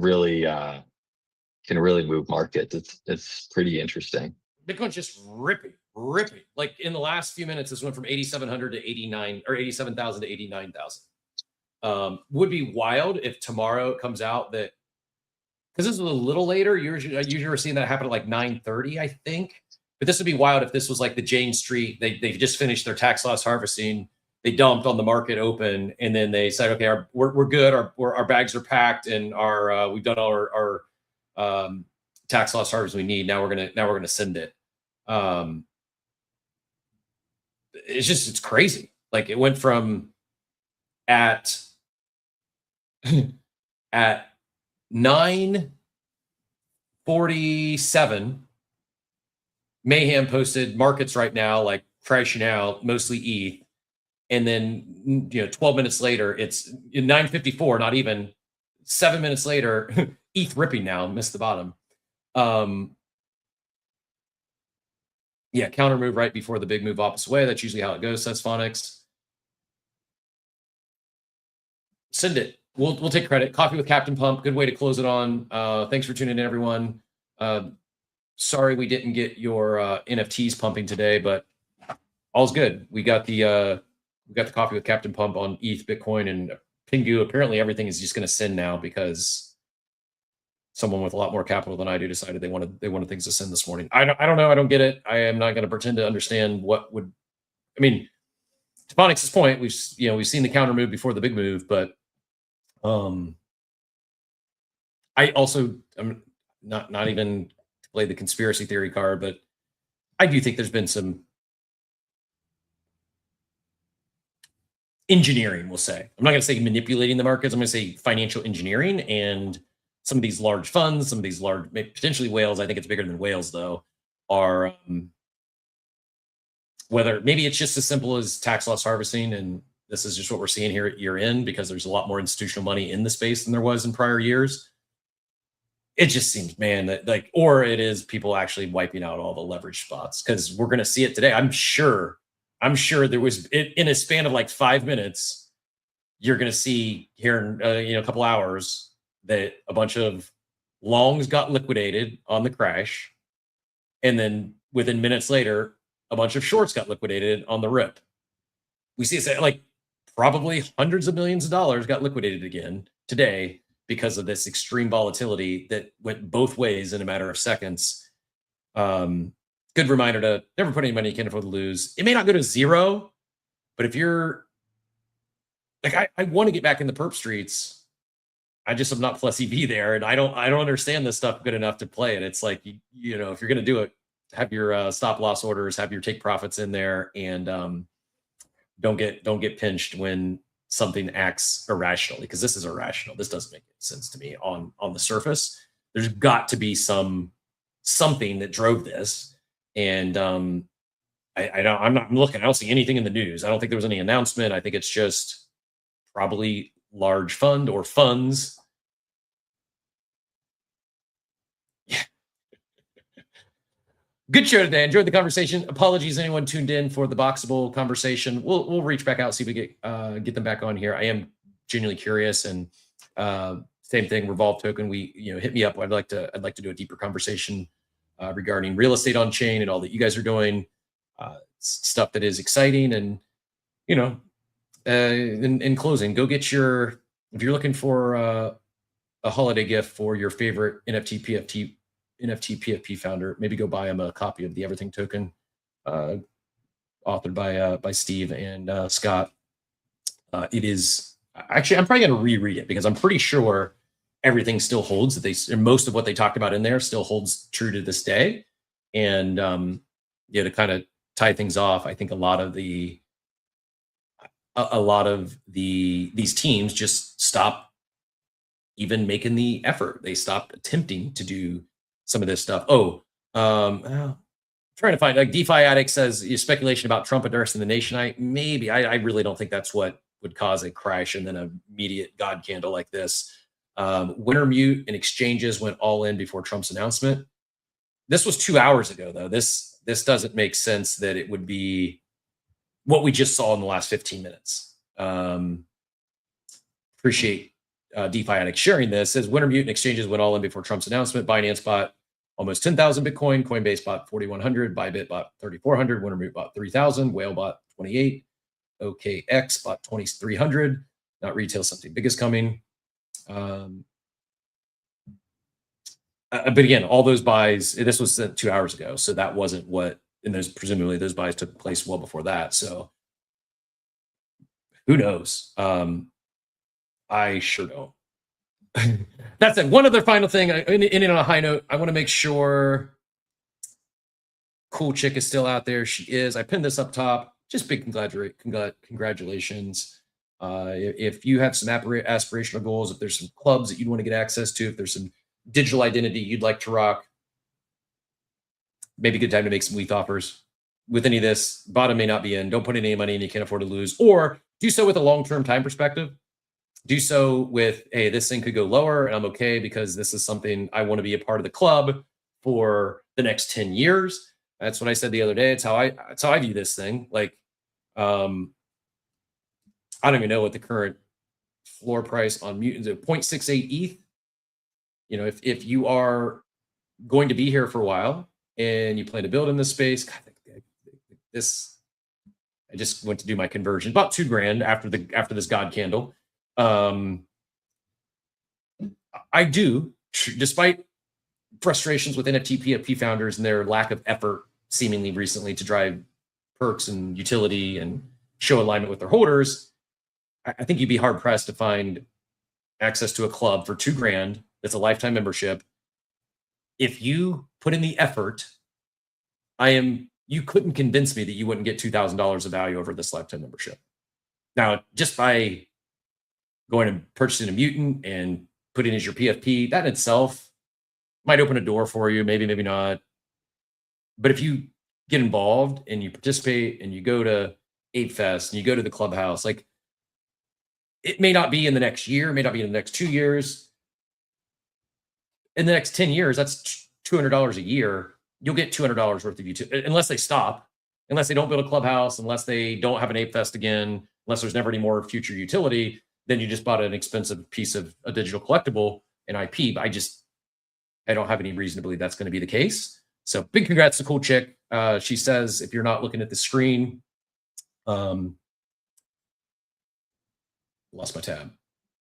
really move markets. It's pretty interesting. Bitcoin's just ripping. Like in the last few minutes, this went from 8,700 to 89, or 87,000 to 89,000. Would be wild if tomorrow it comes out that, because this is a little later. Usually we're seeing that happen at like 9:30, I think. But this would be wild if this was like the Jane Street. They just finished their tax loss harvesting. They dumped on the market open, and then they said, okay, we're good. Our bags are packed, and we've done all our tax loss harvest we need. Now we're gonna send it. It's crazy. Like it went from at 9:47, Mayhem posted markets right now like crashing out, mostly ETH, and then 12 minutes later, it's 9:54, not even 7 minutes later, ETH ripping now, missed the bottom. Yeah, counter move right before the big move opposite way. That's usually how it goes, says Phonics. Send it. We'll take credit. Coffee with Captain Pump. Good way to close it on. Thanks for tuning in, everyone. Sorry we didn't get your NFTs pumping today, but all's good. We got the Coffee with Captain Pump on ETH, Bitcoin, and Pingu. Apparently, everything is just going to send now because someone with a lot more capital than I do decided they wanted things to send this morning. I don't know. I don't get it. I am not going to pretend to understand what would. I mean, to Phonics' point, we've seen the counter move before the big move, but I also am not even to play the conspiracy theory card, but I do think there's been some engineering, we'll say. I'm not going to say manipulating the markets. I'm going to say financial engineering, and some of these large funds, some of these large, potentially whales, I think it's bigger than whales though, are whether maybe it's just as simple as tax loss harvesting, and this is just what we're seeing here at year end because there's a lot more institutional money in the space than there was in prior years. It just seems, man, that like, or it is people actually wiping out all the leverage spots, because we're going to see it today. I'm sure there was in a span of like 5 minutes, you're going to see here in a couple hours that a bunch of longs got liquidated on the crash, and then within minutes later, a bunch of shorts got liquidated on the rip. We see it like probably hundreds of millions of dollars got liquidated again today because of this extreme volatility that went both ways in a matter of seconds. Good reminder to never put any money you can't afford to lose. It may not go to zero, but if you're like, I want to get back in the perp streets. I just am not plus EV there, and I don't understand this stuff good enough to play it. It's like, if you're going to do it, have your stop loss orders, have your take profits in there, and don't get pinched when something acts irrationally, because this is irrational. This doesn't make sense to me on the surface. There's got to be something that drove this, and I'm not looking. I don't see anything in the news. I don't think there was any announcement. I think it's just probably large fund or funds. Yeah. Good show today. Enjoyed the conversation. Apologies anyone tuned in for the Boxable conversation. We'll reach back out, see if we get them back on here. I am genuinely curious, and same thing. Revolve token. Hit me up. I'd like to do a deeper conversation regarding real estate on chain and all that you guys are doing. Stuff that is exciting, and in closing, go get if you're looking for a holiday gift for your favorite NFT PFP founder, maybe go buy him a copy of the Everything token, authored by Steve and Scott. It is actually, I'm probably going to reread it because I'm pretty sure everything still holds, and most of what they talked about in there still holds true to this day. And to kind of tie things off, I think a lot of these teams just stop even making the effort. They stopped attempting to do some of this stuff. Trying to find, like, DeFi Addict says speculation about Trump endorsing the nation. I really don't think that's what would cause a crash and then an immediate God candle like this. Wintermute and exchanges went all in before Trump's announcement. This was 2 hours ago, though. This doesn't make sense that it would be what we just saw in the last 15 minutes. Appreciate DeFi Addict sharing this. Says Wintermute and exchanges went all in before Trump's announcement. Binance bought almost 10,000 Bitcoin. Coinbase bought 4,100. Bybit bought 3,400. Wintermute bought 3,000. Whale bought 28. OKX bought 2,300. Not retail, something big is coming. But again, all those buys, this was 2 hours ago, so that wasn't what, and presumably those buys took place well before that. So who knows? I sure don't. That's it. One other final thing, ending on a high note, I want to make sure Cool Chick is still out there. She is. I pinned this up top. Just big congratulations. If you have some aspirational goals, if there's some clubs that you'd want to get access to, if there's some digital identity you'd like to rock, maybe a good time to make some WETH offers. With any of this, bottom may not be in. Don't put any money in you can't afford to lose, or do so with a long-term time perspective. Do so with, hey, this thing could go lower and I'm okay because this is something I want to be a part of the club for the next 10 years. That's what I said the other day. It's how I view this thing. Like, I don't even know what the current floor price on Mutant is. 0.68 ETH. You know, if you are going to be here for a while and you plan to build in this space, God, this I just went to do my conversion, about $2,000 after this God candle. I do, despite frustrations with NFT PFP founders and their lack of effort seemingly recently to drive perks and utility and show alignment with their holders, I think you'd be hard pressed to find access to a club for $2,000 that's a lifetime membership. If you put in the effort, you couldn't convince me that you wouldn't get $2,000 of value over this lifetime membership. Now, just by going and purchasing a Mutant and putting it as your PFP, that in itself might open a door for you, maybe not. But if you get involved and you participate and you go to Ape Fest and you go to the clubhouse, like, it may not be in the next year, it may not be in the next 2 years. In the next 10 years, that's $200 a year. You'll get $200 worth of utility, unless they stop, unless they don't build a clubhouse, unless they don't have an Ape Fest again, unless there's never any more future utility. Then you just bought an expensive piece of a digital collectible, an IP. But I don't have any reason to believe that's going to be the case. So big congrats to Cool Chick. She says, if you're not looking at the screen, lost my tab.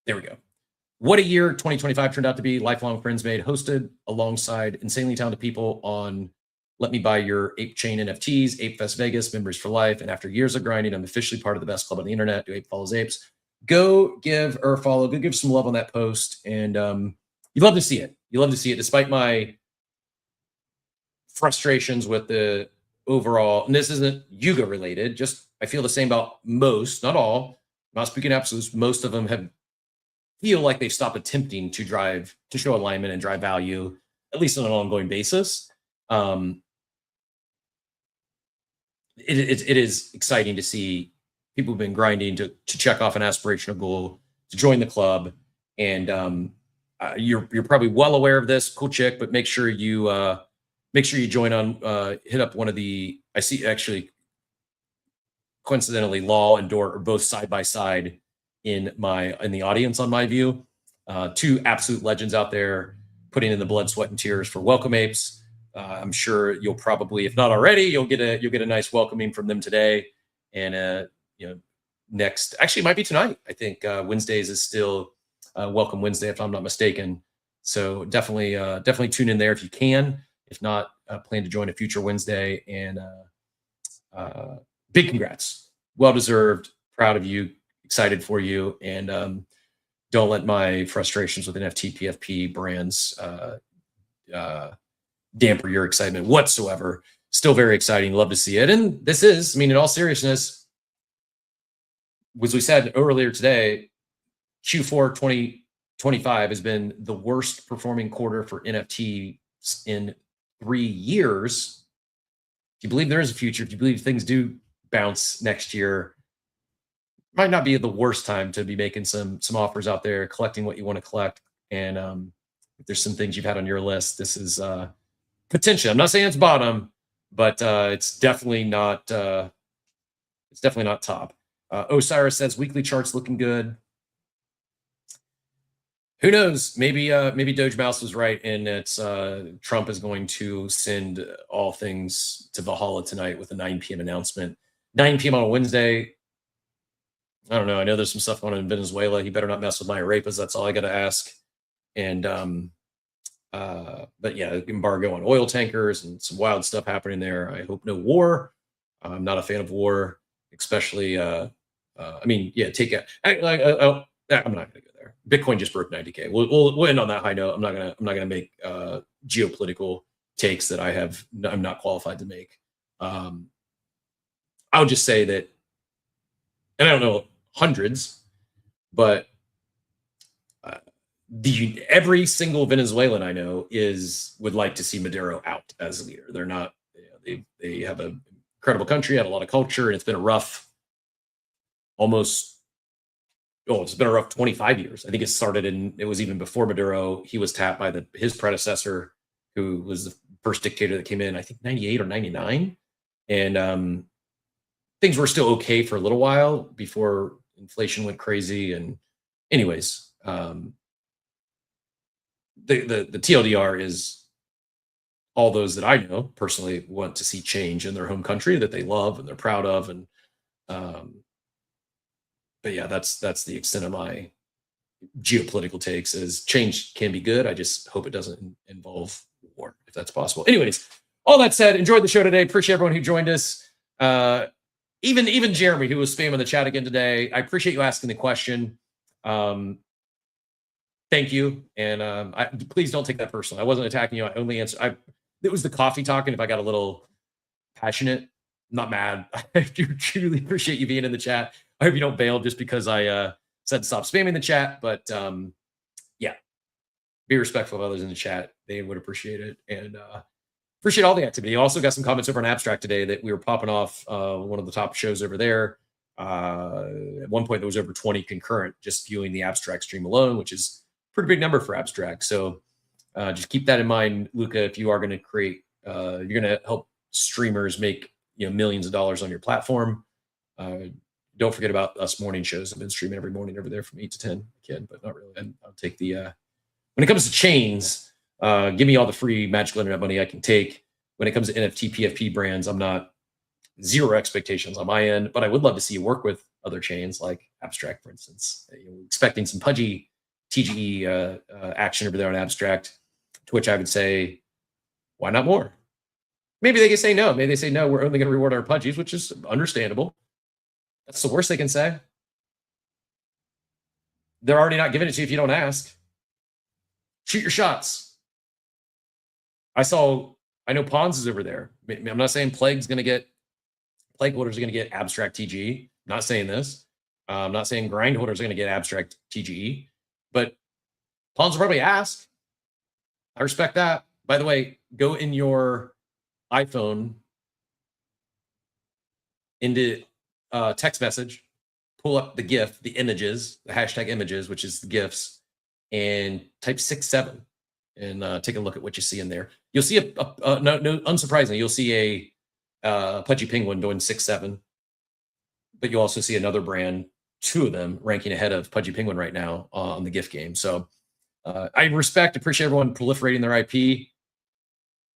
There we go. What a year 2025 turned out to be. Lifelong friends made, hosted alongside insanely talented people on Let Me Buy Your Ape Chain NFTs, Ape Fest Vegas, Members for Life. And after years of grinding, I'm officially part of the best club on the internet. Do Ape Follows Apes. Go give her a follow. Go give some love on that post. And you love to see it. You love to see it, despite my frustrations with the overall. And this isn't Yuga related. Just I feel the same about most, not all. I'm not speaking absolutes. Most of them feel like they've stopped attempting to show alignment and drive value, at least on an ongoing basis. It is exciting to see people who've been grinding to check off an aspirational goal, to join the club. And you're probably well aware of this, Cool Chick, but make sure you join on, hit up one of the, I see actually coincidentally Law and Dort are both side by side in the audience on my view. Two absolute legends out there putting in the blood, sweat, and tears for Welcome Apes. I'm sure you'll probably, if not already, you'll get a nice welcoming from them today. And next, actually it might be tonight. I think Wednesdays is still Welcome Wednesday, if I'm not mistaken. So definitely tune in there if you can. If not, plan to join a future Wednesday. And big congrats, well deserved, proud of you, excited for you, and don't let my frustrations with NFT PFP brands damper your excitement whatsoever. Still very exciting, love to see it. And this is, I mean, in all seriousness, as we said earlier today, Q4 2025 has been the worst performing quarter for NFT in 3 years. If you believe there is a future, if you believe things do bounce next year, might not be the worst time to be making some offers out there, collecting what you want to collect. And if there's some things you've had on your list, this is potentially, I'm not saying it's bottom, but it's definitely not top. Osiris says weekly charts looking good. Who knows? Maybe Doge Mouse was right, and it's Trump is going to send all things to Valhalla tonight with a 9 p.m. announcement. 9 p.m. on a Wednesday. I don't know. I know there's some stuff going on in Venezuela. He better not mess with my arepas. That's all I got to ask. And but yeah, embargo on oil tankers and some wild stuff happening there. I hope no war. I'm not a fan of war, especially. I mean, yeah, take it. I'm not going to go there. Bitcoin just broke 90K. We'll end on that high note. I'm not gonna make geopolitical takes that I'm not qualified to make. I'll just say that, and I don't know hundreds, but every single Venezuelan I know would like to see Maduro out as a leader. They're not. They have an incredible country, had a lot of culture, and it's been a rough, it's been a rough 25 years. I think it was even before Maduro. He was tapped by his predecessor, who was the first dictator that came in, I think 98 or 99. And things were still okay for a little while before inflation went crazy. And anyways, the TLDR is all those that I know personally want to see change in their home country that they love and they're proud of. And but yeah, that's the extent of my geopolitical takes. Is change can be good. I just hope it doesn't involve war, if that's possible. Anyways, all that said, enjoyed the show today. Appreciate everyone who joined us. Even Jeremy, who was spamming the chat again today. I appreciate you asking the question. Thank you. And please don't take that personally. I wasn't attacking you. I only answered. It was the coffee talking. If I got a little passionate, I'm not mad. I do truly appreciate you being in the chat. I hope you don't bail just because I said to stop spamming the chat. But yeah, be respectful of others in the chat. They would appreciate it. And appreciate all the activity. Also got some comments over on Abstract today that we were popping off one of the top shows over there. At one point, there was over 20 concurrent just viewing the Abstract stream alone, which is a pretty big number for Abstract. So just keep that in mind, Luca. If you are going to create, you're going to help streamers make millions of dollars on your platform. Don't forget about us morning shows. I've been streaming every morning over there from 8 to 10. Kid, but not really. I'll take the when it comes to chains. Give me all the free magical internet money I can take. When it comes to NFT, PFP brands, I'm not zero expectations on my end, but I would love to see you work with other chains like Abstract, for instance. Expecting some pudgy TGE action over there on Abstract, to which I would say, why not more? Maybe they can say no. Maybe they say, no, we're only going to reward our pudgies, which is understandable. That's the worst they can say. They're already not giving it to you if you don't ask. Shoot your shots. I know Pons is over there. I'm not saying Plague holders are going to get Abstract TGE. I'm not saying this. I'm not saying grind holders are going to get Abstract TGE, but Pons will probably ask. I respect that. By the way, go in your iPhone into text message, pull up the GIF, the images, the hashtag images, which is the GIFs, and type 6-7 and take a look at what you see in there. You'll see no, unsurprisingly, you'll see a pudgy penguin doing 6-7, but you'll also see another brand, two of them ranking ahead of pudgy penguin right now on the GIF game. So I appreciate everyone proliferating their IP.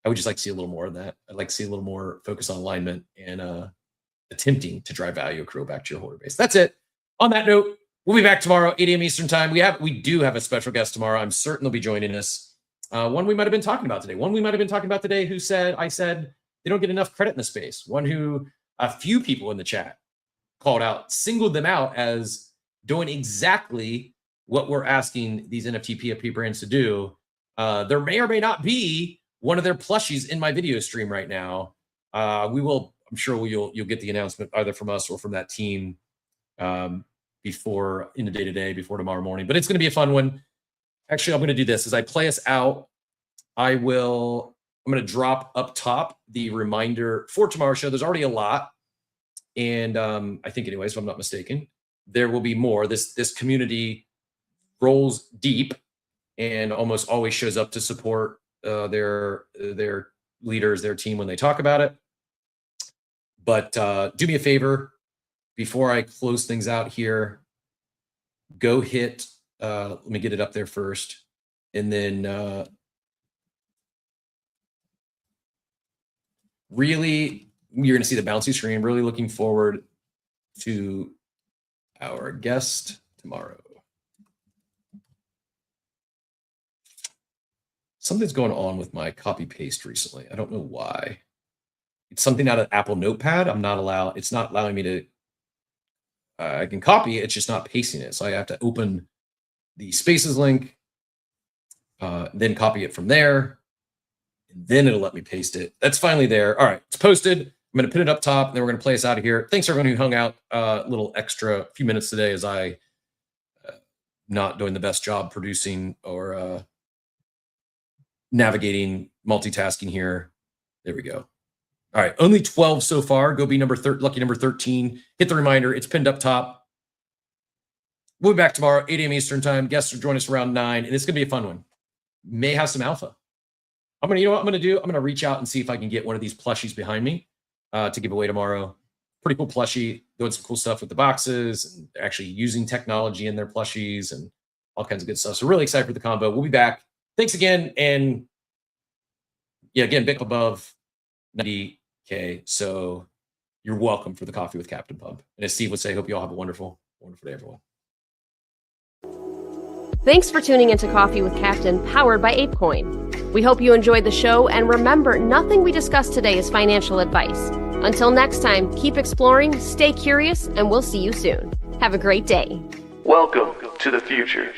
I would just like to see a little more of that. I'd like to see a little more focus on alignment and attempting to drive value accrual back to your holder base. That's it. On that note, we'll be back tomorrow, 8 a.m. Eastern time. We do have a special guest tomorrow. I'm certain they'll be joining us. One we might have been talking about today. Who said they don't get enough credit in the space. One who a few people in the chat singled them out as doing exactly what we're asking these NFT PFP brands to do. There may or may not be one of their plushies in my video stream right now. I'm sure you'll get the announcement either from us or from that team before in the day-to-day, before tomorrow morning. But it's going to be a fun one. Actually, I'm going to do this as I play us out. I'm going to drop up top the reminder for tomorrow's show. There's already a lot, and I think, anyways, if I'm not mistaken, there will be more. This community rolls deep and almost always shows up to support their leaders, their team when they talk about it. But do me a favor before I close things out here. Go hit. Let me get it up there first, and then really, you're going to see the bouncy screen. Really looking forward to our guest tomorrow. Something's going on with my copy paste recently. I don't know why. It's something out of Apple Notepad. It's not allowing me to. I can copy it. It's just not pasting it. So I have to open the Spaces link, then copy it from there, and then it'll let me paste it. That's finally there. All right, it's posted. I'm going to put it up top, and then we're going to play us out of here. Thanks everyone who hung out a little extra few minutes today as I not doing the best job producing or navigating, multitasking here. There we go. All right, only 12 so far. Go be lucky number 13. Hit the reminder. It's pinned up top. We'll be back tomorrow, 8 a.m. Eastern time. Guests will join us around 9, and it's going to be a fun one. May have some alpha. you know what I'm gonna do? I'm gonna reach out and see if I can get one of these plushies behind me to give away tomorrow. Pretty cool plushie, doing some cool stuff with the boxes, and actually using technology in their plushies and all kinds of good stuff. So really excited for the combo. We'll be back. Thanks again, and yeah, again, big above 90K. So you're welcome for the coffee with Captain Pump. And as Steve would say, hope you all have a wonderful, wonderful day, everyone. Thanks for tuning into Coffee with Captain, powered by ApeCoin. We hope you enjoyed the show, and remember, nothing we discussed today is financial advice. Until next time, keep exploring, stay curious, and we'll see you soon. Have a great day. Welcome to the future.